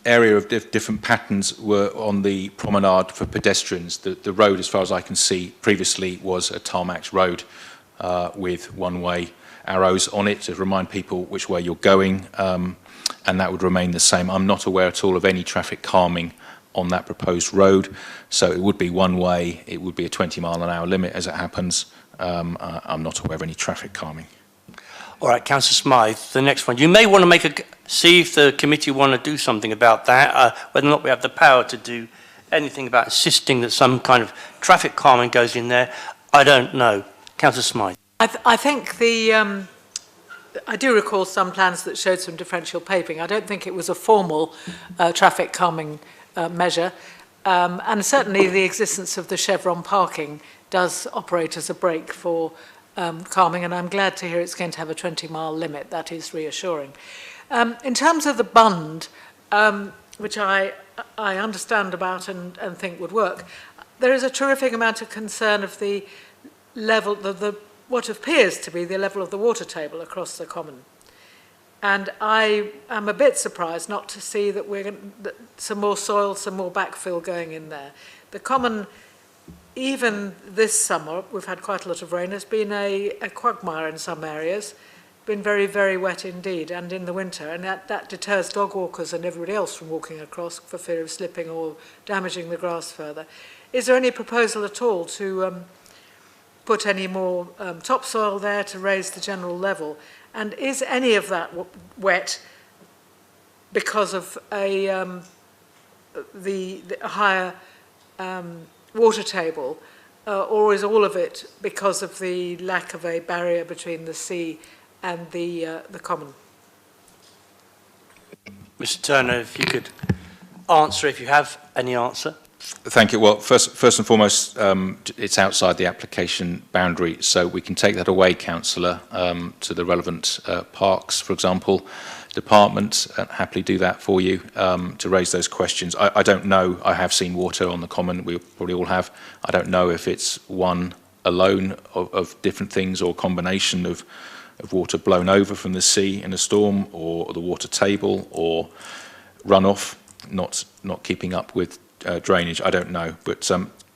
area of different patterns were on the promenade for pedestrians. The road, as far as I can see, previously was a tarmac road with one-way arrows on it to remind people which way you're going, and that would remain the same. I'm not aware at all of any traffic calming on that proposed road, so it would be one way. It would be a 20-mile-an-hour limit as it happens. I'm not aware of any traffic calming. All right, Councillor Smythe, the next one. You may want to see if the committee want to do something about that, whether or not we have the power to do anything about insisting that some kind of traffic calming goes in there. I don't know. Councillor Smythe. I think I do recall some plans that showed some differential paving. I don't think it was a formal traffic calming measure. And certainly the existence of the chevron parking does operate as a brake for calming, and I'm glad to hear it's going to have a 20-mile limit. That is reassuring. In terms of the bund, which I understand about and think would work, there is a terrific amount of concern of the level, what appears to be the level of the water table across the common. And I am a bit surprised not to see that some more soil, some more backfill going in there. The common, even this summer, we've had quite a lot of rain, has been a quagmire in some areas, been very, very wet indeed, and in the winter, and that deters dog walkers and everybody else from walking across for fear of slipping or damaging the grass further. Is there any proposal at all to put any more topsoil there to raise the general level? And is any of that wet because of the higher water table, or is all of it because of the lack of a barrier between the sea and the common? Mr. Turner, if you could answer, if you have any answer. Thank you. Well, first and foremost, it's outside the application boundary, so we can take that away, Councillor, to the relevant parks, for example, department, happily do that for you to raise those questions. I don't know. I have seen water on the common. We probably all have. I don't know if it's one alone of different things or combination of water blown over from the sea in a storm, or the water table, or runoff not keeping up with drainage. I don't know, but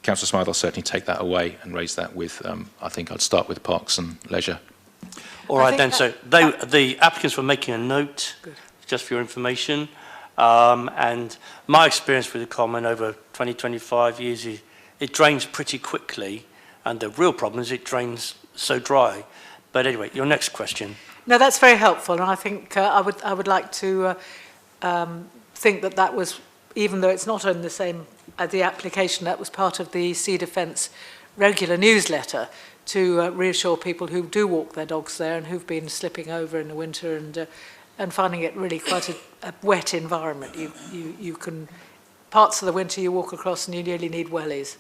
Councillor Smythe, I'll certainly take that away and raise that with, I think I'd start with Parks and Leisure. All right then, so the applicants were making a note, just for your information, and my experience with the common over 20-25 years is it drains pretty quickly, and the real problem is it drains so dry. But anyway, your next question. No, that's very helpful, and I think I would like to think that was, even though it's not in the same the application, that was part of the Sea Defence regular newsletter to reassure people who do walk their dogs there and who've been slipping over in the winter and finding it really quite a wet environment. You can parts of the winter you walk across and you nearly need wellies.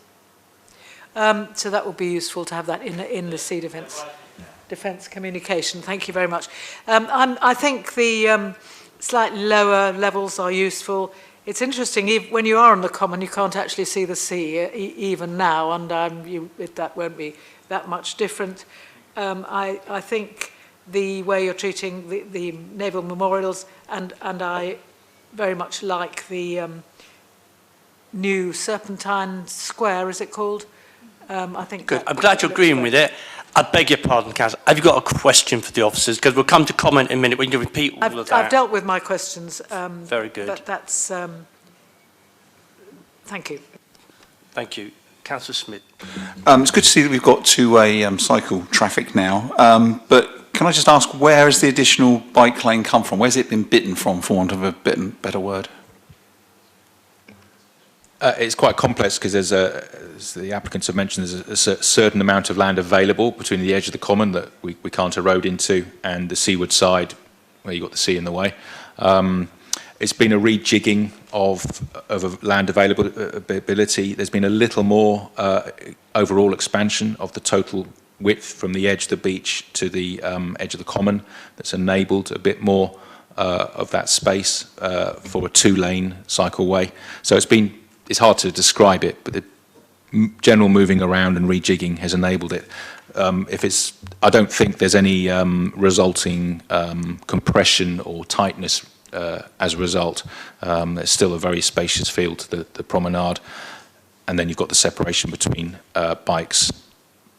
So that would be useful to have that in the sea defence communication. Thank you very much. I think the slightly lower levels are useful. It's interesting, when you are on the common, you can't actually see the sea, even now, and that won't be that much different. I think the way you're treating the naval memorials, and I very much like the new Serpentine Square, is it called? I think. Good. I'm glad you're agreeing with it. I beg your pardon, Councillor. Have you got a question for the officers? Because we'll come to comment in a minute. We can repeat all of that. I've dealt with my questions. Very good. But that's... thank you. Thank you. Councillor Smith. It's good to see that we've got two-way cycle traffic now. But can I just ask, where has the additional bike lane come from? Where's it been bitten from, for want of a better word? It's quite complex because there's as the applicants have mentioned, there's a certain amount of land available between the edge of the common that we can't erode into and the seaward side where you've got the sea in the way. It's been a rejigging of land availability. There's been a little more overall expansion of the total width from the edge of the beach to the edge of the common that's enabled a bit more of that space for a two-lane cycleway. So it's hard to describe it, but the general moving around and rejigging has enabled it. I don't think there's any resulting compression or tightness as a result. There's still a very spacious field to the promenade, and then you've got the separation between bikes,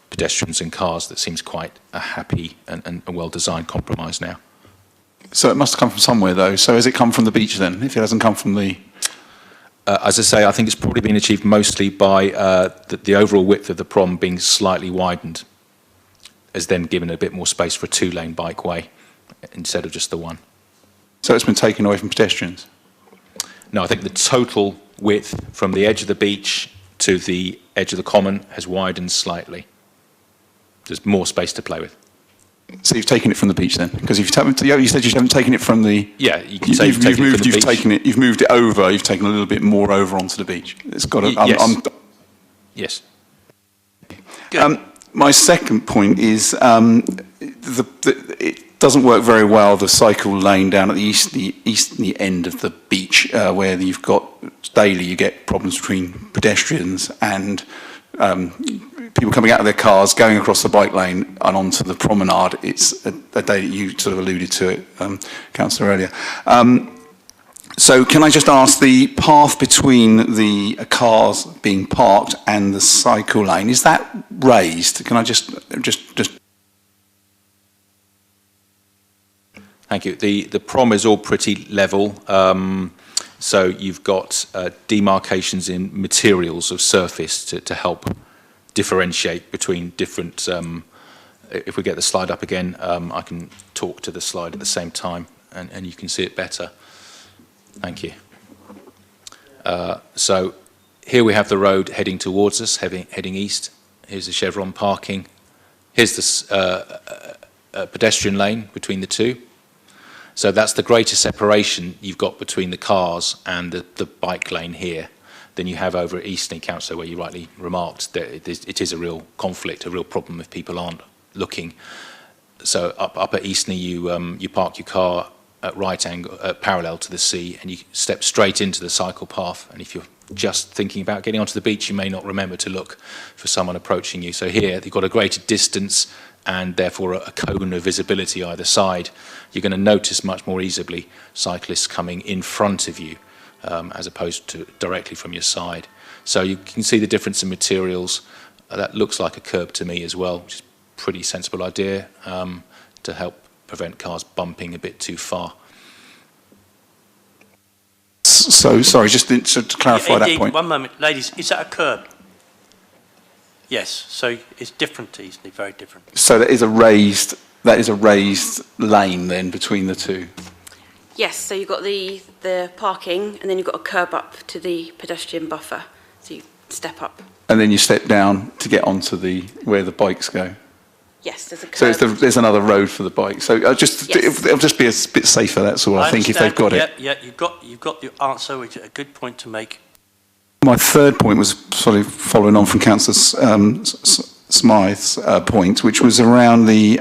pedestrians and cars that seems quite a happy and a well-designed compromise now. So it must have come from somewhere, though. So has it come from the beach, then, if it hasn't come from the... As I say, I think it's probably been achieved mostly by the overall width of the prom being slightly widened, has then given a bit more space for a two-lane bikeway instead of just the one. So it's been taken away from pedestrians? No, I think the total width from the edge of the beach to the edge of the common has widened slightly. There's more space to play with. So you've taken it from the beach then? Because you said you haven't taken it from the... Yeah, you can say you've moved it over, you've taken a little bit more over onto the beach. It's got a... Yes. My second point is it doesn't work very well, the cycle lane down at the easterly end of the beach, where you've got daily, you get problems between pedestrians and people coming out of their cars, going across the bike lane and onto the promenade. It's a day that you sort of alluded to it, Councillor, earlier. So can I just ask, the path between the cars being parked and the cycle lane, is that raised? Can I just... Thank you. The prom is all pretty level. So you've got demarcations in materials of surface to help differentiate between different... if we get the slide up again, I can talk to the slide at the same time and you can see it better. Thank you. So here we have the road heading towards us, heading east. Here's the chevron parking. Here's the pedestrian lane between the two. So that's the greater separation you've got between the cars and the bike lane here than you have over at Eastney, Councillor, where you rightly remarked that it is a real conflict, a real problem if people aren't looking. So up at Eastney, you park your car at right angle, parallel to the sea, and you step straight into the cycle path. And if you're just thinking about getting onto the beach, you may not remember to look for someone approaching you. So here, you've got a greater distance and therefore a cone of visibility either side. You're going to notice much more easily cyclists coming in front of you as opposed to directly from your side. So you can see the difference in materials. That looks like a curb to me as well, which is a pretty sensible idea to help prevent cars bumping a bit too far. So, sorry, just to clarify that point. One moment, ladies, is that a curb? Yes, so it's different to Eastney, very different. So that is a raised lane then between the two? Yes, so you've got the parking and then you've got a curb up to the pedestrian buffer. So you step up. And then you step down to get onto where the bikes go? Yes, there's a curb. So there's another road for the bike. So it'll just be a bit safer, that's all, I think, if they've got it. Yeah, you've got the answer, which is a good point to make. My third point was sort of following on from Councillor Smythe's point, which was around the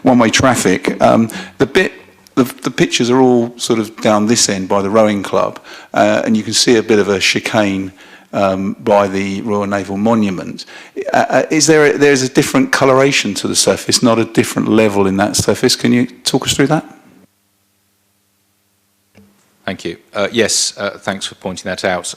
one-way traffic. The pictures are all sort of down this end by the rowing club, and you can see a bit of a chicane by the Royal Naval Monument. There's a different coloration to the surface, not a different level in that surface. Can you talk us through that? Thank you. Yes, thanks for pointing that out.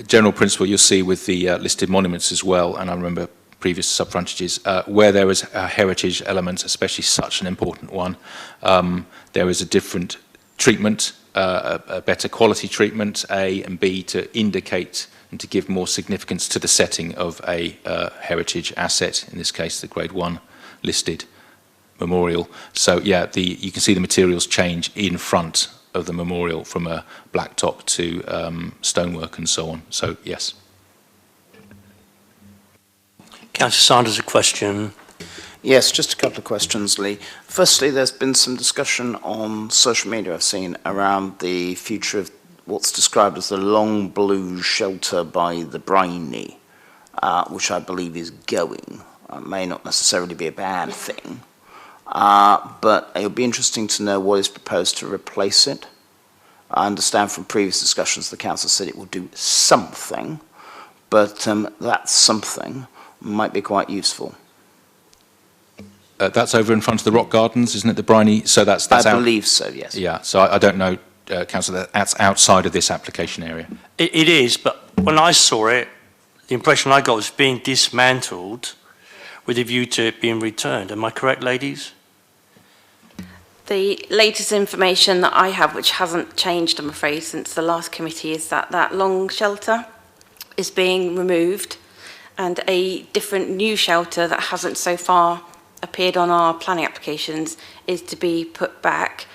General principle you'll see with the listed monuments as well, and I remember previous sub-frontages, where there is a heritage element, especially such an important one, there is a different treatment, a better quality treatment, A and B, to indicate and to give more significance to the setting of a heritage asset, in this case the Grade 1 listed memorial. So yeah, you can see the materials change in front of the memorial from a blacktop to stonework and so on. So yes. Councillor Sanders, a question. Yes, just a couple of questions, Lee. Firstly, there's been some discussion on social media I've seen around the future of what's described as the long blue shelter by the Briny, which I believe is going. May not necessarily be a bad thing, but it would be interesting to know what is proposed to replace it. I understand from previous discussions the council said it will do something, but that something might be quite useful. That's over in front of the rock gardens, isn't it, the Briny? So that's I believe so, yes. Yeah, so I don't know, Councillor, that's outside of this application area. It is, but when I saw it, the impression I got was being dismantled with a view to it being returned. Am I correct, ladies? The latest information that I have, which hasn't changed, I'm afraid, since the last committee, is that that long shelter is being removed and a different new shelter that hasn't so far appeared on our planning applications is to be put back,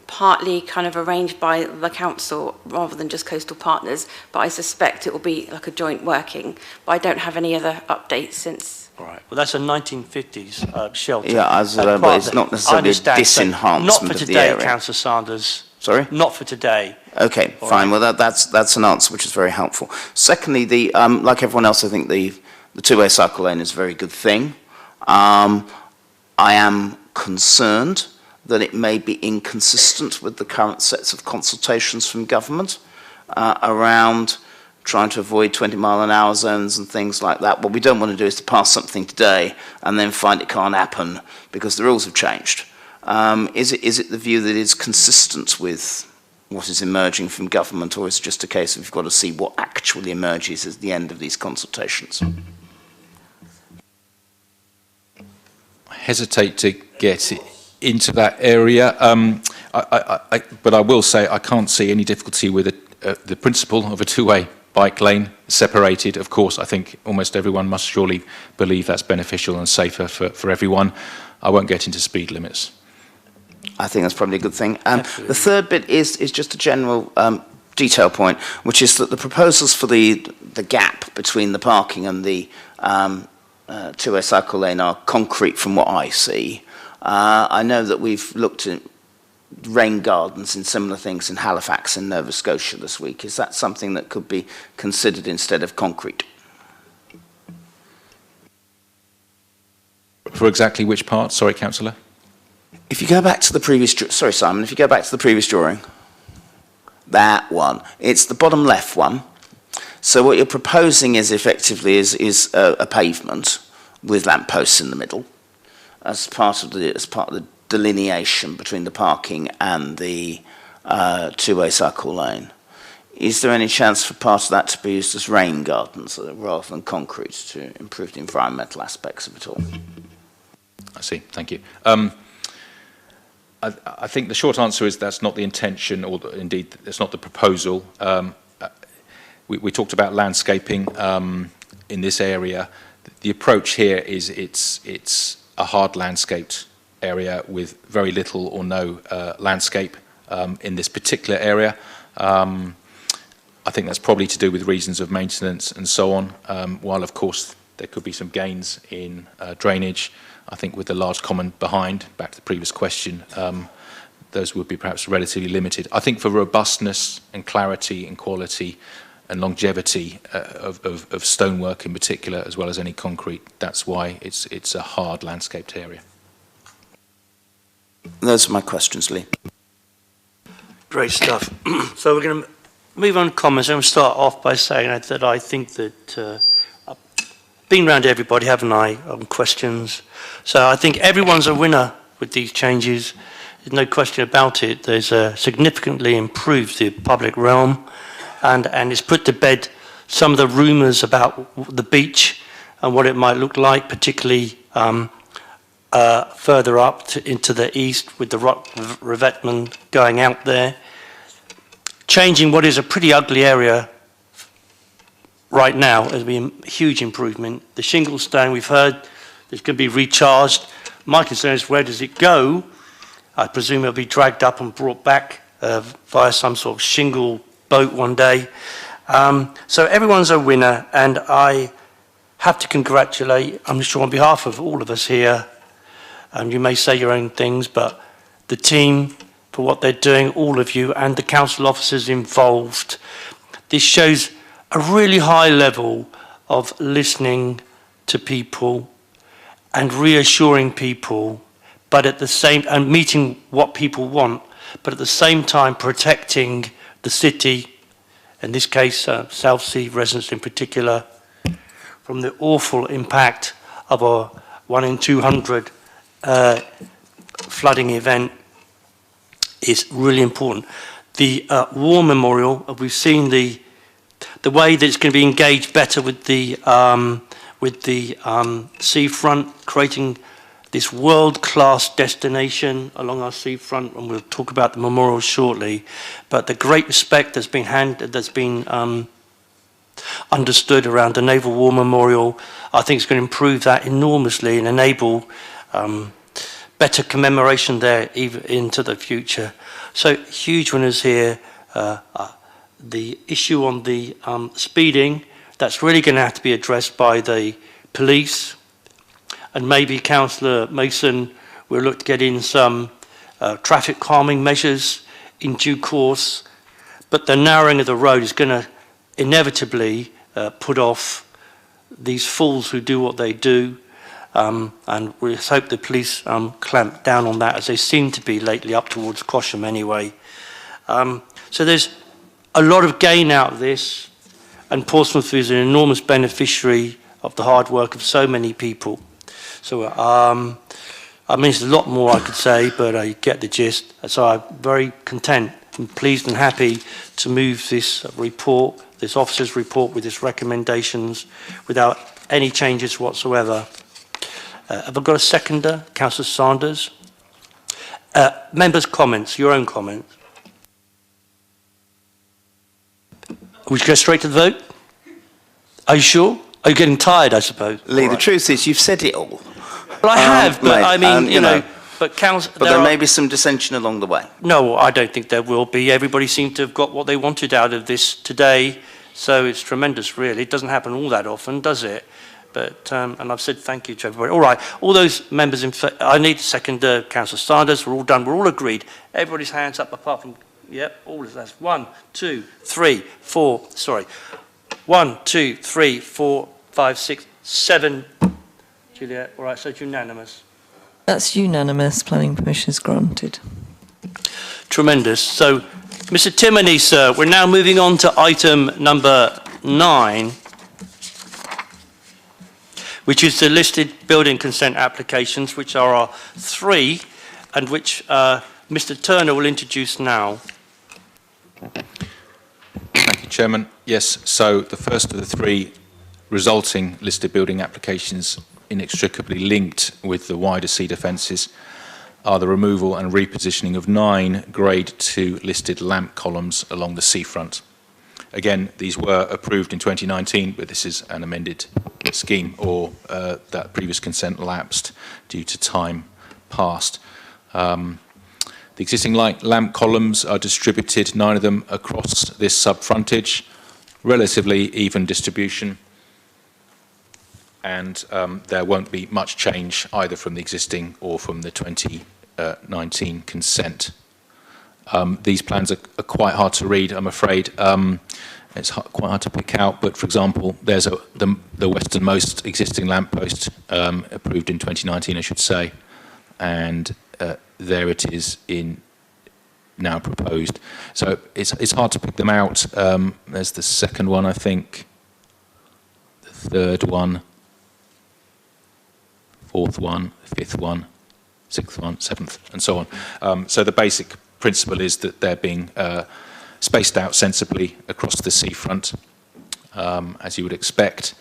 partly kind of arranged by the council rather than just Coastal Partners, but I suspect it will be like a joint working, but I don't have any other updates since. All right, well that's a 1950s shelter. Yeah, but it's not necessarily a disenhancement not for of the today, area. Councillor Sanders. Sorry? Not for today. Okay, All fine. right. Well, that's an answer which is very helpful. Secondly, like everyone else, I think the two-way cycle lane is a very good thing. I am concerned that it may be inconsistent with the current sets of consultations from government around trying to avoid 20-mile-an-hour zones and things like that. What we don't want to do is to pass something today and then find it can't happen because the rules have changed. Is it the view that it's consistent with what is emerging from government, or is it just a case of we've got to see what actually emerges at the end of these consultations? I hesitate to get into that area, but I will say I can't see any difficulty with the principle of a two-way bike lane separated. Of course, I think almost everyone must surely believe that's beneficial and safer for everyone. I won't get into speed limits. I think that's probably a good thing. The third bit is just a general detail point, which is that the proposals for the gap between the parking and the two-way cycle lane are concrete from what I see. I know that we've looked at rain gardens and similar things in Halifax and Nova Scotia this week. Is that something that could be considered instead of concrete? For exactly which part? Sorry, Councillor. If you go back to the previous, sorry Simon, if you go back to the previous drawing, that one, it's the bottom left one. So what you're proposing is effectively is a pavement with lampposts in the middle as part of the delineation between the parking and the two-way cycle lane. Is there any chance for part of that to be used as rain gardens rather than concrete to improve the environmental aspects of it all? I see, thank you. I think the short answer is that's not the intention, or indeed that's not the proposal. We talked about landscaping in this area. The approach here is it's a hard landscaped area with very little or no landscape in this particular area. I think that's probably to do with reasons of maintenance and so on, while of course there could be some gains in drainage. I think with the large common behind, back to the previous question, those would be perhaps relatively limited. I think for robustness and clarity and quality and longevity of stonework in particular, as well as any concrete, that's why it's a hard landscaped area. Those are my questions, Lee. Great stuff. So we're going to move on to comments. I'm going to start off by saying that I think that I've been around everybody, haven't I, on questions. So I think everyone's a winner with these changes. There's no question about it. There's significantly improved the public realm, and it's put to bed some of the rumours about the beach and what it might look like, particularly further up into the east with the rock revetment going out there, changing what is a pretty ugly area right now has been a huge improvement. The shingle stone we've heard is going to be recharged. My concern is where does it go? I presume it'll be dragged up and brought back via some sort of shingle boat one day. So everyone's a winner, and I have to congratulate, I'm sure on behalf of all of us here, and you may say your own things, but the team for what they're doing, all of you, and the council officers involved. This shows a really high level of listening to people and reassuring people, but at the same, and meeting what people want, but at the same time protecting the city, in this case, South Sea residents in particular, from the awful impact of a 1 in 200 flooding event is really important. The war memorial, we've seen the way that it's going to be engaged better with the seafront, creating this world-class destination along our seafront, and we'll talk about the memorial shortly. But the great respect that's been understood around the Naval War Memorial, I think it's going to improve that enormously and enable better commemoration there even into the future. So huge winners here. The issue on the speeding, that's really going to have to be addressed by the police, and maybe Councillor Mason will look to get in some traffic calming measures in due course, but the narrowing of the road is going to inevitably put off these fools who do what they do, and we hope the police clamp down on that, as they seem to be lately up towards Cosham anyway. So there's a lot of gain out of this, and Portsmouth is an enormous beneficiary of the hard work of so many people. So I mean, there's a lot more I could say, but I get the gist. So I'm very content and pleased and happy to move this report, this officer's report with its recommendations without any changes whatsoever. Have I got a seconder? Councillor Sanders. Members' comments, your own comments. We should go straight to the vote? Are you sure? Are you getting tired, I suppose? Lee, the truth is you've said it all. Well, I have, but mate, I mean, you know, but there may be some dissension along the way. No, I don't think there will be. Everybody seemed to have got what they wanted out of this today, so it's tremendous, really. It doesn't happen all that often, does it? But, and I've said thank you to everybody. All right, all those members in favour, I need a second, Councillor Sanders, we're all done, we're all agreed. Everybody's hands up apart from, yep, all of us. 1, 2, 3, 4, sorry. 1, 2, 3, 4, 5, 6, 7. Juliet, all right, so it's unanimous. That's unanimous. Planning permission is granted. Tremendous. So, Mr. Timoney, sir, we're now moving on to item number 9, which is the listed building consent applications, which are our 3, and which Mr. Turner will introduce now. Thank you, Chairman. Yes, so the first of the 3 resulting listed building applications inextricably linked with the wider cedar fences are the removal and repositioning of 9 Grade 2 listed lamp columns along the seafront. Again, these were approved in 2019, but this is an amended scheme, or that previous consent lapsed due to time passed. The existing lamp columns are distributed, 9 of them, across this sub-frontage, relatively even distribution, and there won't be much change either from the existing or from the 2019 consent. These plans are quite hard to read, I'm afraid. It's quite hard to pick out, but for example, there's the westernmost existing lamppost approved in 2019, I should say, and there it is in now proposed. So it's hard to pick them out. There's the second one, I think, the third one, fourth one, fifth one, sixth one, seventh, and so on. So the basic principle is that they're being spaced out sensibly across the seafront, as you would expect.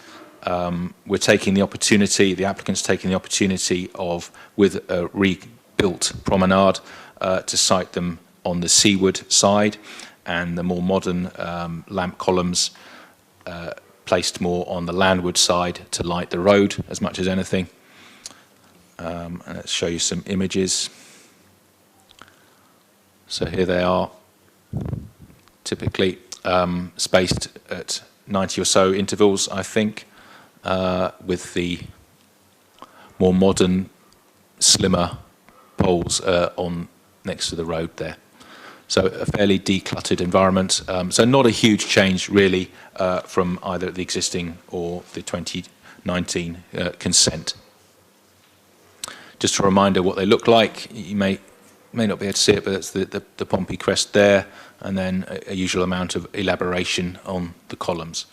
We're taking the opportunity, the applicant's taking the opportunity of, with a rebuilt promenade, to site them on the seaward side, and the more modern lamp columns placed more on the landward side to light the road as much as anything. And let's show you some images. So here they are, typically spaced at 90 or so intervals, I think, with the more modern, slimmer poles on next to the road there. So a fairly decluttered environment. So not a huge change really from either the existing or the 2019 consent. Just a reminder what they look like. You may not be able to see it, but it's the Pompey crest there, and then a usual amount of elaboration on the columns.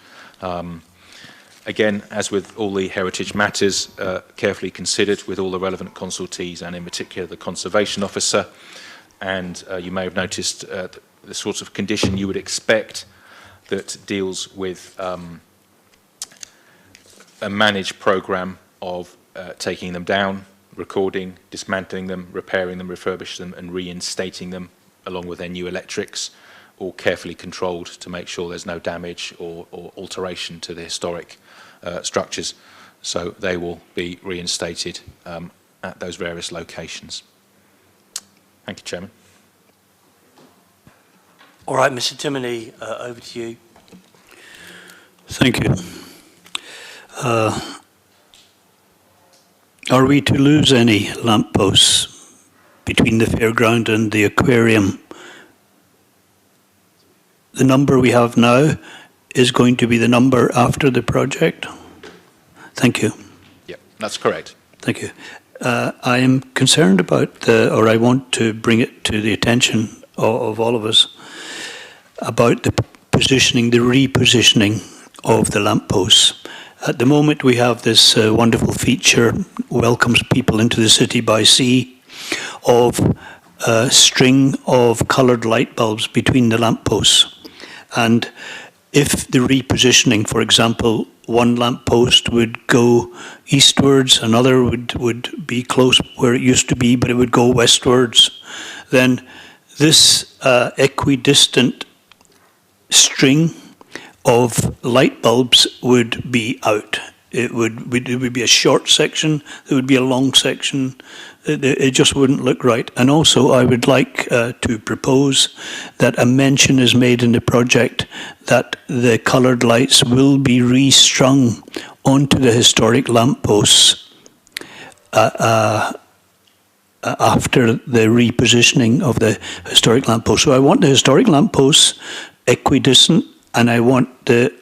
Again, as with all the heritage matters, carefully considered with all the relevant consultees, and in particular the conservation officer. And you may have noticed the sort of condition you would expect that deals with a managed programme of taking them down, recording, dismantling them, repairing them, refurbishing them, and reinstating them along with their new electrics, all carefully controlled to make sure there's no damage or alteration to the historic structures. So they will be reinstated at those various locations. Thank you, Chairman. All right, Mr. Timoney, over to you. Thank you. Are we to lose any lampposts between the fairground and the aquarium? The number we have now is going to be the number after the project? Thank you. Yep, that's correct. Thank you. I am concerned about or I want to bring it to the attention of all of us, about the positioning, the repositioning of the lampposts. At the moment we have this wonderful feature, welcomes people into the city by sea, of a string of coloured light bulbs between the lampposts. And if the repositioning, for example, one lamppost would go eastwards, another would be close where it used to be, but it would go westwards, then this equidistant string of light bulbs would be out. It would be a short section, there would be a long section. It just wouldn't look right. And also I would like to propose that a mention is made in the project that the coloured lights will be restrung onto the historic lampposts after the repositioning of the historic lampposts. So I want the historic lampposts equidistant, and I want the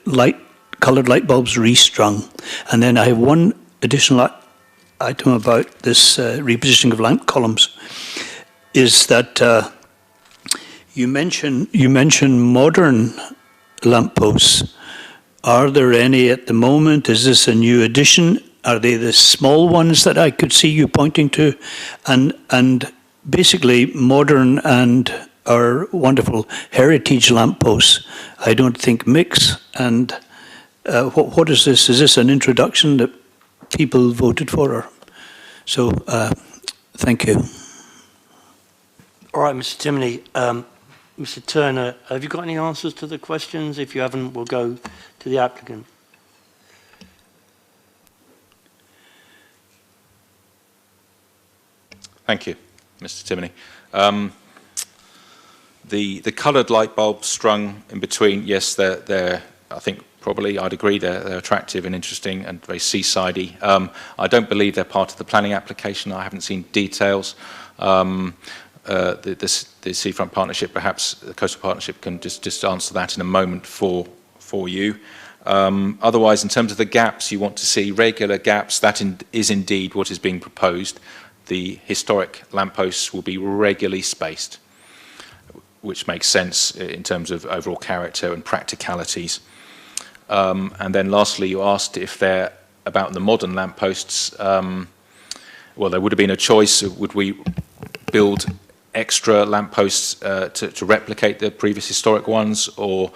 coloured light bulbs restrung. And then I have one additional item about this repositioning of lamp columns, is that you mention modern lampposts. Are there any at the moment? Is this a new addition? Are they the small ones that I could see you pointing to? And basically modern and our wonderful heritage lampposts, I don't think mix. And what is this? Is this an introduction that people voted for? Or? So, thank you. All right, Mr. Timoney. Mr. Turner, have you got any answers to the questions? If you haven't, we'll go to the applicant. Thank you, Mr. Timoney. The coloured light bulbs strung in between, yes, they're I think probably I'd agree they're attractive and interesting and very seasidey. I don't believe they're part of the planning application. I haven't seen details. the Seafront Partnership, perhaps the Coastal Partnership can just answer that in a moment for you. Otherwise, in terms of the gaps, you want to see regular gaps. That is indeed what is being proposed. The historic lampposts will be regularly spaced, which makes sense in terms of overall character and practicalities. And then lastly, you asked if they're about the modern lampposts. Well, there would have been a choice. Would we build extra lampposts to replicate the previous historic ones, or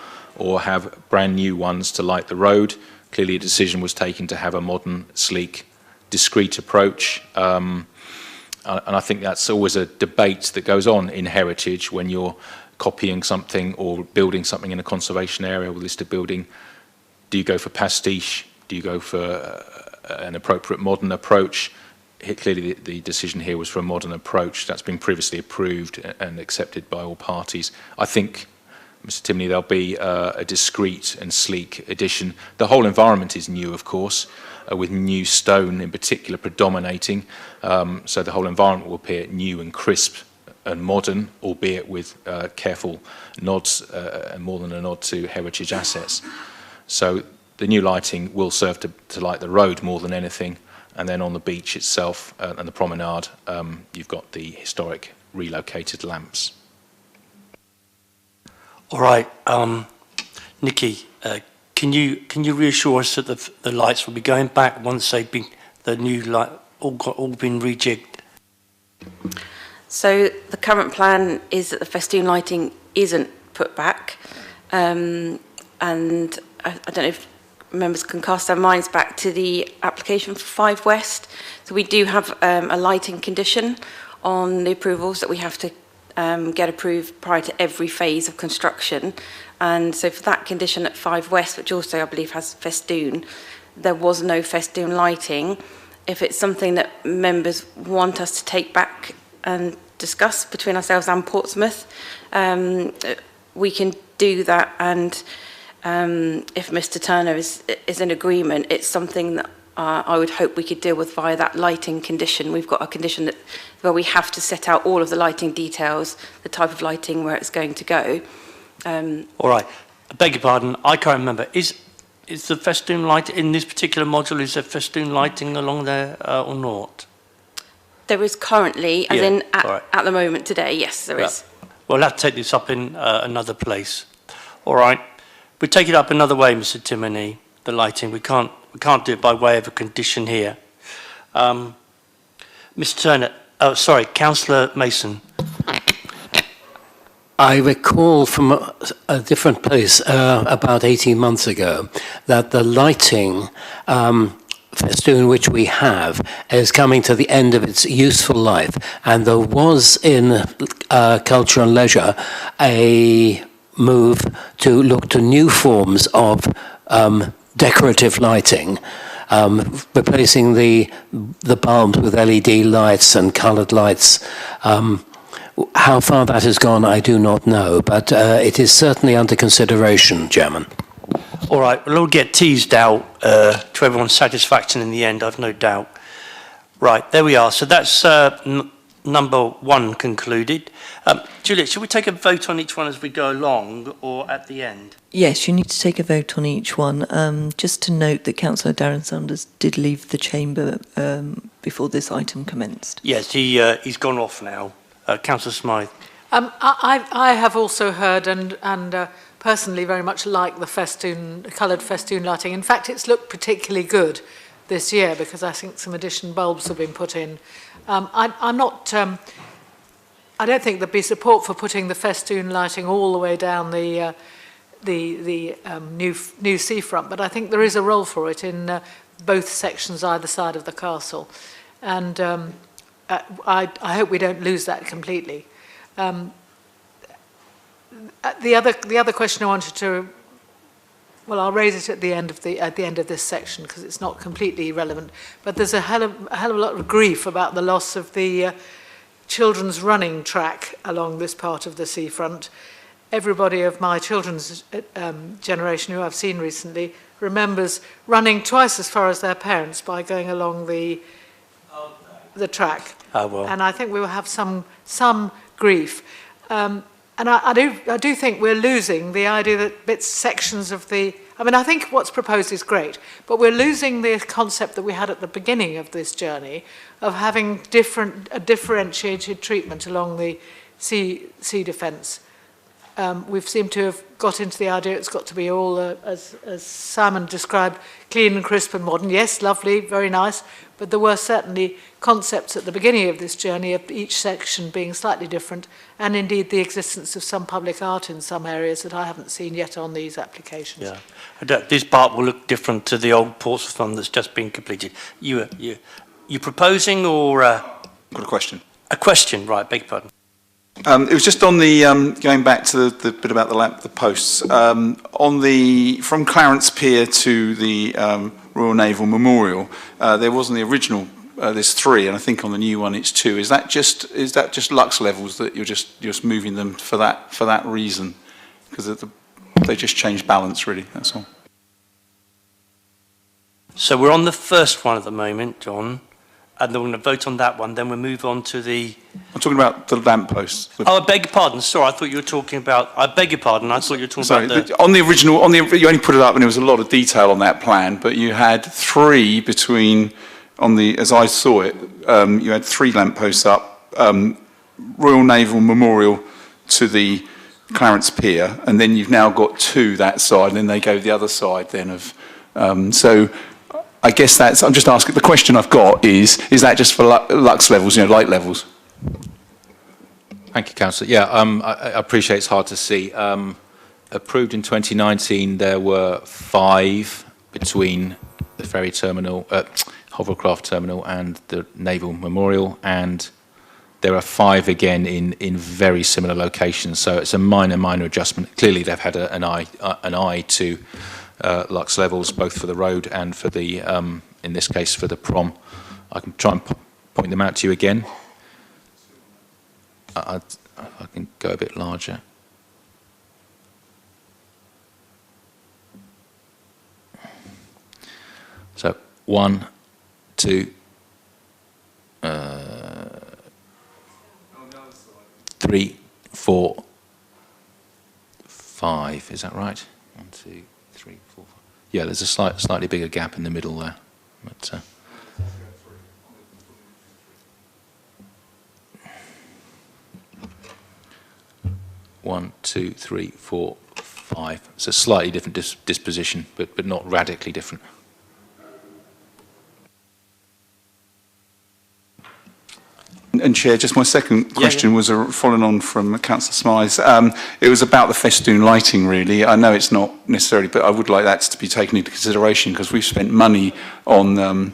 have brand new ones to light the road? Clearly a decision was taken to have a modern, sleek, discreet approach. And I think that's always a debate that goes on in heritage when you're copying something or building something in a conservation area with listed building. Do you go for pastiche? Do you go for an appropriate modern approach? Clearly the decision here was for a modern approach. That's been previously approved and accepted by all parties. I think, Mr. Timney, there'll be a discreet and sleek addition. The whole environment is new, of course, with new stone in particular predominating. So the whole environment will appear new and crisp and modern, albeit with careful nods and more than a nod to heritage assets. So the new lighting will serve to light the road more than anything. And then on the beach itself and the promenade, you've got the historic relocated lamps. All right, Nikki, can you reassure us that the lights will be going back once they've been the new light all been rejigged? So the current plan is that the festoon lighting isn't put back, and I don't know if members can cast their minds back to the application for 5 West. So we do have a lighting condition on the approvals that we have to get approved prior to every phase of construction. And so for that condition at 5 West, which also I believe has festoon, there was no festoon lighting. If it's something that members want us to take back and discuss between ourselves and Portsmouth, we can do that. And if Mr. Turner is in agreement, it's something that I would hope we could deal with via that lighting condition. We've got a condition where we have to set out all of the lighting details, the type of lighting, where it's going to go. All right, I beg your pardon, I can't remember. Is the festoon light in this particular module, is there festoon lighting along there or not? There is currently, as in at the moment today, yes, there is. We'll have to take this up in another place. All right. We take it up another way, Mr. Timony, the lighting. We can't do it by way of a condition here. Mr. Turner, Councillor Mason. I recall from a different place about 18 months ago that the lighting festoon which we have is coming to the end of its useful life, and there was in culture and leisure a move to look to new forms of decorative lighting, replacing the bulbs with LED lights and coloured lights. How far that has gone, I do not know, but it is certainly under consideration, Chairman. All right, we'll all get teased out to everyone's satisfaction in the end, I've no doubt. Right, there we are. So that's number 1 concluded. Juliet, should we take a vote on each one as we go along or at the end? Yes, you need to take a vote on each one. Just to note that Councillor Darren Sanders did leave the chamber before this item commenced. Yes, he's gone off now. Councillor Smythe. I have also heard and personally very much like the coloured festoon lighting. In fact, it's looked particularly good this year because I think some additional bulbs have been put in. I'm not. I don't think there'd be support for putting the festoon lighting all the way down the new seafront, but I think there is a role for it in both sections either side of the castle, and I hope we don't lose that completely. The other question I wanted to, well, I'll raise it at the end of this section because it's not completely relevant. But there's a hell of a lot of grief about the loss of the children's running track along this part of the seafront. Everybody of my children's generation who I've seen recently remembers running twice as far as their parents by going along the track. Oh, well. And I think we will have some grief. And I do think we're losing the idea that sections of the... I mean, I think what's proposed is great, but we're losing the concept that we had at the beginning of this journey of having a differentiated treatment along the sea defence. We've seemed to have got into the idea it's got to be all, as Simon described, clean and crisp and modern. Yes, lovely, very nice, but there were certainly concepts at the beginning of this journey of each section being slightly different, and indeed the existence of some public art in some areas that I haven't seen yet on these applications. Yeah, this part will look different to the old Portsmouth one that's just been completed. You proposing or? Got a question. A question, right? Beg your pardon. It was just on the going back to the bit about the posts on the from Clarence Pier to the Royal Naval Memorial. There wasn't the original. There's 3, and I think on the new one it's 2. Is that just lux levels that you're just moving them for that reason? Because they just change balance, really. That's all. So we're on the first one at the moment, John, and then we're going to vote on that one. Then we'll move on to the... I'm talking about the lampposts. Oh, I beg your pardon. Sorry, I thought you were talking about... I beg your pardon. I thought you were talking about the... On the original, you only put it up and there was a lot of detail on that plan, but you had 3 between, as I saw it, you had 3 lampposts up, Royal Naval Memorial to the Clarence Pier, and then you've now got 2 that side, and then they go the other side then of... so I guess I'm just asking, the question I've got is that just for lux levels, light levels? Thank you, Councillor. Yeah, I appreciate it's hard to see. Approved in 2019, there were 5 between the ferry terminal, hovercraft terminal and the Naval Memorial, and there are 5 again in very similar locations. So it's a minor adjustment. Clearly, they've had an eye to lux levels, both for the road and for the, in this case, for the prom. I can try and point them out to you again. I can go a bit larger. So 1, 2, 3, 4, 5. Is that right? 1, 2, 3, 4, 5. Yeah, there's a slightly bigger gap in the middle there. But, 1, 2, 3, 4, 5. It's a slightly different disposition, but not radically different. And Chair, just my second question was following on from Councillor Smythe. It was about the festoon lighting, really. I know it's not necessarily, but I would like that to be taken into consideration because we've spent money on,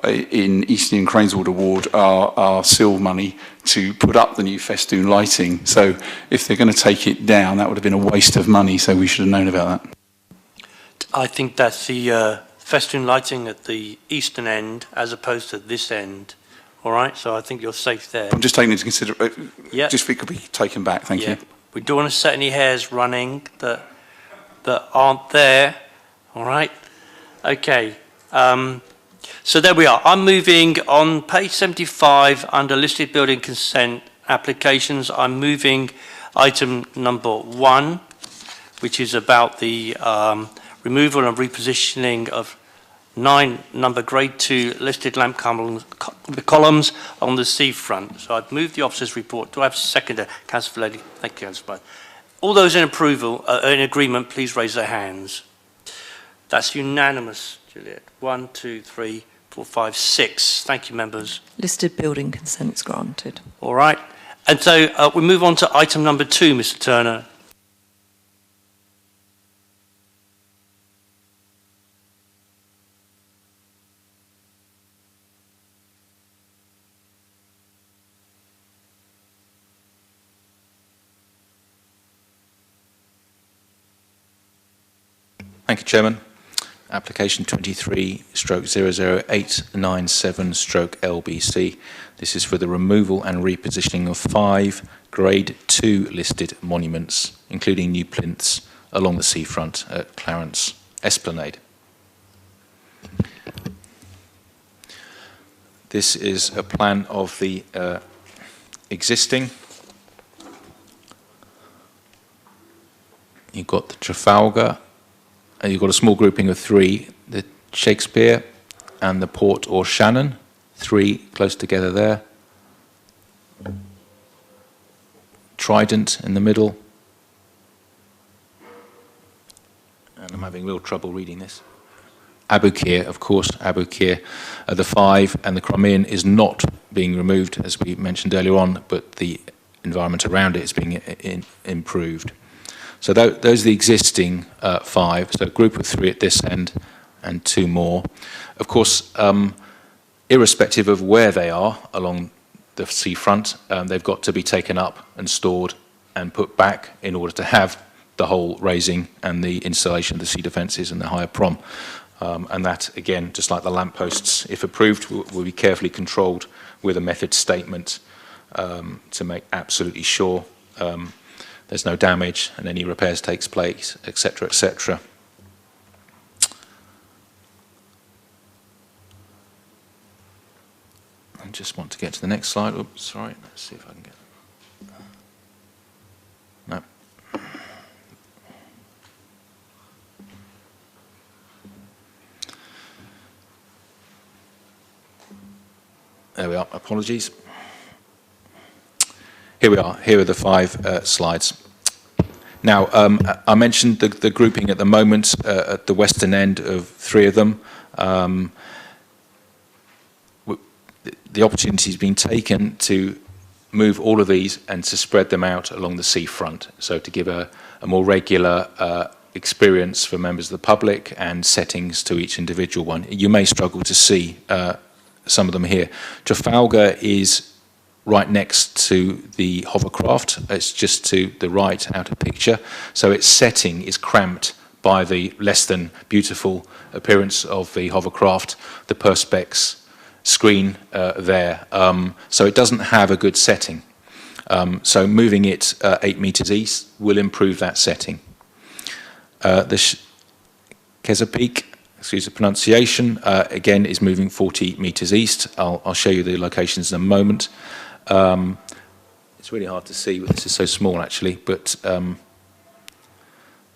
in Eastern and Craneswood Award, our SIL money to put up the new festoon lighting. So if they're going to take it down, that would have been a waste of money, so we should have known about that. I think that's the festoon lighting at the eastern end as opposed to this end. All right, so I think you're safe there. I'm just taking into consideration, just if it could be taken back, thank you. We don't want to set any hairs running that aren't there, all right? Okay, so there we are. I'm moving on page 75 under listed building consent applications. I'm moving item number 1, which is about the removal and repositioning of 9 number grade 2 listed lamp columns on the seafront. So I've moved the officer's report. Do I have a seconder? Councillor Lady. Thank you, Councillor. All those in approval, in agreement, please raise their hands. That's unanimous, Juliet. 1, 2, 3, 4, 5, 6. Thank you, members. Listed building consents granted. All right. And so we move on to item number 2, Mr. Turner. Thank you, Chairman. Application 23/00897/LBC. This is for the removal and repositioning of 5 Grade 2 listed monuments, including new plinths along the seafront at Clarence Esplanade. This is a plan of the existing you've got the Trafalgar, and you've got a small grouping of 3, the Shakespeare and the Port or Shannon, 3 close together there. Trident in the middle. And I'm having real trouble reading this. Aboukir, of course, Aboukir, the 5, and the Crimean is not being removed, as we mentioned earlier on, but the environment around it is being improved. So those are the existing 5, so a group of 3 at this end and 2 more. Of course, irrespective of where they are along the seafront, they've got to be taken up and stored and put back in order to have the whole raising and the installation of the sea defences and the higher prom. And that, again, just like the lampposts, if approved, will be carefully controlled with a method statement to make absolutely sure there's no damage and any repairs takes place, etc., etc. I just want to get to the next slide. Oops, sorry. Let's see if I can get. No. There we are. Apologies. Here we are. Here are the 5 slides. Now, I mentioned the grouping at the moment at the western end of 3 of them. The opportunity has been taken to move all of these and to spread them out along the seafront, so to give a more regular experience for members of the public and settings to each individual one. You may struggle to see some of them here. Trafalgar is right next to the hovercraft. It's just to the right out of picture. So its setting is cramped by the less than beautiful appearance of the hovercraft, the perspex screen there. So it doesn't have a good setting. So moving it 8 metres east will improve that setting. The Chesapeake, excuse the pronunciation, again is moving 40 metres east. I'll show you the locations in a moment. It's really hard to see, this is so small actually, but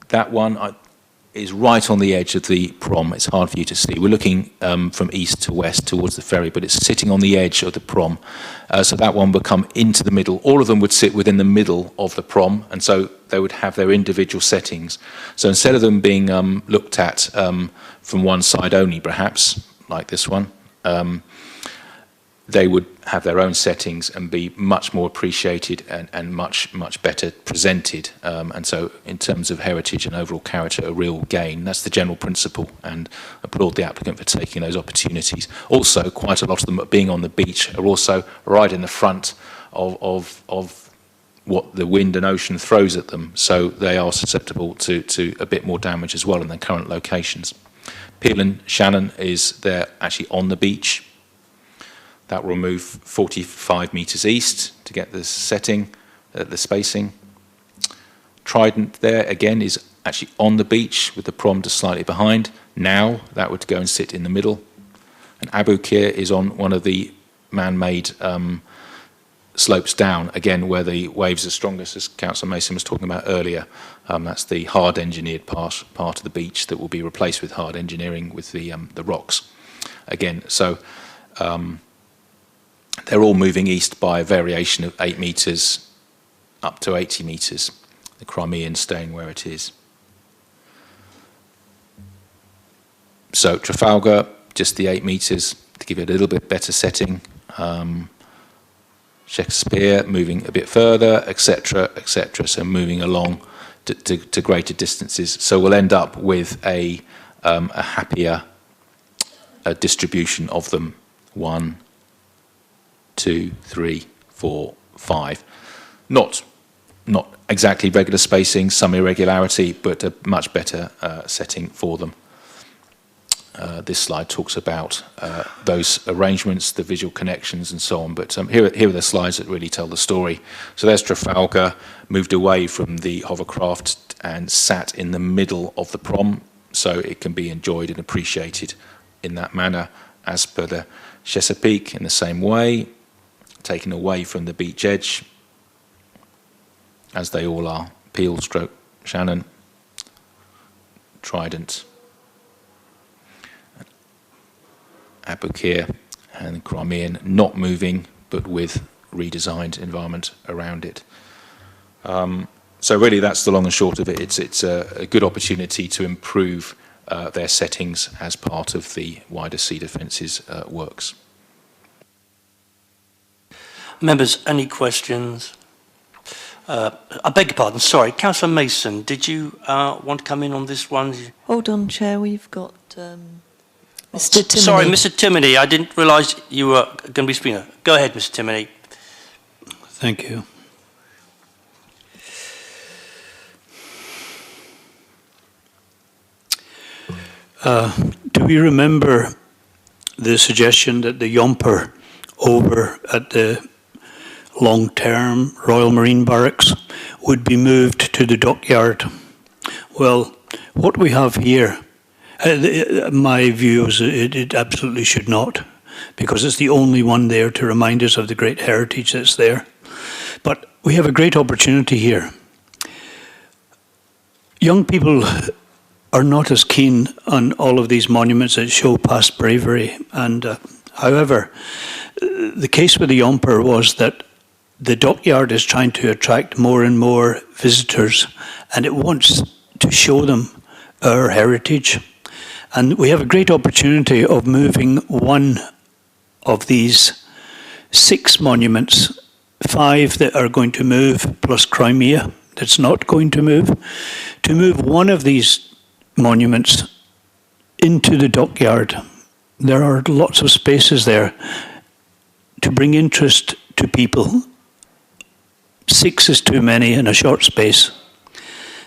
that one is right on the edge of the prom. It's hard for you to see. We're looking from east to west towards the ferry, but it's sitting on the edge of the prom. So that one would come into the middle. All of them would sit within the middle of the prom, and so they would have their individual settings. So instead of them being looked at from one side only, perhaps, like this one, they would have their own settings and be much more appreciated and much better presented. And so in terms of heritage and overall character, a real gain. That's the general principle, and I applaud the applicant for taking those opportunities. Also, quite a lot of them being on the beach are also right in the front of what the wind and ocean throws at them, so they are susceptible to a bit more damage as well in their current locations. Peel and Shannon is there actually on the beach. That will move 45 metres east to get the setting, the spacing. Trident there, again, is actually on the beach with the prom just slightly behind. Now, that would go and sit in the middle. And Aboukir is on one of the man-made slopes down, again, where the waves are strongest, as Councillor Mason was talking about earlier. That's the hard-engineered part of the beach that will be replaced with hard engineering with the rocks. Again, so they're all moving east by a variation of 8 metres up to 80 metres, the Crimean staying where it is. So Trafalgar, just the 8 metres to give it a little bit better setting. Shakespeare moving a bit further, etc., etc. So moving along to greater distances. So we'll end up with a happier distribution of them. 1, 2, 3, 4, 5. Not exactly regular spacing, some irregularity, but a much better setting for them. This slide talks about those arrangements, the visual connections and so on, but here are the slides that really tell the story. So there's Trafalgar, moved away from the hovercraft and sat in the middle of the prom, so it can be enjoyed and appreciated in that manner, as per the Chesapeake in the same way, taken away from the beach edge, as they all are, Peel, Stroke, Shannon, Trident, Abukir and Crimean not moving, but with redesigned environment around it. So really that's the long and short of it. It's a good opportunity to improve their settings as part of the wider Sea Defence's works. Members, any questions? I beg your pardon, sorry. Councillor Mason, did you want to come in on this one? Hold on, Chair, we've got Mr Timoney. Sorry, Mr Timoney, I didn't realise you were going to be speaking. Go ahead, Mr Timoney. Thank you. Do we remember the suggestion that the Yomper over at the long-term Royal Marine Barracks would be moved to the dockyard? Well, what we have here, my view is it absolutely should not, because it's the only one there to remind us of the great heritage that's there. But we have a great opportunity here. Young people are not as keen on all of these monuments that show past bravery. And however, the case with the Yomper was that the dockyard is trying to attract more and more visitors, and it wants to show them our heritage. And we have a great opportunity of moving one of these 6 monuments, 5 that are going to move, plus Crimea that's not going to move one of these monuments into the dockyard. There are lots of spaces there to bring interest to people. 6 is too many in a short space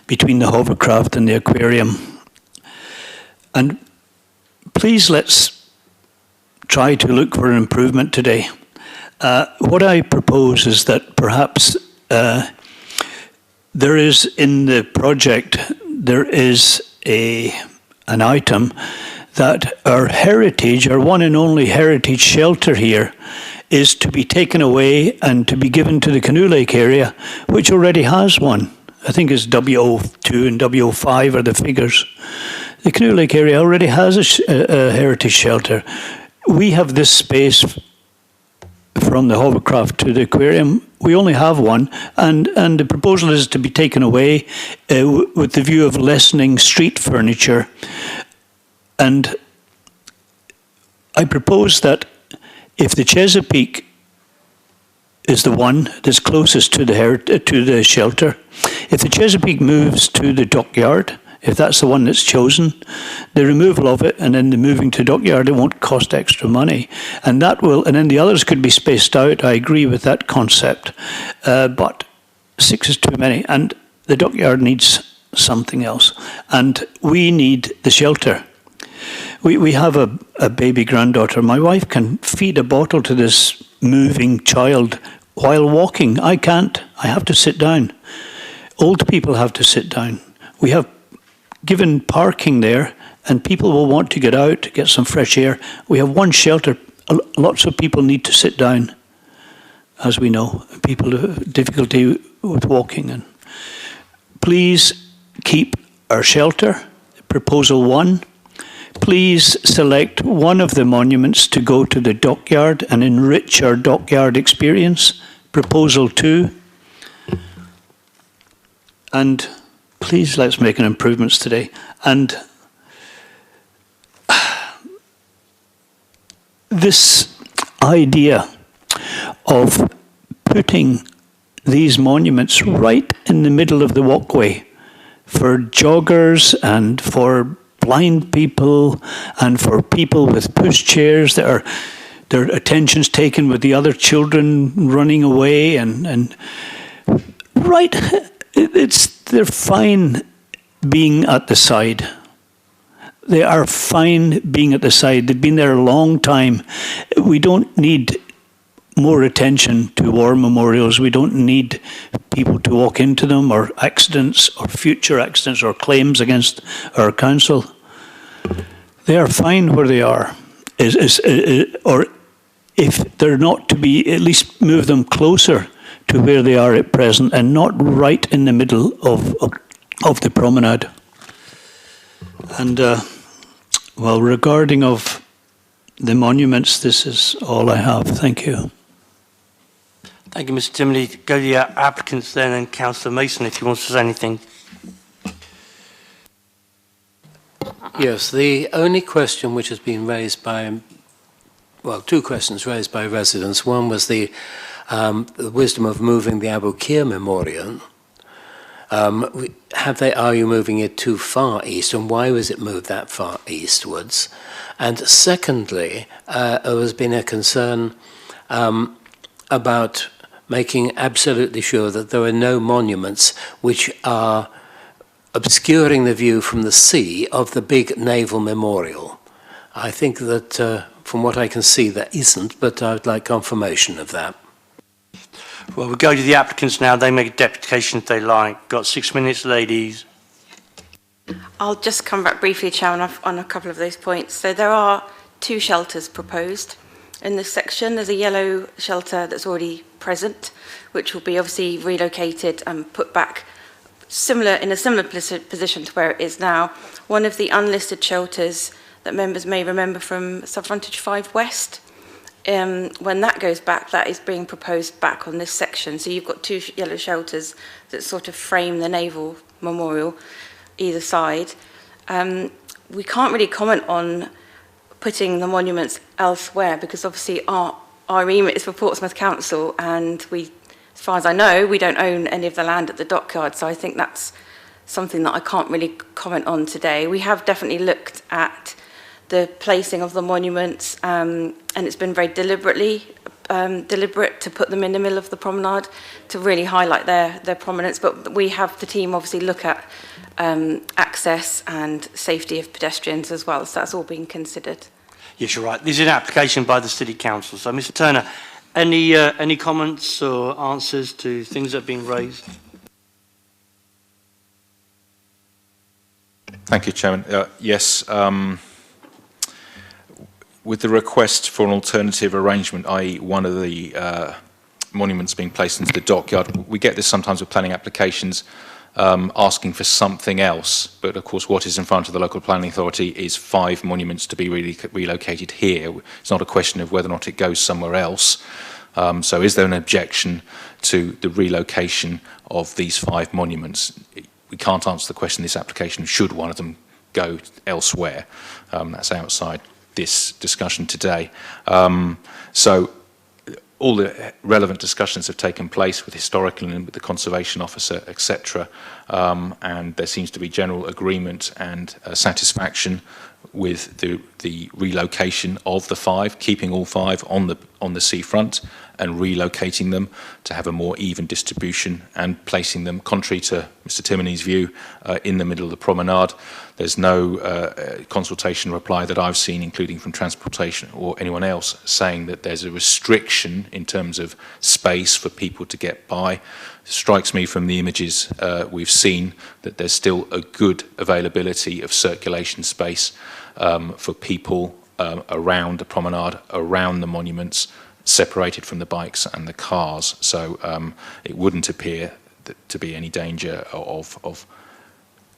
between the hovercraft and the aquarium. And please let's try to look for an improvement today. What I propose is that perhaps there is in the project, there is an item that our heritage, our one and only heritage shelter here, is to be taken away and to be given to the Canoe Lake area, which already has one. I think it's W02 and W05 are the figures. The Canoe Lake area already has a heritage shelter. We have this space from the hovercraft to the aquarium. We only have one, and the proposal is to be taken away with the view of lessening street furniture. And I propose that if the Chesapeake is the one that's closest to the shelter, if the Chesapeake moves to the dockyard, if that's the one that's chosen, the removal of it and then the moving to dockyard, it won't cost extra money. And that will, and then the others could be spaced out. I agree with that concept. But 6 is too many. And the dockyard needs something else. And we need the shelter. We have a baby granddaughter. My wife can feed a bottle to this moving child while walking. I can't. I have to sit down. Old people have to sit down. We have given parking there, and people will want to get out, get some fresh air. We have one shelter. Lots of people need to sit down, as we know. People have difficulty with walking. And please keep our shelter. Proposal 1. Please select one of the monuments to go to the dockyard and enrich our dockyard experience. Proposal 2. And please let's make an improvements today. And this idea of putting these monuments right in the middle of the walkway for joggers and for blind people and for people with pushchairs that are their attention's taken with the other children running away and right, they're fine being at the side. They are fine being at the side. They've been there a long time. We don't need more attention to war memorials. We don't need people to walk into them, or accidents, or future accidents, or claims against our council. They are fine where they are. Or if they're not to be, at least move them closer to where they are at present, and not right in the middle of the promenade. And, well, regarding of the monuments, this is all I have. Thank you. Thank you, Mr. Timley. Go to the applicants then, and Councillor Mason, if he wants to say anything. Yes, the only question which has been raised by, well, two questions raised by residents. One was the wisdom of moving the Abu Kir Memorial. Are you moving it too far east, and why was it moved that far eastwards? And secondly, there has been a concern about making absolutely sure that there are no monuments which are obscuring the view from the sea of the big naval memorial. I think that from what I can see there isn't, but I would like confirmation of that. Well, we'll go to the applicants now. They make a deputation if they like. Got 6 minutes, ladies. I'll just come back briefly, Chairman, on a couple of those points. So there are 2 shelters proposed in this section. There's a yellow shelter that's already present, which will be obviously relocated and put back in a similar position to where it is now. One of the unlisted shelters that members may remember from Subfrontage 5 West, when that goes back, that is being proposed back on this section. So you've got 2 yellow shelters that sort of frame the naval memorial either side. We can't really comment on putting the monuments elsewhere because obviously our remit is for Portsmouth Council, and we, as far as I know, we don't own any of the land at the dockyard, so I think that's something that I can't really comment on today. We have definitely looked at the placing of the monuments, and it's been very deliberate to put them in the middle of the promenade to really highlight their prominence. But we have the team obviously look at access and safety of pedestrians as well, so that's all being considered. Yes, you're right. This is an application by the City Council. So, Mr. Turner, any comments or answers to things that have been raised? Thank you, Chairman. Yes, with the request for an alternative arrangement, i.e. one of the monuments being placed into the dockyard, we get this sometimes with planning applications asking for something else, but of course what is in front of the local planning authority is 5 monuments to be relocated here. It's not a question of whether or not it goes somewhere else. So is there an objection to the relocation of these 5 monuments? We can't answer the question in this application, should one of them go elsewhere. That's outside this discussion today. So all the relevant discussions have taken place with historical and with the conservation officer, etc. And there seems to be general agreement and satisfaction with the relocation of the 5, keeping all 5 on the seafront and relocating them to have a more even distribution and placing them, contrary to Mr. Timoney's view, in the middle of the promenade. There's no consultation reply that I've seen, including from transportation or anyone else, saying that there's a restriction in terms of space for people to get by. It strikes me from the images we've seen that there's still a good availability of circulation space for people around the promenade, around the monuments, separated from the bikes and the cars. So it wouldn't appear to be any danger of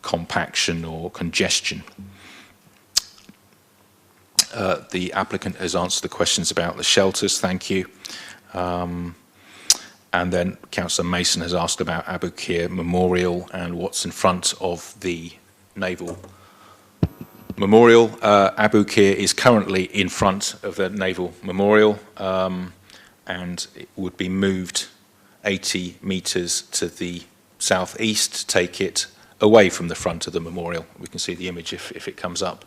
compaction or congestion. The applicant has answered the questions about the shelters, thank you. And then Councillor Mason has asked about Abu Kir Memorial and what's in front of the Naval Memorial. Abu Kir is currently in front of the Naval Memorial, and it would be moved 80 metres to the southeast to take it away from the front of the memorial. We can see the image if it comes up.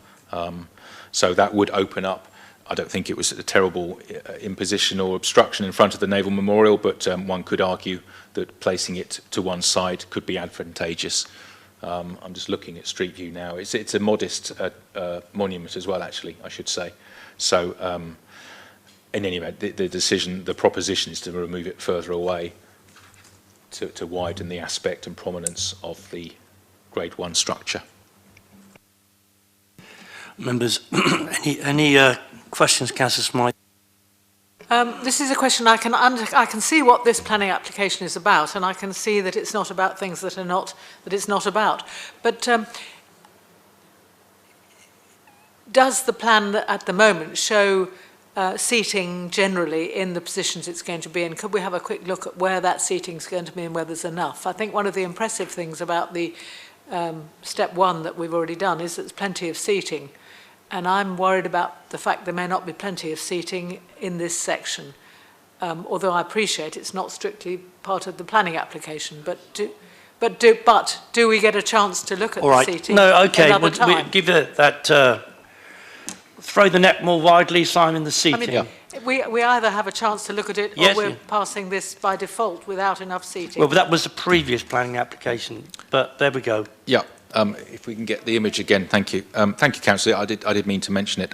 So that would open up. I don't think it was a terrible imposition or obstruction in front of the Naval Memorial, but one could argue that placing it to one side could be advantageous. I'm just looking at Street View now. It's a modest monument as well, actually, I should say. So in any event, the proposition is to remove it further away to widen the aspect and prominence of the Grade 1 structure. Members, any questions, Councillor Smythe? This is a question I can see what this planning application is about, and I can see that it's not about things that it's not about. But does the plan at the moment show seating generally in the positions it's going to be in? Could we have a quick look at where that seating is going to be and where there's enough? I think one of the impressive things about the step one that we've already done is that there's plenty of seating. And I'm worried about the fact there may not be plenty of seating in this section. Although I appreciate it's not strictly part of the planning application, but do we get a chance to look at All the right. seating No, okay. another We'll time? give it that. Throw the net more widely, Simon. The seating. I mean, we either have a chance to look at it, Yes, or we're yeah. passing this by default without enough seating. Well, that was the previous planning application, but there we go. Yeah, if we can get the image again, thank you. Thank you, Councillor. I did mean to mention it.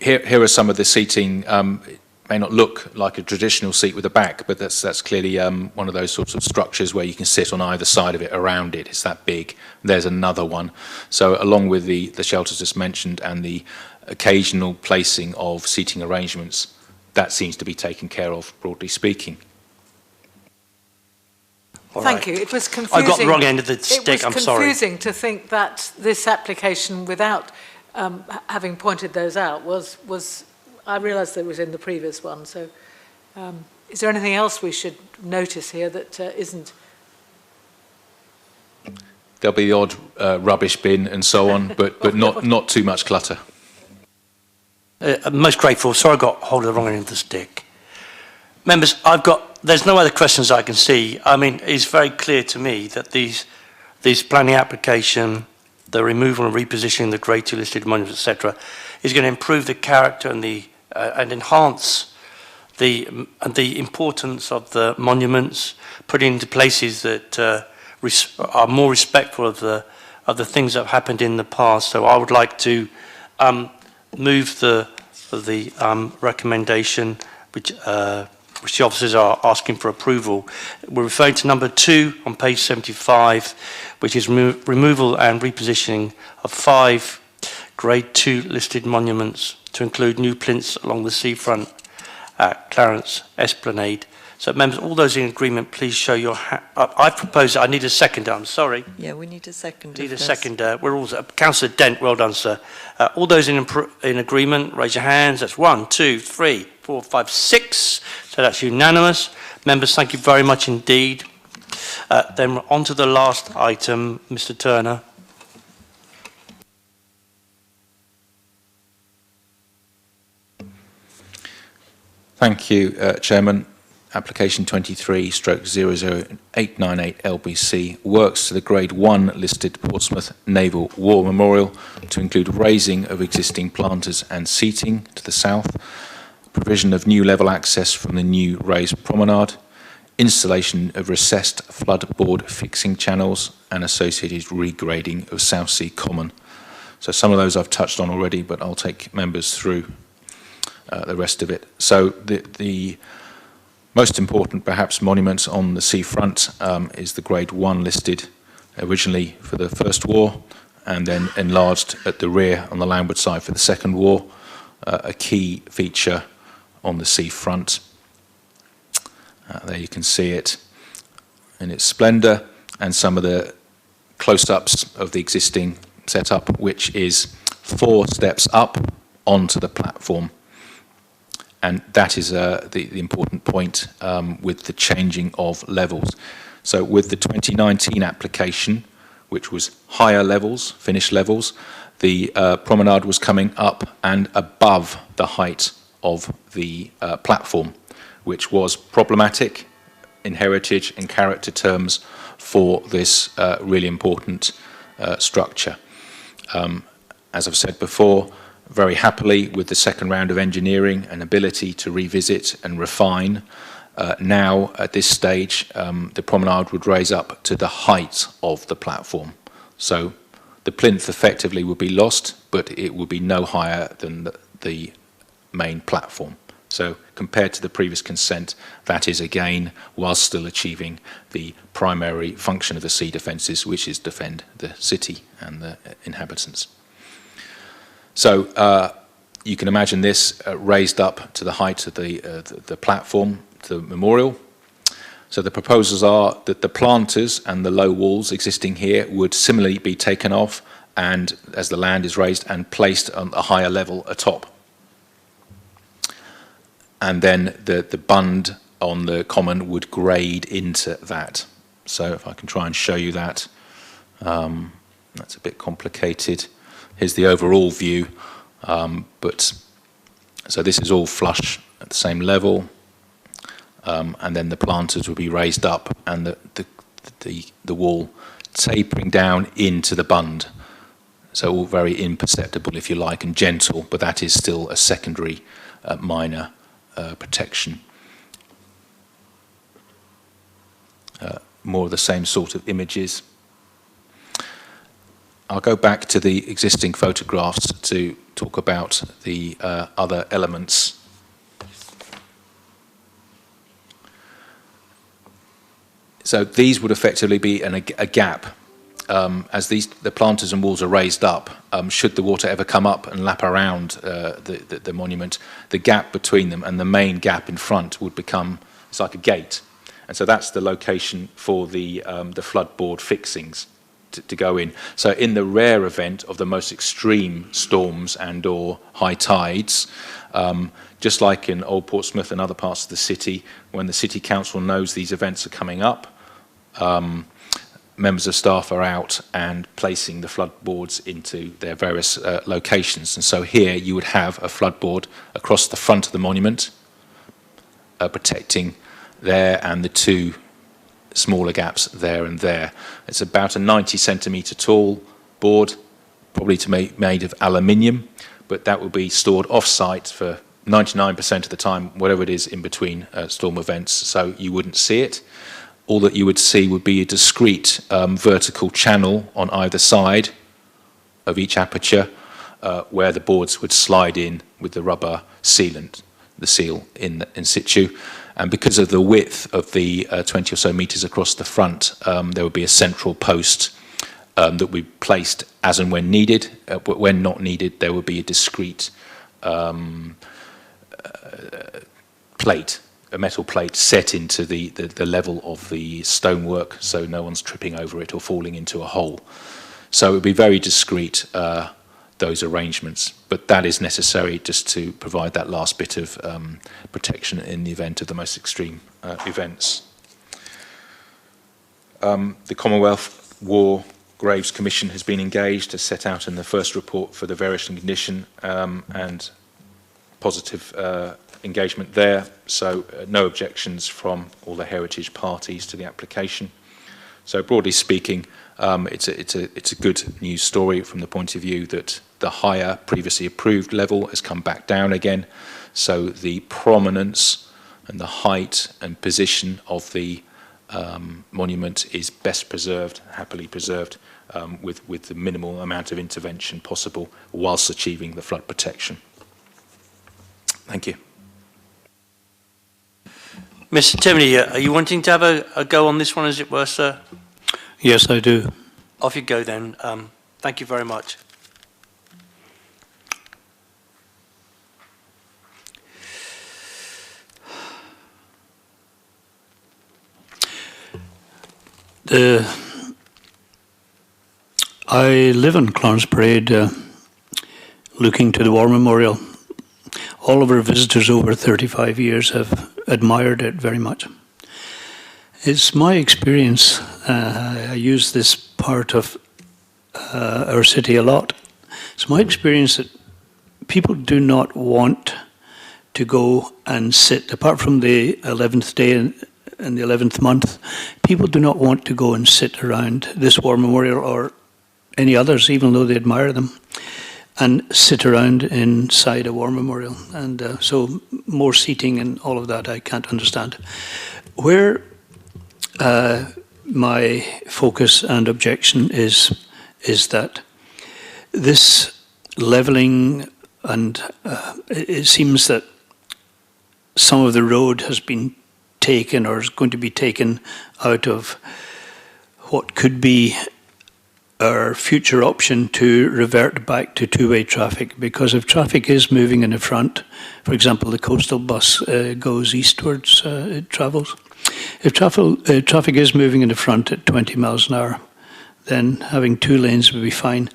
Here are some of the seating. It may not look like a traditional seat with a back, but that's clearly one of those sorts of structures where you can sit on either side of it, around it. It's that big. There's another one. So along with the shelters just mentioned and the occasional placing of seating arrangements, that seems to be taken care of, broadly speaking. Thank you. It was confusing. I got the wrong end of the stick, I'm sorry. It was confusing to think that this application, without having pointed those out, was I realised that it was in the previous one. So is there anything else we should notice here that isn't? There'll be the odd rubbish bin and so on, but not too much clutter. I'm most grateful. Sorry I got hold of the wrong end of the stick. Members, there's no other questions I can see. I mean, it's very clear to me that these planning application, the removal and repositioning of the Grade 2 listed monuments, etc., is going to improve the character and enhance the importance of the monuments, put into places that are more respectful of the things that have happened in the past. So I would like to move the recommendation, which the officers are asking for approval. We're referring to number 2 on page 75, which is removal and repositioning of 5 Grade 2 listed monuments to include new plinths along the seafront at Clarence Esplanade. So members, all those in agreement, please show your hand. I propose I need a seconder, I'm sorry. Yeah, we need a seconder. Need a seconder. We're all, Councillor Dent, well done, sir. All those in agreement, raise your hands. That's 1, 2, 3, 4, 5, 6. So that's unanimous. Members, thank you very much indeed. Then we're on to the last item, Mr. Turner. Thank you, Chairman. Application 23/00898 LBC works to the Grade 1 listed Portsmouth Naval War Memorial to include raising of existing planters and seating to the south, provision of new level access from the new raised promenade, installation of recessed floodboard fixing channels and associated regrading of South Sea Common. So some of those I've touched on already, but I'll take members through the rest of it. So the most important, perhaps, monument on the seafront is the Grade 1 listed originally for the First War and then enlarged at the rear on the landward side for the Second War, a key feature on the seafront. There you can see it in its splendour and some of the close-ups of the existing setup, which is 4 steps up onto the platform. And that is the important point with the changing of levels. So with the 2019 application, which was higher levels, finished levels, the promenade was coming up and above the height of the platform, which was problematic in heritage and character terms for this really important structure. As I've said before, very happily with the second round of engineering and ability to revisit and refine. Now, at this stage, the promenade would raise up to the height of the platform. So the plinth effectively would be lost, but it would be no higher than the main platform. So compared to the previous consent, that is again, whilst still achieving the primary function of the sea defences, which is defend the city and the inhabitants. So you can imagine this raised up to the height of the platform, the memorial. So the proposals are that the planters and the low walls existing here would similarly be taken off and as the land is raised and placed on a higher level atop. And then the bund on the common would grade into that. So if I can try and show you that, that's a bit complicated. Here's the overall view, so this is all flush at the same level, and then the planters would be raised up, and the wall tapering down into the bund. So all very imperceptible, if you like, and gentle, but that is still a secondary minor protection. More of the same sort of images. I'll go back to the existing photographs to talk about the other elements. So these would effectively be a gap. As the planters and walls are raised up, should the water ever come up and lap around the monument, the gap between them and the main gap in front would become, it's like a gate. And so that's the location for the floodboard fixings to go in. So in the rare event of the most extreme storms and or high tides, just like in Old Portsmouth and other parts of the city, when the city council knows these events are coming up, members of staff are out and placing the floodboards into their various locations. And so here you would have a floodboard across the front of the monument, protecting there and the two smaller gaps there and there. It's about a 90 centimetre tall board, probably made of aluminium, but that will be stored off-site for 99% of the time, whatever it is in between storm events, so you wouldn't see it. All that you would see would be a discrete vertical channel on either side of each aperture where the boards would slide in with the rubber sealant, the seal in situ. And because of the width of the 20 or so metres across the front, there would be a central post that would be placed as and when needed. But when not needed, there would be a discrete plate, a metal plate set into the level of the stonework, so no one's tripping over it or falling into a hole. So it would be very discreet, those arrangements, but that is necessary just to provide that last bit of protection in the event of the most extreme events. The Commonwealth War Graves Commission has been engaged, as set out in the first report for the various condition, and positive engagement there, so no objections from all the heritage parties to the application. So broadly speaking, it's a good news story from the point of view that the higher previously approved level has come back down again, so the prominence and the height and position of the monument is best preserved, happily preserved, with the minimal amount of intervention possible whilst achieving the flood protection. Thank you. Mr. Timoney, are you wanting to have a go on this one, as it were, sir? Yes, I do. Off you go then. Thank you very much. I live in Clarence Parade, looking to the War Memorial. All of our visitors over 35 years have admired it very much. It's my experience, I use this part of our city a lot. It's my experience that people do not want to go and sit, apart from the 11th day in the 11th month, people do not want to go and sit around this War Memorial or any others, even though they admire them, and sit around inside a War Memorial. And so more seating and all of that I can't understand. Where my focus and objection is that this levelling, and it seems that some of the road has been taken or is going to be taken out of what could be our future option to revert back to two-way traffic, because if traffic is moving in the front, for example, the coastal bus goes eastwards, it travels. If traffic is moving in the front at 20 miles an hour, then having 2 lanes would be fine.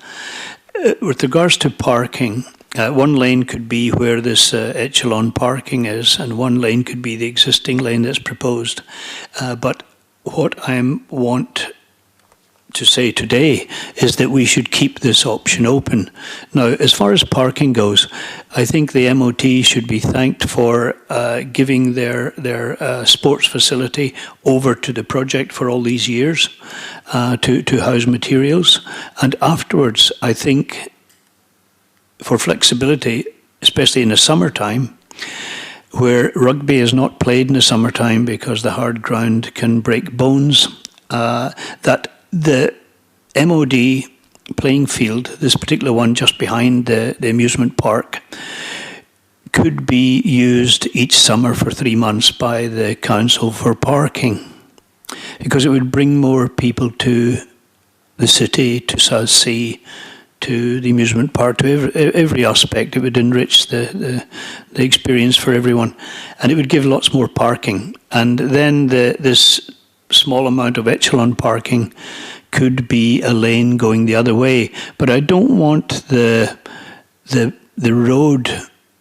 With regards to parking, 1 lane could be where this echelon parking is, and 1 lane could be the existing lane that's proposed. But what I want to say today is that we should keep this option open. Now, as far as parking goes, I think the MOT should be thanked for giving their sports facility over to the project for all these years to house materials. And afterwards, I think for flexibility, especially in the summertime, where rugby is not played in the summertime because the hard ground can break bones, that the MOD playing field, this particular one just behind the amusement park, could be used each summer for 3 months by the council for parking, because it would bring more people to the city, to South Sea, to the amusement park, to every aspect. It would enrich the experience for everyone, and it would give lots more parking. And then this small amount of echelon parking could be a lane going the other way. But I don't want the road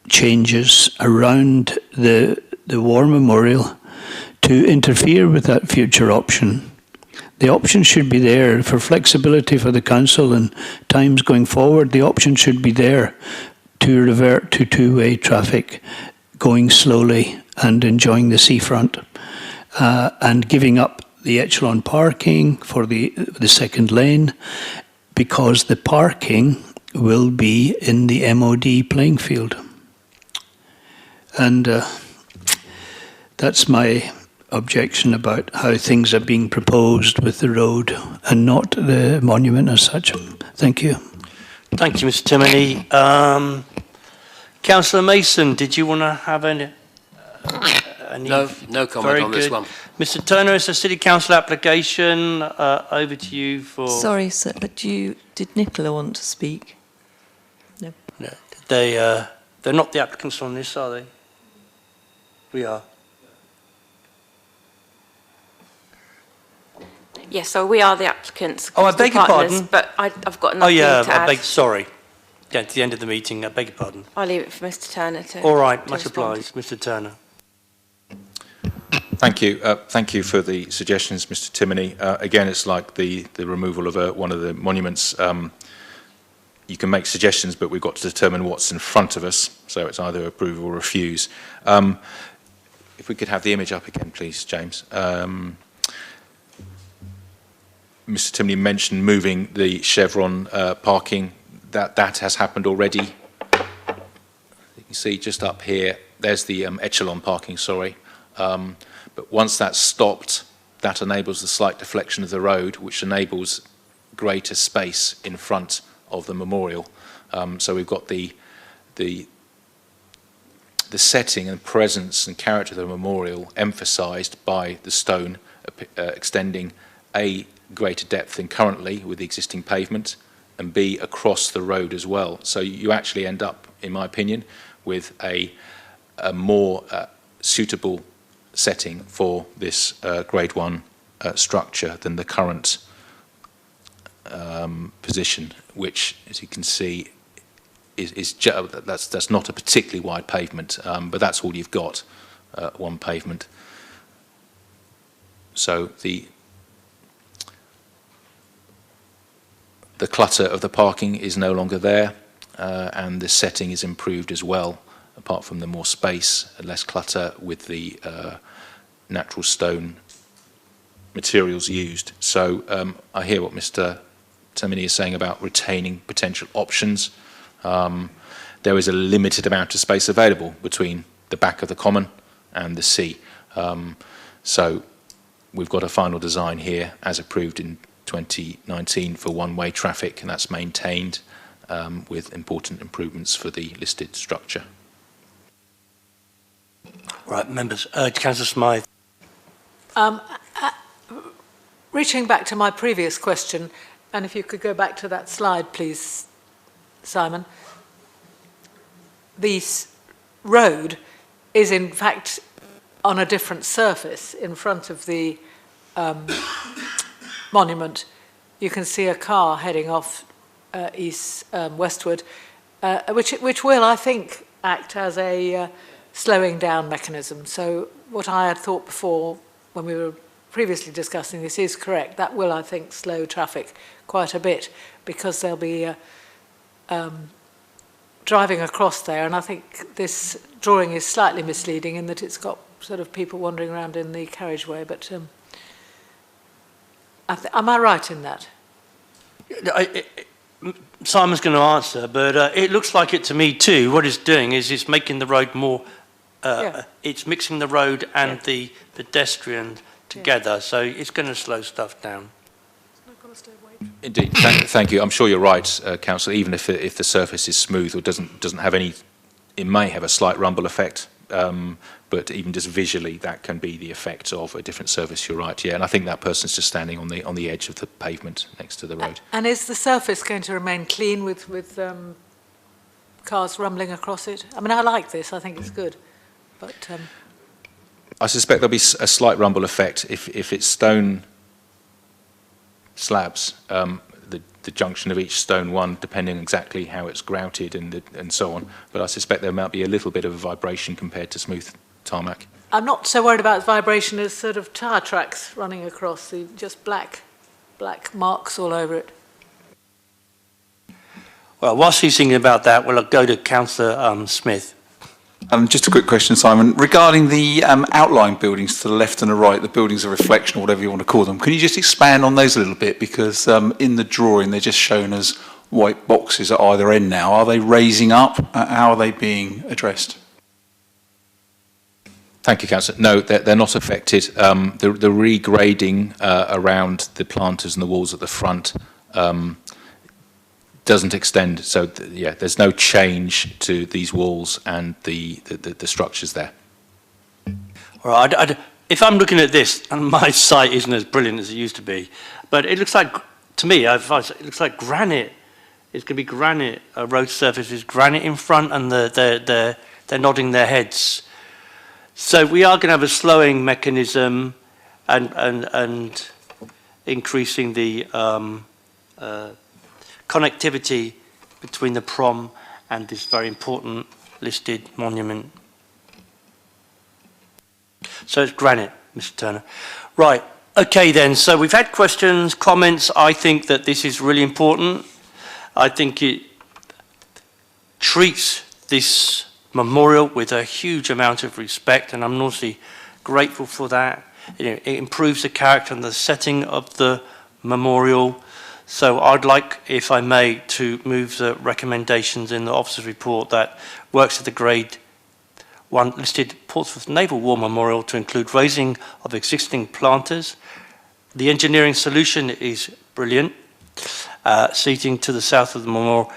changes around the War Memorial to interfere with that future option. The option should be there for flexibility for the council and times going forward. The option should be there to revert to 2-way traffic, going slowly and enjoying the seafront, and giving up the echelon parking for the second lane, because the parking will be in the MOD playing field. And that's my objection about how things are being proposed with the road and not the monument as such. Thank you. Thank you, Mr. Timoney. Councillor Mason, did you want to have any? No comment on this one. Mr. Turner, it's a City Council application. Over to you for... Sorry, sir, did Nicola want to speak? No. No. They're not the applicants on this, are they? We are. Yes, so we are the applicants. Oh, I beg your pardon. But I've got nothing Oh, yeah, to add. sorry. Get to the end of the meeting, I beg your pardon. I'll leave it for Mr. Turner to... All right, to much respond. obliged, Mr. Turner. Thank you. Thank you for the suggestions, Mr. Timoney. Again, it's like the removal of one of the monuments. You can make suggestions, but we've got to determine what's in front of us. So it's either approve or refuse. If we could have the image up again, please, James. Mr. Timoney mentioned moving the chevron parking. That has happened already. You can see just up here, there's the echelon parking, sorry. But once that's stopped, that enables the slight deflection of the road, which enables greater space in front of the memorial. So we've got the setting and presence and character of the memorial emphasised by the stone extending A, greater depth than currently with the existing pavement, and B, across the road as well. So you actually end up, in my opinion, with a more suitable setting for this Grade 1 structure than the current position, which, as you can see, that's not a particularly wide pavement, but that's all you've got, one pavement. So the clutter of the parking is no longer there, and the setting is improved as well, apart from the more space, less clutter with the natural stone materials used. So I hear what Mr. Timoney is saying about retaining potential options. There is a limited amount of space available between the back of the common and the sea. So we've got a final design here as approved in 2019 for one-way traffic, and that's maintained with important improvements for the listed structure. Right, members. Councillor Smythe. Reaching back to my previous question, and if you could go back to that slide, please, Simon. The road is in fact on a different surface in front of the monument you can see a car heading off westward, which will, I think, act as a slowing down mechanism. So what I had thought before when we were previously discussing this is correct. That will, I think, slow traffic quite a bit because they'll be driving across there. And I think this drawing is slightly misleading in that it's got sort of people wandering around in the carriageway. But am I right in that? Simon's going to answer, but it looks like it to me too. What it's doing is it's making the road more, it's mixing the road and the pedestrian together, so it's going to slow stuff down. Indeed, thank you. I'm sure you're right, Councillor. Even if the surface is smooth or doesn't have any, it may have a slight rumble effect. But even just visually, that can be the effect of a different surface. You're right, yeah. And I think that person's just standing on the edge of the pavement next to the road. And is the surface going to remain clean with cars rumbling across it? I mean, I like this. I think it's good, but I suspect there'll be a slight rumble effect if it's stone slabs. The junction of each stone one, depending exactly how it's grouted and so on. But I suspect there might be a little bit of a vibration compared to smooth tarmac. I'm not so worried about vibration as sort of tyre tracks running across, just black marks all over it. Well, whilst he's thinking about that, we'll go to Councillor Smith. Just a quick question, Simon. Regarding the outlying buildings to the left and the right, the buildings of reflection, or whatever you want to call them, can you just expand on those a little bit? Because in the drawing, they're just shown as white boxes at either end now. Are they raising up? How are they being addressed? Thank you, Councillor. No, they're not affected. The regrading around the planters and the walls at the front doesn't extend, so there's no change to these walls and the structures there. All right, if I'm looking at this, and my site isn't as brilliant as it used to be, but it looks like, to me, it looks like granite. It's going to be granite, road surface is granite in front, and they're nodding their heads. So we are going to have a slowing mechanism and increasing the connectivity between the prom and this very important listed monument. So it's granite, Mr. Turner. Right, okay then, so we've had questions, comments. I think that this is really important. I think it treats this memorial with a huge amount of respect, and I'm enormously grateful for that. It improves the character and the setting of the memorial. So I'd like, if I may, to move the recommendations in the officer's report that works at the grade 1 listed Portsmouth Naval War Memorial to include raising of existing planters. The engineering solution is brilliant. Seating to the south of the memorial,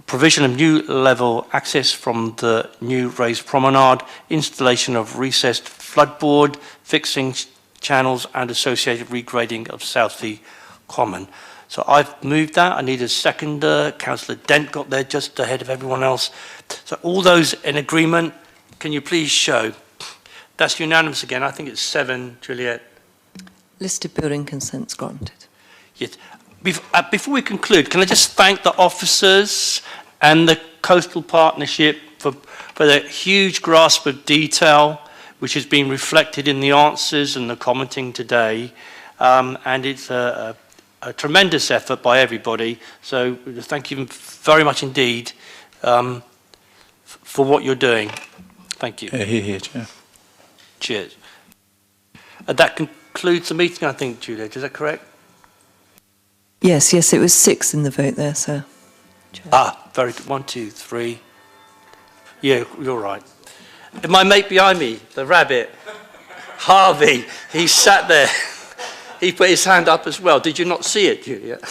provision of new level access from the new raised promenade, installation of recessed floodboard, fixing channels and associated regrading of Southsea Common. So I've moved that. I need a seconder. Councillor Dent got there just ahead of everyone else. So all those in agreement, can you please show? That's unanimous again. I think it's 7, Juliet. Listed building consents granted. Yes. Before we conclude, can I just thank the officers and the Coastal Partnership for their huge grasp of detail, which has been reflected in the answers and the commenting today. And it's a tremendous effort by everybody. So thank you very much indeed for what you're doing. Thank you. Here, Chair. Cheers. That concludes the meeting, I think, Juliet. Is that correct? Yes, it was 6 in the vote there, sir. Chair. Very good. 1, 2, 3. Yeah, you're right. And my mate behind me, the rabbit, Harvey, he sat there. He put his hand up as well. Did you not see it, Juliet?